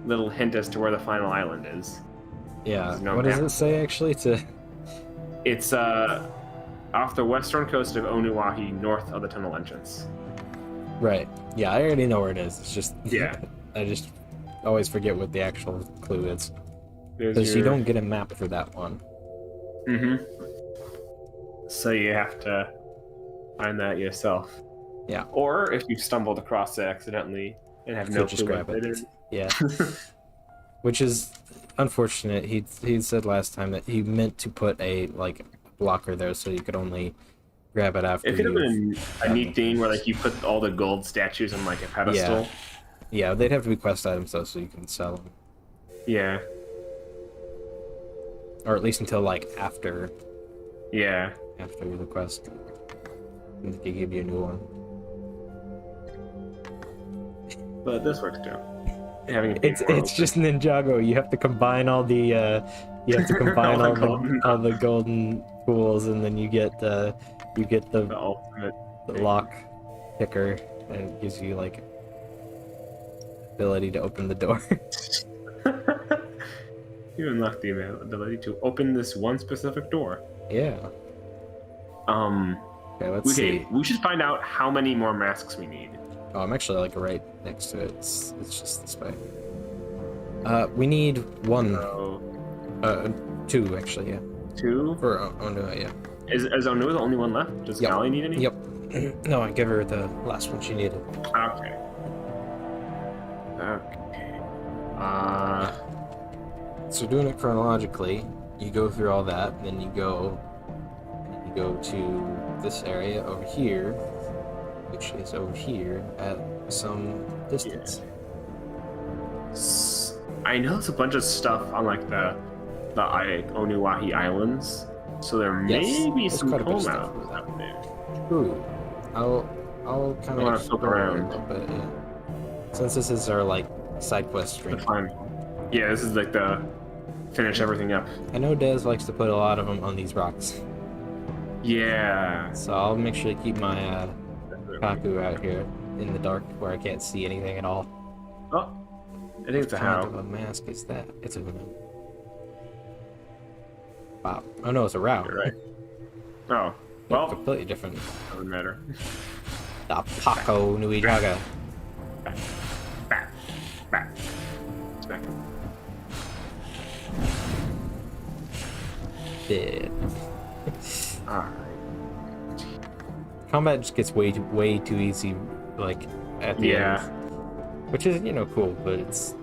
[SPEAKER 2] little hint as to where the final island is.
[SPEAKER 1] Yeah,
[SPEAKER 2] There's no
[SPEAKER 1] what does
[SPEAKER 2] map.
[SPEAKER 1] it say actually?
[SPEAKER 2] It's off the western coast of Onuahi, north of the tunnel entrance.
[SPEAKER 1] Right. Yeah, I already know where it is. It's just...
[SPEAKER 2] Yeah.
[SPEAKER 1] I just always forget what the actual clue is.
[SPEAKER 2] There's
[SPEAKER 1] Because you
[SPEAKER 2] your-
[SPEAKER 1] don't get a map for that one.
[SPEAKER 2] Mm-hmm. So you have to find that yourself.
[SPEAKER 1] Yeah.
[SPEAKER 2] Or if you've stumbled across it accidentally and have
[SPEAKER 1] You
[SPEAKER 2] no
[SPEAKER 1] could just
[SPEAKER 2] clue
[SPEAKER 1] grab
[SPEAKER 2] what
[SPEAKER 1] it.
[SPEAKER 2] it is.
[SPEAKER 1] Yeah. Which is unfortunate. He said last time that he meant to put a blocker there so you could only grab it after
[SPEAKER 2] It could have
[SPEAKER 1] you...
[SPEAKER 2] been a neat thing where you put all the gold statues on a pedestal.
[SPEAKER 1] Yeah, they'd have to be quest items though, so you can sell them.
[SPEAKER 2] Yeah.
[SPEAKER 1] Or at least until after
[SPEAKER 2] Yeah.
[SPEAKER 1] the quest. And they give you a new one.
[SPEAKER 2] But this works too. Having a
[SPEAKER 1] It's just Ninjago. You have to combine all the all the golden tools, and then you get the
[SPEAKER 2] ultimate
[SPEAKER 1] lock picker, and it gives you ability to open the door.
[SPEAKER 2] You unlock the ability to open this one specific door.
[SPEAKER 1] Yeah. Okay, let's see.
[SPEAKER 2] We should find out how many more masks we need.
[SPEAKER 1] Oh, I'm actually right next to it. It's just this way. We need one.
[SPEAKER 2] So,
[SPEAKER 1] 2 actually. Yeah.
[SPEAKER 2] 2?
[SPEAKER 1] Oh no, yeah.
[SPEAKER 2] Is Onua the only one left? Does
[SPEAKER 1] Yep.
[SPEAKER 2] Callie need any?
[SPEAKER 1] Yep. No, I gave her the last one she needed.
[SPEAKER 2] Okay.
[SPEAKER 1] So doing it chronologically, you go through all that, and then you go to this area over here, which is over here at some distance.
[SPEAKER 2] I know there's a bunch of stuff on the Onuahi Islands, so there may be
[SPEAKER 1] there's
[SPEAKER 2] some
[SPEAKER 1] quite a bit of
[SPEAKER 2] home
[SPEAKER 1] stuff.
[SPEAKER 2] out there.
[SPEAKER 1] Ooh, I'll kind
[SPEAKER 2] I wanna
[SPEAKER 1] of
[SPEAKER 2] poke
[SPEAKER 1] explore
[SPEAKER 2] around.
[SPEAKER 1] a little bit. Yeah. Since this is our side quest stream,
[SPEAKER 2] Yeah, this is the finish everything up.
[SPEAKER 1] I know Dez likes to put a lot of them on these rocks,
[SPEAKER 2] Yeah.
[SPEAKER 1] so I'll make sure to keep my Kaku out here in the dark where I can't see anything at all.
[SPEAKER 2] Oh, I think it's a
[SPEAKER 1] What kind of
[SPEAKER 2] how.
[SPEAKER 1] a mask is that? It's a Uno. Wow. Oh no, it's a Rao.
[SPEAKER 2] You're right. Oh,
[SPEAKER 1] Yeah,
[SPEAKER 2] well,
[SPEAKER 1] completely different.
[SPEAKER 2] doesn't matter.
[SPEAKER 1] The Paco Nui Jaga.
[SPEAKER 2] Back. Smack.
[SPEAKER 1] Dead.
[SPEAKER 2] Alright.
[SPEAKER 1] Combat just gets way too easy, at the
[SPEAKER 2] Yeah.
[SPEAKER 1] end. Which is, cool, but it's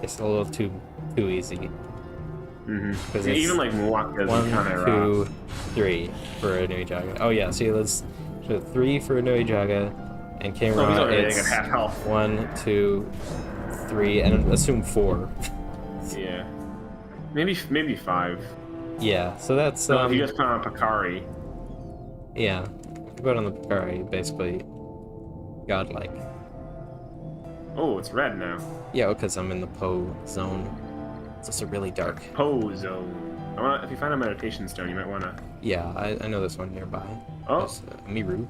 [SPEAKER 1] a little too easy.
[SPEAKER 2] Mm-hmm.
[SPEAKER 1] 'Cause it's
[SPEAKER 2] Even Mwaka is
[SPEAKER 1] 1,
[SPEAKER 2] kind of
[SPEAKER 1] 2, 3 for a Nui Jaga. Oh yeah, see, so 3 for a Nui Jaga, and
[SPEAKER 2] Oh, he's
[SPEAKER 1] Camera
[SPEAKER 2] already
[SPEAKER 1] it's
[SPEAKER 2] at half health.
[SPEAKER 1] 1, 2, 3, and assume 4.
[SPEAKER 2] Yeah. Maybe 5.
[SPEAKER 1] Yeah, so that's
[SPEAKER 2] So if you just put on Pakari.
[SPEAKER 1] yeah. If you put on the Picari, basically godlike.
[SPEAKER 2] Oh, it's red now.
[SPEAKER 1] Yeah, because I'm in the Poe zone. It's also really dark.
[SPEAKER 2] Pose zone. If you find a meditation stone, you might want to.
[SPEAKER 1] Yeah, I know this one nearby.
[SPEAKER 2] Oh,
[SPEAKER 1] There's Miru.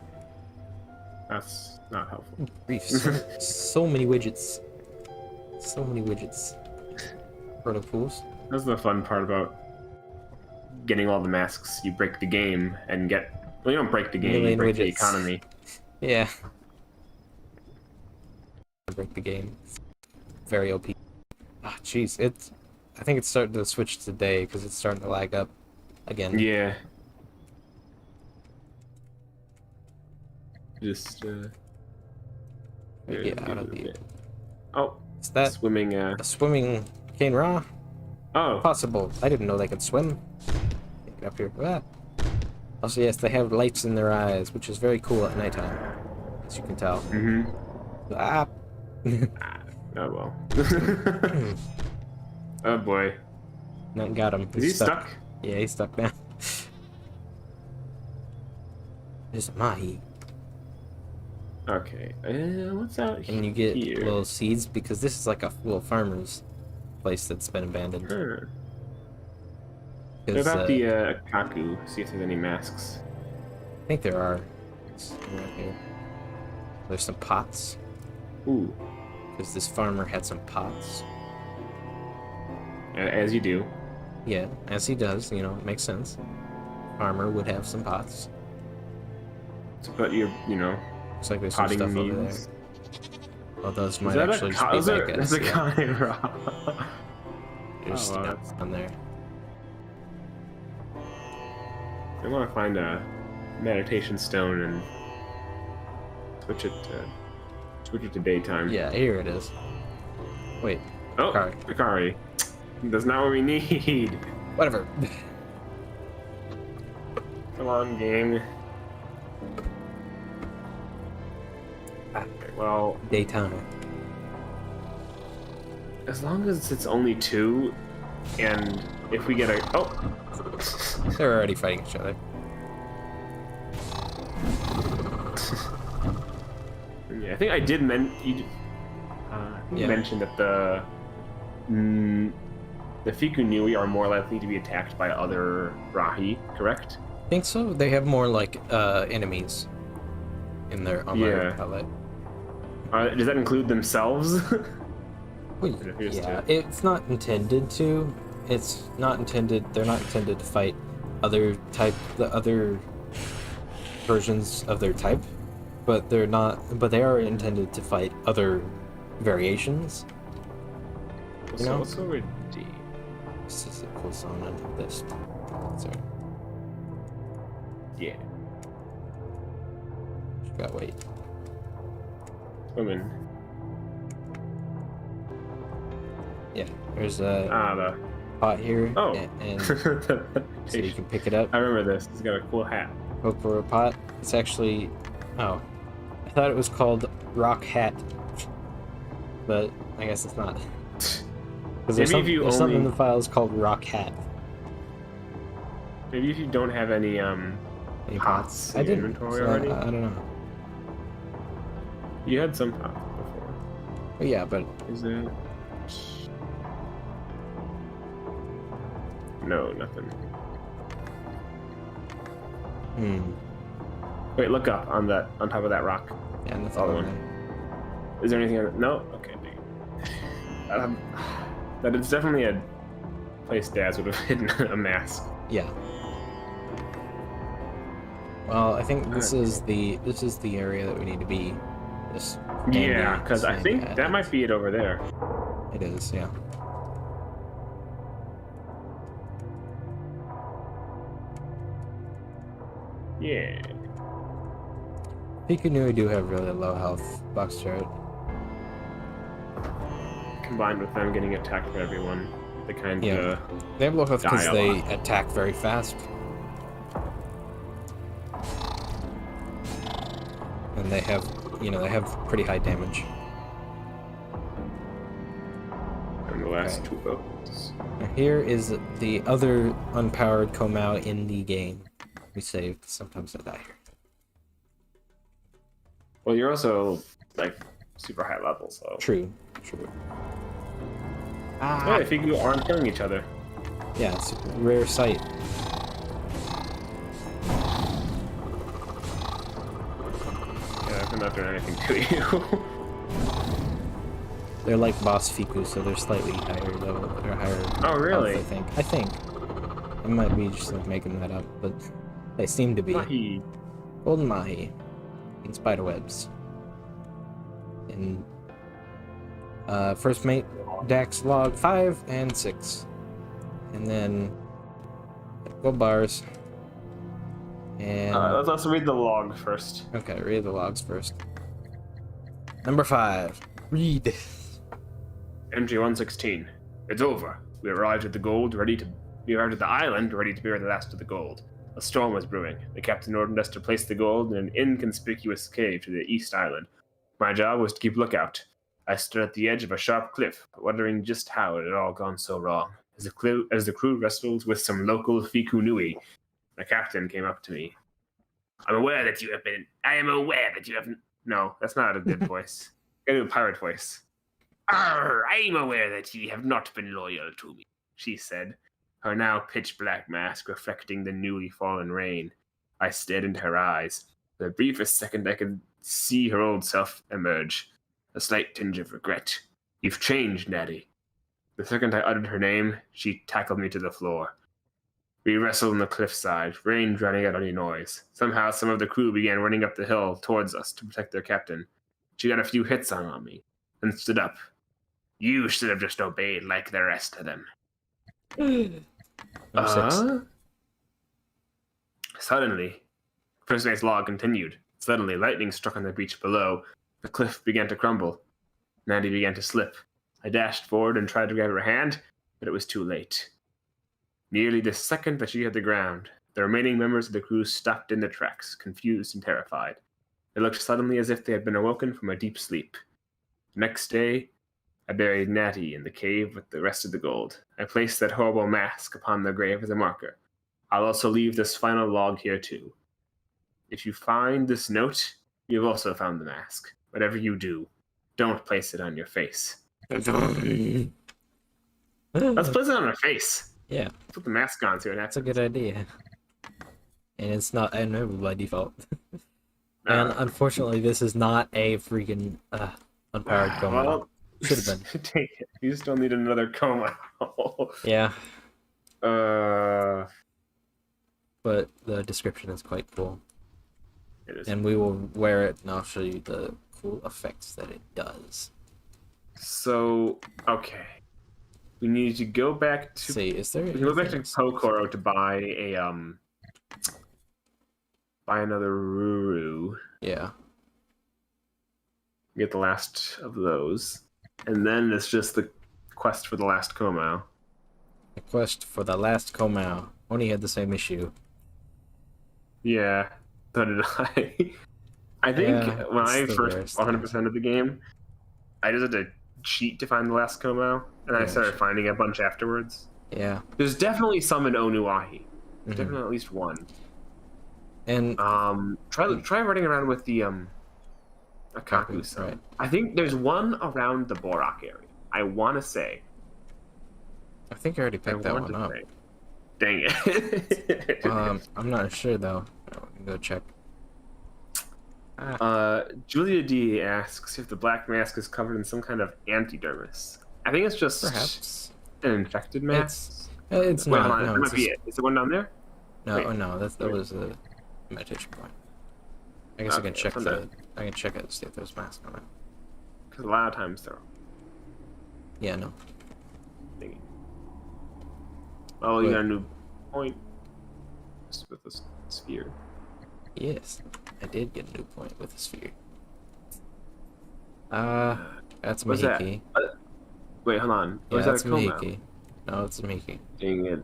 [SPEAKER 2] That's not helpful.
[SPEAKER 1] Grief, so many widgets. So many widgets. Proto pools.
[SPEAKER 2] That's the fun part about getting all the masks. You break the game and get... Well, you don't break the game, you break the economy.
[SPEAKER 1] Yeah. Break the game. Very OP. Ah, jeez. I think it's starting to switch today because it's starting to lag up again.
[SPEAKER 2] Yeah. Just,
[SPEAKER 1] Get out of the...
[SPEAKER 2] Oh.
[SPEAKER 1] Is that
[SPEAKER 2] swimming,
[SPEAKER 1] a swimming cane raw?
[SPEAKER 2] Oh.
[SPEAKER 1] Possible. I didn't know they could swim. Get up here. Ah. Also, yes, they have lights in their eyes, which is very cool at nighttime, as you can tell.
[SPEAKER 2] Mm-hmm.
[SPEAKER 1] Ah.
[SPEAKER 2] Oh, well. Oh, boy.
[SPEAKER 1] Nothing got him.
[SPEAKER 2] Is he stuck?
[SPEAKER 1] Yeah, he's stuck now. There's a mahi.
[SPEAKER 2] Okay. What's out here?
[SPEAKER 1] And you get little seeds, because this is like a little farmer's place that's been abandoned.
[SPEAKER 2] Sure. What about the kaku? See if there's any masks.
[SPEAKER 1] I think there are. Right here. There's some pots.
[SPEAKER 2] Ooh.
[SPEAKER 1] Because this farmer had some pots.
[SPEAKER 2] As you do.
[SPEAKER 1] Yeah, as he does, you know, it makes sense. Farmer would have some pots.
[SPEAKER 2] But you know,
[SPEAKER 1] looks like there's some stuff
[SPEAKER 2] means...
[SPEAKER 1] over there. Well, those might actually just be like
[SPEAKER 2] There's a Kanohi rock.
[SPEAKER 1] There's stuff on there.
[SPEAKER 2] I want to find a meditation stone and switch it to daytime.
[SPEAKER 1] Yeah, here it is. Wait.
[SPEAKER 2] Oh, Akari. That's not what we need.
[SPEAKER 1] Whatever.
[SPEAKER 2] Come on, game. Well,
[SPEAKER 1] daytime.
[SPEAKER 2] As long as it's only 2, and if we get a... Oh!
[SPEAKER 1] They're already fighting each other.
[SPEAKER 2] Yeah, I think I did mention that the Fikunui are more likely to be attacked by other Rahi, correct?
[SPEAKER 1] I think so. They have more like enemies in their palette.
[SPEAKER 2] Does that include themselves?
[SPEAKER 1] Well, yeah, it's not intended to. It's not intended. They're not intended to fight the other versions of their type, but they're not. But they are intended to fight other variations. You know?
[SPEAKER 2] What's over D?
[SPEAKER 1] This is a cool song on this. Sorry.
[SPEAKER 2] Yeah.
[SPEAKER 1] Got wait.
[SPEAKER 2] Women.
[SPEAKER 1] Yeah, there's a
[SPEAKER 2] the
[SPEAKER 1] pot here.
[SPEAKER 2] Oh.
[SPEAKER 1] And so you can pick it up.
[SPEAKER 2] I remember this. It's got a cool hat.
[SPEAKER 1] Poke for a pot. It's actually... Oh. I thought it was called Rock Hat. But I guess it's not. Because there's something in the files called Rock Hat.
[SPEAKER 2] Maybe if you don't have any pots in your inventory already?
[SPEAKER 1] I don't know.
[SPEAKER 2] You had some pots before.
[SPEAKER 1] Oh, yeah, but...
[SPEAKER 2] Is it... No, nothing. Wait, look up on top of that rock.
[SPEAKER 1] Yeah, that's
[SPEAKER 2] the other one. Is there anything on it? No? Okay. That is definitely a place Daz would have hidden a mask.
[SPEAKER 1] Yeah. Well, I think this is the area that we need to be.
[SPEAKER 2] Yeah, because I think that might be it over there.
[SPEAKER 1] It is, yeah.
[SPEAKER 2] Yeah.
[SPEAKER 1] Fikunui do have really low health, box turret.
[SPEAKER 2] Combined with them getting attacked by everyone, they kind of
[SPEAKER 1] they have low health because they attack very fast. And they have, they have pretty high damage.
[SPEAKER 2] And the last two boats.
[SPEAKER 1] Now here is the other unpowered Komao in the game. We saved. Sometimes I die here.
[SPEAKER 2] Well, you're also like super high level, so.
[SPEAKER 1] True.
[SPEAKER 2] Yeah, I think you aren't killing each other.
[SPEAKER 1] Yeah, it's a rare sight.
[SPEAKER 2] Yeah, They're not doing anything to you.
[SPEAKER 1] They're like boss Fiku, so they're slightly higher level. They're higher.
[SPEAKER 2] Oh, really?
[SPEAKER 1] Health, I think. I might be just like making that up, but they seem to be.
[SPEAKER 2] Mahi.
[SPEAKER 1] Golden Mahi. And spiderwebs. And first mate, Dax log 5 and 6. And then gold bars. And
[SPEAKER 2] Let's also read the log first.
[SPEAKER 1] okay, read the logs first. Number 5. Read.
[SPEAKER 2] MG-116. It's over. We arrived at the island, ready to bury the last of the gold. A storm was brewing. The captain ordered us to place the gold in an inconspicuous cave to the east island. My job was to keep lookout. I stood at the edge of a sharp cliff, wondering just how it had all gone so wrong. As the crew wrestled with some local Fiku Nui, the captain came up to me. I am aware that you haven't... No, that's not a good voice. I gotta do a pirate voice. Arr, I'm aware that ye have not been loyal to me, she said, her now pitch-black mask reflecting the newly fallen rain. I stared into her eyes. For the briefest second I could see her old self emerge. A slight tinge of regret. You've changed, Natty. The second I uttered her name, she tackled me to the floor. We wrestled on the cliffside, rain drowning out any noise. Somehow some of the crew began running up the hill towards us to protect their captain. She got a few hits on me, then stood up. You should have just obeyed like the rest of them. Suddenly, first mate's log continued. Suddenly, lightning struck on the beach below. The cliff began to crumble. Mandy began to slip. I dashed forward and tried to grab her hand, but it was too late. Nearly the second that she hit the ground, the remaining members of the crew stopped in their tracks, confused and terrified. They looked suddenly as if they had been awoken from a deep sleep. Next day, I buried Natty in the cave with the rest of the gold. I placed that horrible mask upon the grave as a marker. I'll also leave this final log here too. If you find this note, you have also found the mask. Whatever you do, don't place it on your face. Let's place it on our face.
[SPEAKER 1] Yeah.
[SPEAKER 2] Put the mask on, see what happens.
[SPEAKER 1] That's a good idea. And it's not enabled by default. And unfortunately, this is not a freaking unpowered coma.
[SPEAKER 2] Well,
[SPEAKER 1] should have been.
[SPEAKER 2] Take it. You still need another coma.
[SPEAKER 1] Yeah.
[SPEAKER 2] But
[SPEAKER 1] the description is quite cool.
[SPEAKER 2] it is.
[SPEAKER 1] And we will wear it, and I'll show you the cool effects that it does.
[SPEAKER 2] So, okay. We need to go back to...
[SPEAKER 1] See, is there...
[SPEAKER 2] We can go back to Kokoro to buy a, buy another Ruru.
[SPEAKER 1] Yeah.
[SPEAKER 2] Get the last of those. And then it's just the quest for the last Komao.
[SPEAKER 1] The quest for the last Komao. Only had the same issue.
[SPEAKER 2] Yeah, so did I. I think when I first 100% of the game, I just had to cheat to find the last Komao, and I started finding a bunch afterwards.
[SPEAKER 1] Yeah.
[SPEAKER 2] There's definitely some in Onuahi. There's definitely at least one.
[SPEAKER 1] And
[SPEAKER 2] try running around with the Akaku-san.
[SPEAKER 1] Right.
[SPEAKER 2] I think there's one around the Borak area. I want to say.
[SPEAKER 1] I think I already picked that one up.
[SPEAKER 2] Dang it.
[SPEAKER 1] I'm not sure though. We can go check.
[SPEAKER 2] Julia D asks if the black mask is covered in some kind of antidermis. I think it's just
[SPEAKER 1] Perhaps
[SPEAKER 2] an infected mask.
[SPEAKER 1] It's
[SPEAKER 2] Wait,
[SPEAKER 1] not.
[SPEAKER 2] hold on,
[SPEAKER 1] No,
[SPEAKER 2] that
[SPEAKER 1] it's
[SPEAKER 2] might be it. Is the one down there?
[SPEAKER 1] No,
[SPEAKER 2] Wait.
[SPEAKER 1] oh no, that was a meditation point. I guess I can check I can check it to see if there's mask on it.
[SPEAKER 2] Because a lot of times there are.
[SPEAKER 1] Yeah, no.
[SPEAKER 2] Thingy. Oh, you got a new point. Just with this sphere.
[SPEAKER 1] Yes, I did get a new point with the sphere. That's
[SPEAKER 2] What's that?
[SPEAKER 1] Mahiki.
[SPEAKER 2] Wait, hold on.
[SPEAKER 1] Yeah,
[SPEAKER 2] Was that
[SPEAKER 1] that's
[SPEAKER 2] a Komao?
[SPEAKER 1] Mahiki. No, it's Mahiki.
[SPEAKER 2] Dang it.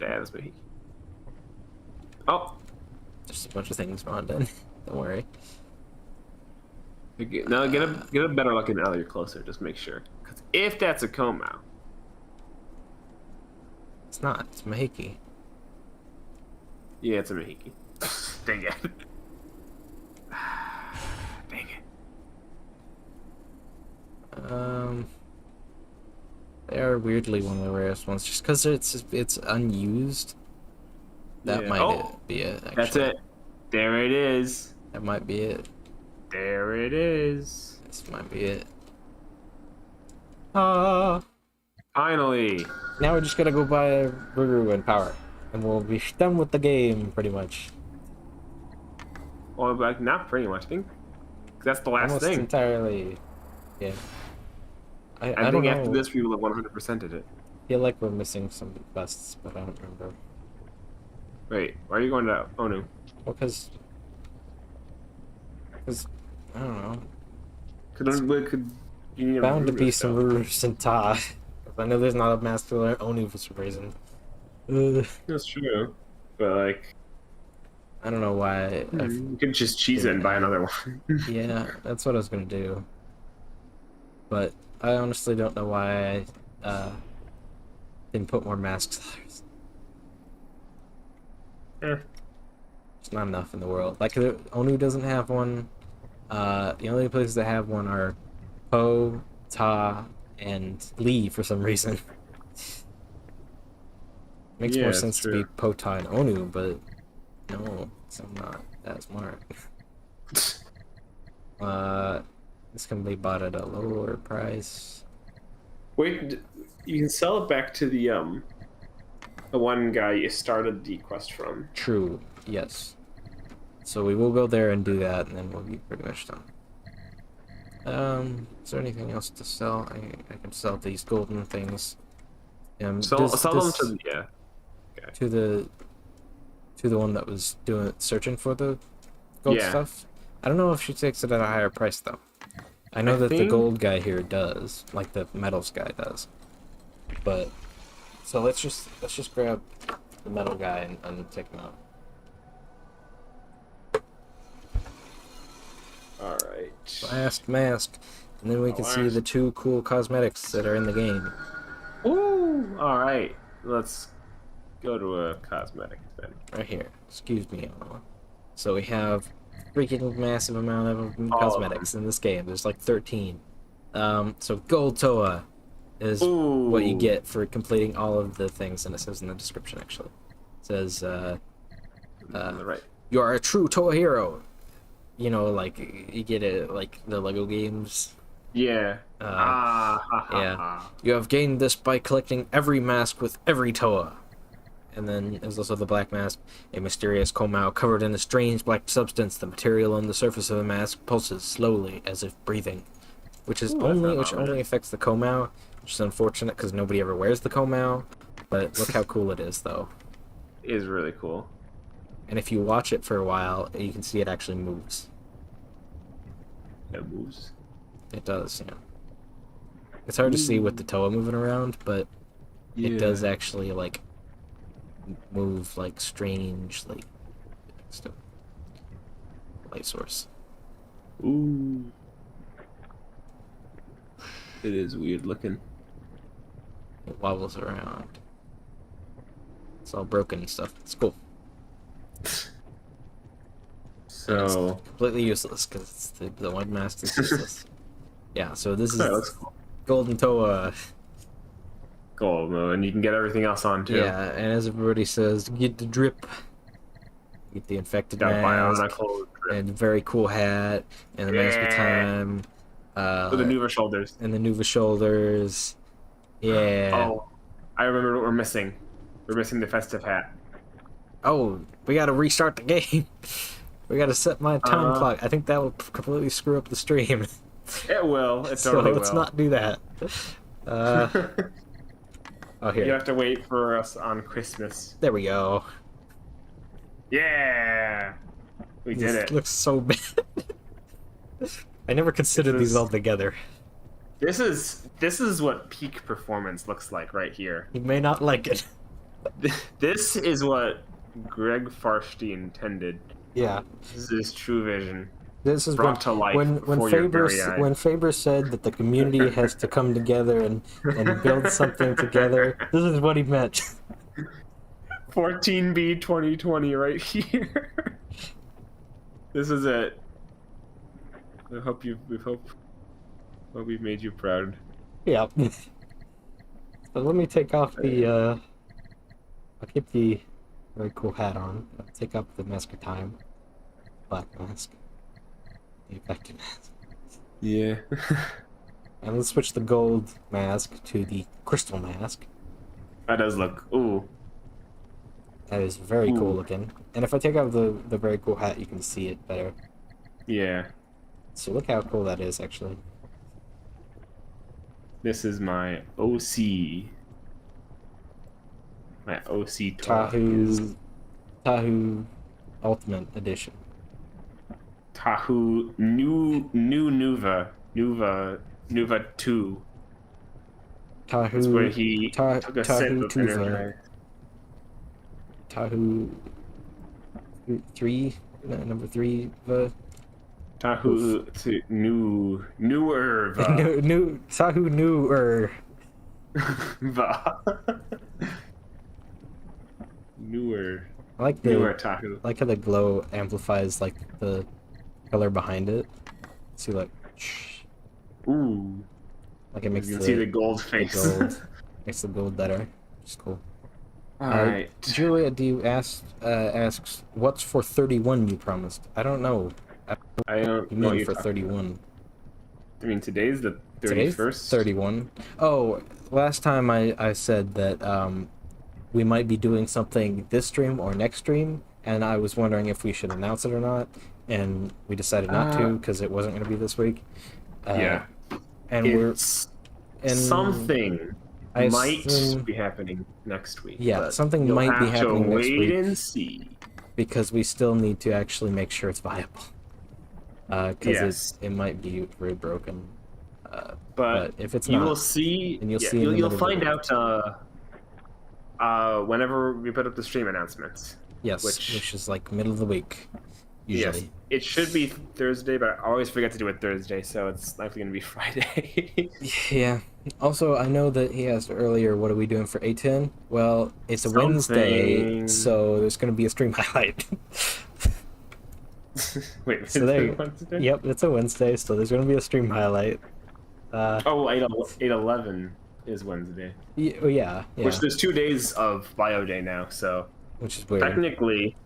[SPEAKER 2] Yeah, that's Mahiki. Oh!
[SPEAKER 1] There's a bunch of things spawned in. Don't worry.
[SPEAKER 2] No, get a better look now that you're closer. Just make sure. Because if that's a Komao,
[SPEAKER 1] It's not. It's Mahiki.
[SPEAKER 2] yeah, it's a Mahiki. Dang it. Dang it.
[SPEAKER 1] They are weirdly one of the rarest ones, just because it's unused. That
[SPEAKER 2] Yeah.
[SPEAKER 1] might be it. Actually.
[SPEAKER 2] That's it. There it is.
[SPEAKER 1] That might be it.
[SPEAKER 2] There it is.
[SPEAKER 1] This might be it.
[SPEAKER 2] Finally.
[SPEAKER 1] Now we're just gonna go buy a Ruru and power, and we'll be done with the game pretty much.
[SPEAKER 2] Well, like not pretty much. I think that's the last
[SPEAKER 1] Almost
[SPEAKER 2] thing.
[SPEAKER 1] entirely. Yeah. I
[SPEAKER 2] I
[SPEAKER 1] don't
[SPEAKER 2] think after
[SPEAKER 1] know.
[SPEAKER 2] this we will have 100%ed it.
[SPEAKER 1] I feel like we're missing some quests, but I don't remember.
[SPEAKER 2] Wait, why are you going to Onu?
[SPEAKER 1] Well, because I don't know.
[SPEAKER 2] Could you need a
[SPEAKER 1] Bound to
[SPEAKER 2] Ruru
[SPEAKER 1] be
[SPEAKER 2] stuff?
[SPEAKER 1] some Rurus and Ta. I know there's not a master Onu for some reason.
[SPEAKER 2] That's true, but like
[SPEAKER 1] I don't know why.
[SPEAKER 2] you could just cheese it and buy another one.
[SPEAKER 1] Yeah, that's what I was gonna do. But I honestly don't know why I didn't put more mask sellers.
[SPEAKER 2] Eh.
[SPEAKER 1] It's not enough in the world. Like Onu doesn't have one. The only places that have one are Po, Ta, and Lee for some reason. Makes
[SPEAKER 2] Yeah,
[SPEAKER 1] more
[SPEAKER 2] it's
[SPEAKER 1] sense to
[SPEAKER 2] true.
[SPEAKER 1] be Po, Ta, and Onu, but no, so I'm not that smart. This can be bought at a lower price.
[SPEAKER 2] Wait, you can sell it back to the one guy you started the quest from.
[SPEAKER 1] True, yes. So we will go there and do that, and then we'll be pretty much done. Is there anything else to sell? I can sell these golden things.
[SPEAKER 2] Sell them to the
[SPEAKER 1] to the one that was searching for the gold stuff. I don't know if she takes it at a higher price though. I know that the gold guy here does, like the metals guy does. But so let's just grab the metal guy and take him out.
[SPEAKER 2] Alright.
[SPEAKER 1] Last mask, and then we can see the 2 cool cosmetics that are in the game.
[SPEAKER 2] Ooh! Alright. Let's go to a cosmetic then.
[SPEAKER 1] Right here. Excuse me. So we have freaking massive amount of
[SPEAKER 2] All
[SPEAKER 1] cosmetics in this game. There's like 13. So Gold Toa is
[SPEAKER 2] Ooh.
[SPEAKER 1] what you get for completing all of the things, and it says in the description actually. It says,
[SPEAKER 2] Right.
[SPEAKER 1] you are a true Toa hero. You know, like, you get it, like, the Lego games.
[SPEAKER 2] Yeah.
[SPEAKER 1] Yeah. You have gained this by collecting every mask with every Toa. And then there's also the black mask, a mysterious komao covered in a strange black substance. The material on the surface of the mask pulses slowly, as if breathing, which only affects the komao, which is unfortunate because nobody ever wears the komao. But look how cool it is, though.
[SPEAKER 2] It is really cool.
[SPEAKER 1] And if you watch it for a while, you can see it actually moves.
[SPEAKER 2] It moves.
[SPEAKER 1] It does, yeah. It's hard to see with the Toa moving around, but it does actually, like, move, like, strange, like, stuff. Light source.
[SPEAKER 2] Ooh. It is weird looking.
[SPEAKER 1] It wobbles around. It's all broken and stuff. It's cool.
[SPEAKER 2] So
[SPEAKER 1] it's completely useless because the one mask is useless. Yeah, so this is
[SPEAKER 2] cool.
[SPEAKER 1] Golden Toa.
[SPEAKER 2] Gold, and you can get everything else on too.
[SPEAKER 1] Yeah, and as everybody says, get the drip, get the infected
[SPEAKER 2] Got
[SPEAKER 1] mask,
[SPEAKER 2] bionicle drip.
[SPEAKER 1] and very cool hat, and the mask of time.
[SPEAKER 2] With the Nuva shoulders.
[SPEAKER 1] And the Nuva shoulders. Yeah.
[SPEAKER 2] Oh, I remember what we're missing. We're missing the festive hat.
[SPEAKER 1] Oh, we gotta restart the game. We gotta set my time clock. I think that will completely screw up the stream.
[SPEAKER 2] It will. It
[SPEAKER 1] So
[SPEAKER 2] totally
[SPEAKER 1] let's
[SPEAKER 2] will.
[SPEAKER 1] not do that. Oh, here.
[SPEAKER 2] You have to wait for us on Christmas.
[SPEAKER 1] There we go.
[SPEAKER 2] Yeah! We did
[SPEAKER 1] This
[SPEAKER 2] it.
[SPEAKER 1] looks so bad. I never considered these all together.
[SPEAKER 2] This is what peak performance looks like right here.
[SPEAKER 1] You may not like it.
[SPEAKER 2] This is what Greg Farsty intended.
[SPEAKER 1] Yeah.
[SPEAKER 2] This is true vision.
[SPEAKER 1] This is
[SPEAKER 2] brought to life
[SPEAKER 1] when
[SPEAKER 2] before
[SPEAKER 1] Faber said that the community has to come together and build something together. This is what he meant.
[SPEAKER 2] 14B 2020 right here. This is it. I hope we've made you proud.
[SPEAKER 1] Yeah. So let me take off the I'll keep the very cool hat on. I'll take off the mask of time. Black mask. The effective mask.
[SPEAKER 2] Yeah.
[SPEAKER 1] And let's switch the gold mask to the crystal mask.
[SPEAKER 2] That does look. Ooh.
[SPEAKER 1] That is very cool
[SPEAKER 2] Ooh.
[SPEAKER 1] looking. And if I take out the very cool hat, you can see it better.
[SPEAKER 2] Yeah.
[SPEAKER 1] So look how cool that is, actually.
[SPEAKER 2] This is my OC. My OC
[SPEAKER 1] Tahu Ultimate Edition.
[SPEAKER 2] Tahu Nuva 2. That's where he took a sip
[SPEAKER 1] Tahu
[SPEAKER 2] of
[SPEAKER 1] Tuva.
[SPEAKER 2] Energize.
[SPEAKER 1] Tahu 3, number 3,
[SPEAKER 2] Tahu to newer
[SPEAKER 1] Tahu newer.
[SPEAKER 2] Newer.
[SPEAKER 1] I like
[SPEAKER 2] Newer Tahu.
[SPEAKER 1] I like how the glow amplifies like the color behind it. See, like,
[SPEAKER 2] Ooh.
[SPEAKER 1] like it makes
[SPEAKER 2] You can see the gold face.
[SPEAKER 1] Makes the gold better. It's cool.
[SPEAKER 2] Alright.
[SPEAKER 1] Julia D asks, "What's for 31 you promised?" I don't know.
[SPEAKER 2] I don't
[SPEAKER 1] You
[SPEAKER 2] know what
[SPEAKER 1] mean
[SPEAKER 2] you're
[SPEAKER 1] for
[SPEAKER 2] talking
[SPEAKER 1] 31?
[SPEAKER 2] about. I mean, today's the 31st.
[SPEAKER 1] Today's 31. Oh, last time I said that we might be doing something this stream or next stream, and I was wondering if we should announce it or not, and we decided not to because it wasn't going to be this week.
[SPEAKER 2] Yeah.
[SPEAKER 1] And
[SPEAKER 2] something
[SPEAKER 1] I
[SPEAKER 2] might
[SPEAKER 1] assume,
[SPEAKER 2] be happening next week.
[SPEAKER 1] yeah,
[SPEAKER 2] but
[SPEAKER 1] something
[SPEAKER 2] you'll
[SPEAKER 1] might be
[SPEAKER 2] have to
[SPEAKER 1] happening next
[SPEAKER 2] wait
[SPEAKER 1] week
[SPEAKER 2] and see.
[SPEAKER 1] because we still need to actually make sure it's viable. Because
[SPEAKER 2] Yes.
[SPEAKER 1] it might be very broken.
[SPEAKER 2] But
[SPEAKER 1] if it's
[SPEAKER 2] you
[SPEAKER 1] not,
[SPEAKER 2] will see,
[SPEAKER 1] then you'll
[SPEAKER 2] yeah,
[SPEAKER 1] see.
[SPEAKER 2] you'll find out whenever we put up the stream announcements.
[SPEAKER 1] Yes, which is like middle of the week, usually.
[SPEAKER 2] Yes, it should be Thursday, but I always forget to do it Thursday, so it's likely going to be Friday.
[SPEAKER 1] Yeah. Also, I know that he asked earlier, what are we doing for A10? Well, it's a Wednesday, so there's going to be a stream highlight.
[SPEAKER 2] Wait,
[SPEAKER 1] so there. Yep, it's a Wednesday, so there's going to be a stream highlight.
[SPEAKER 2] 8/11 is Wednesday.
[SPEAKER 1] Yeah.
[SPEAKER 2] Which there's 2 days of Bio Day now, so
[SPEAKER 1] which is weird.
[SPEAKER 2] Technically.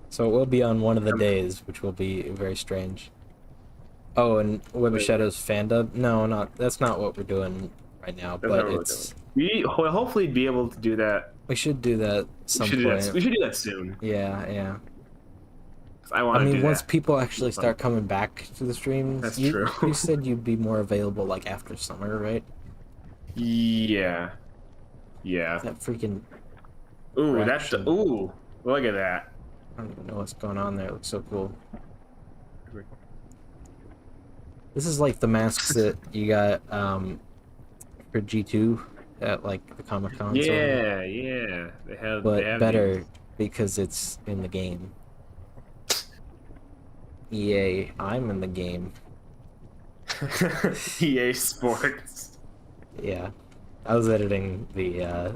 [SPEAKER 1] So it will be on one of the days, which will be very strange. Oh, and Web of Shadows fandub? No, that's not what we're doing right now. But
[SPEAKER 2] we'll hopefully be able to do that.
[SPEAKER 1] We should do that some point.
[SPEAKER 2] We should do that soon.
[SPEAKER 1] Yeah.
[SPEAKER 2] I mean,
[SPEAKER 1] once people actually start coming back to the streams.
[SPEAKER 2] That's true.
[SPEAKER 1] You said you'd be more available like after summer, right?
[SPEAKER 2] Yeah.
[SPEAKER 1] That freaking.
[SPEAKER 2] Ooh, look at that.
[SPEAKER 1] I don't even know what's going on there. It looks so cool. This is like the masks that you got for G2 at like the Comic-Con.
[SPEAKER 2] Yeah. They have
[SPEAKER 1] better because it's in the game. EA, I'm in the game.
[SPEAKER 2] EA Sports.
[SPEAKER 1] Yeah, I was editing the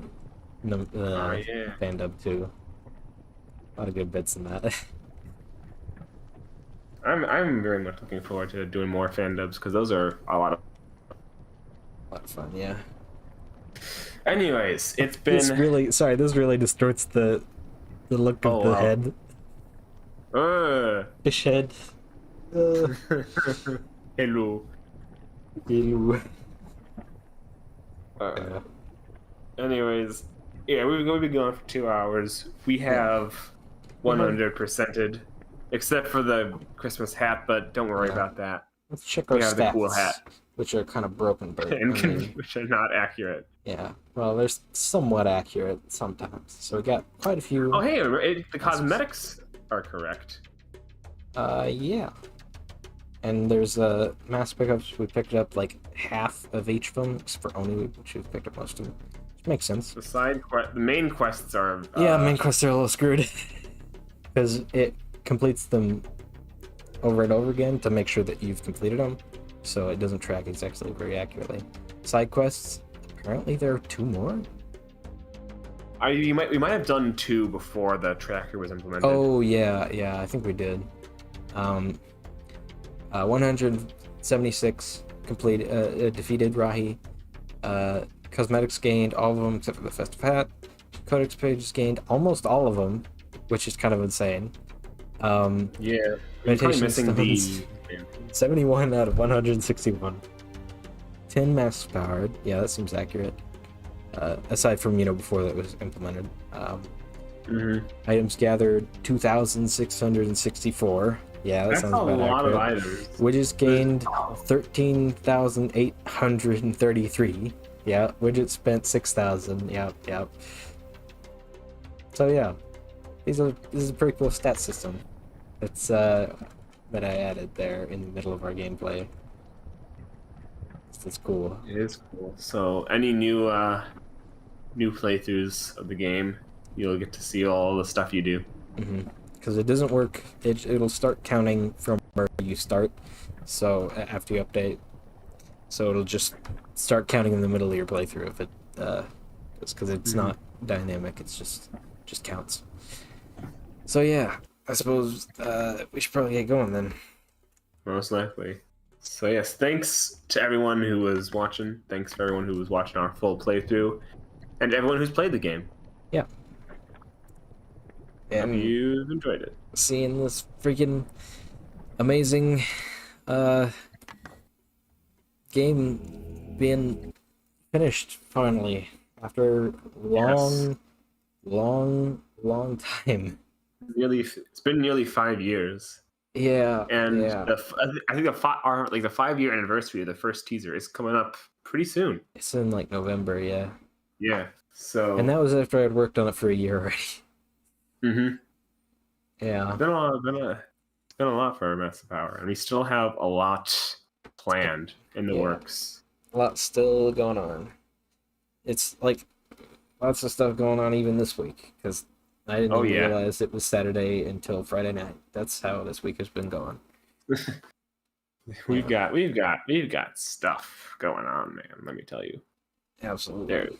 [SPEAKER 1] fandub too. A lot of good bits in that.
[SPEAKER 2] I'm very much looking forward to doing more fandubs because those are a lot of
[SPEAKER 1] fun. Yeah.
[SPEAKER 2] Anyways, it's been
[SPEAKER 1] this really distorts the look of the head. Fish head.
[SPEAKER 2] Hello. Anyways, yeah, we're going to be going for 2 hours. We have 100%ed, except for the Christmas hat, but don't worry about that.
[SPEAKER 1] Let's check our stats,
[SPEAKER 2] the cool hat,
[SPEAKER 1] which are kind of broken,
[SPEAKER 2] which are not accurate.
[SPEAKER 1] Yeah, well, they're somewhat accurate sometimes. So we got quite a few.
[SPEAKER 2] Oh, hey, the cosmetics are correct.
[SPEAKER 1] Yeah. And there's mask pickups. We picked up like half of each of them, except for Oni, which we've picked up most of them. Which makes sense.
[SPEAKER 2] The main quests are.
[SPEAKER 1] Main quests are a little screwed because it completes them over and over again to make sure that you've completed them, so it doesn't track exactly very accurately. Side quests. Apparently, there are 2 more.
[SPEAKER 2] We might have done 2 before the tracker was implemented.
[SPEAKER 1] Oh yeah, I think we did. 176 defeated Rahi. Cosmetics gained all of them except for the festive hat. Codex pages gained almost all of them, which is kind of insane.
[SPEAKER 2] Yeah, you're probably
[SPEAKER 1] Meditation
[SPEAKER 2] missing
[SPEAKER 1] stones.
[SPEAKER 2] the.
[SPEAKER 1] 71 out of 161. 10 mass powered. Yeah, that seems accurate. Aside from, before that was implemented. Items gathered 2,664. Yeah, that
[SPEAKER 2] That's
[SPEAKER 1] sounds
[SPEAKER 2] a
[SPEAKER 1] about
[SPEAKER 2] lot
[SPEAKER 1] accurate.
[SPEAKER 2] of items.
[SPEAKER 1] Widgets gained 13,833. Yeah, widgets spent 6,000. Yep. So yeah, this is a pretty cool stat system. It's that I added there in the middle of our gameplay. That's cool.
[SPEAKER 2] It is cool. So, any new playthroughs of the game, you'll get to see all the stuff you do.
[SPEAKER 1] Because it doesn't work. It'll start counting from where you start. So after you update, so it'll just start counting in the middle of your playthrough if it because it's not dynamic. It's just counts. So yeah, I suppose we should probably get going then.
[SPEAKER 2] Most likely. So yes, thanks to everyone who was watching. Thanks for everyone who was watching our full playthrough, and everyone who's played the game.
[SPEAKER 1] Yeah.
[SPEAKER 2] Hope you've enjoyed it.
[SPEAKER 1] Seeing this freaking amazing game being finished finally after long time.
[SPEAKER 2] It's been nearly 5 years.
[SPEAKER 1] Yeah,
[SPEAKER 2] and
[SPEAKER 1] yeah.
[SPEAKER 2] I think the 5-year anniversary of the first teaser is coming up pretty soon.
[SPEAKER 1] It's in like November, yeah.
[SPEAKER 2] Yeah. So.
[SPEAKER 1] And that was after I'd worked on it for a year already. Yeah.
[SPEAKER 2] It's been a lot for Massive Power, and we still have a lot planned in the works.
[SPEAKER 1] A lot still going on. It's like lots of stuff going on even this week because I didn't even realize it was Saturday until Friday night. That's how this week has been going.
[SPEAKER 2] We've got stuff going on, man. Let me tell you.
[SPEAKER 1] Absolutely.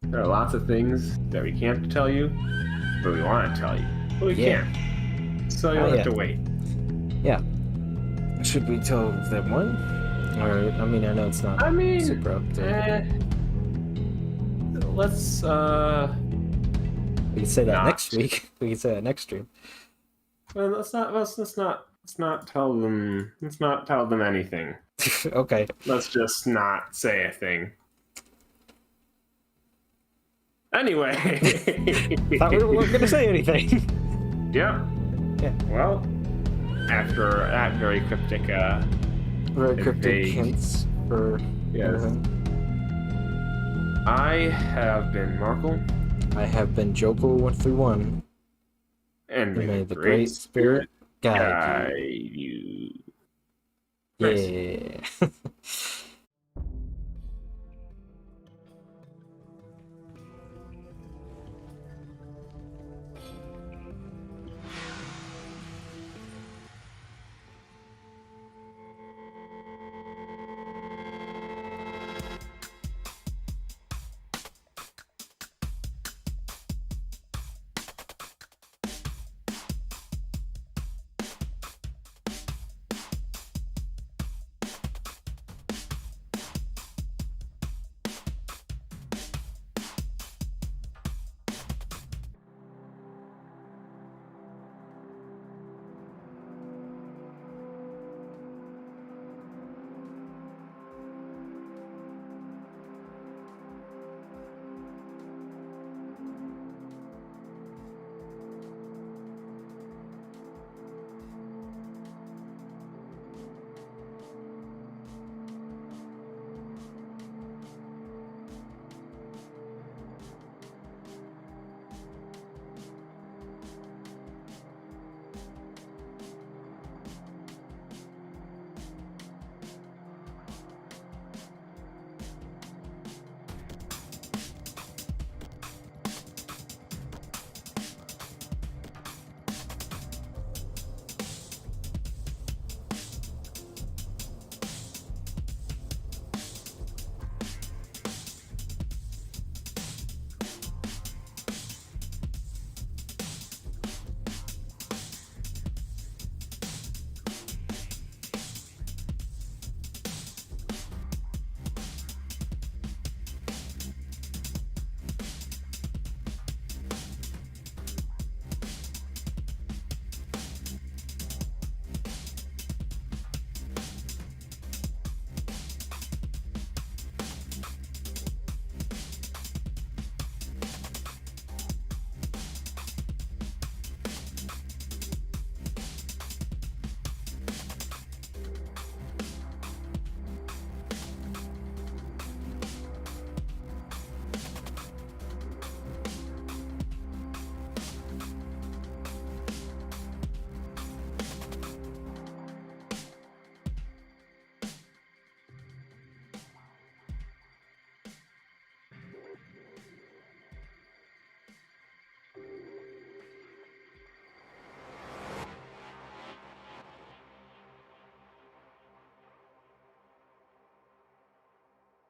[SPEAKER 2] There are lots of things that we can't tell you, but we want to tell you, but we can't. So you'll have to wait. Yeah.
[SPEAKER 1] Should we tell them one? Or I know it's not. Super up to.
[SPEAKER 2] Let's.
[SPEAKER 1] We can say that next week. We can say that next stream.
[SPEAKER 2] Well, let's not tell them. Let's not tell them anything.
[SPEAKER 1] Okay.
[SPEAKER 2] Let's just not say a thing. Anyway.
[SPEAKER 1] Thought we weren't going to say anything.
[SPEAKER 2] Yeah. Well, after that very cryptic
[SPEAKER 1] hints for.
[SPEAKER 2] Yes. I have been Markle.
[SPEAKER 1] I have been Joko131.
[SPEAKER 2] And
[SPEAKER 1] may the Great Spirit guide you.
[SPEAKER 2] Yeah.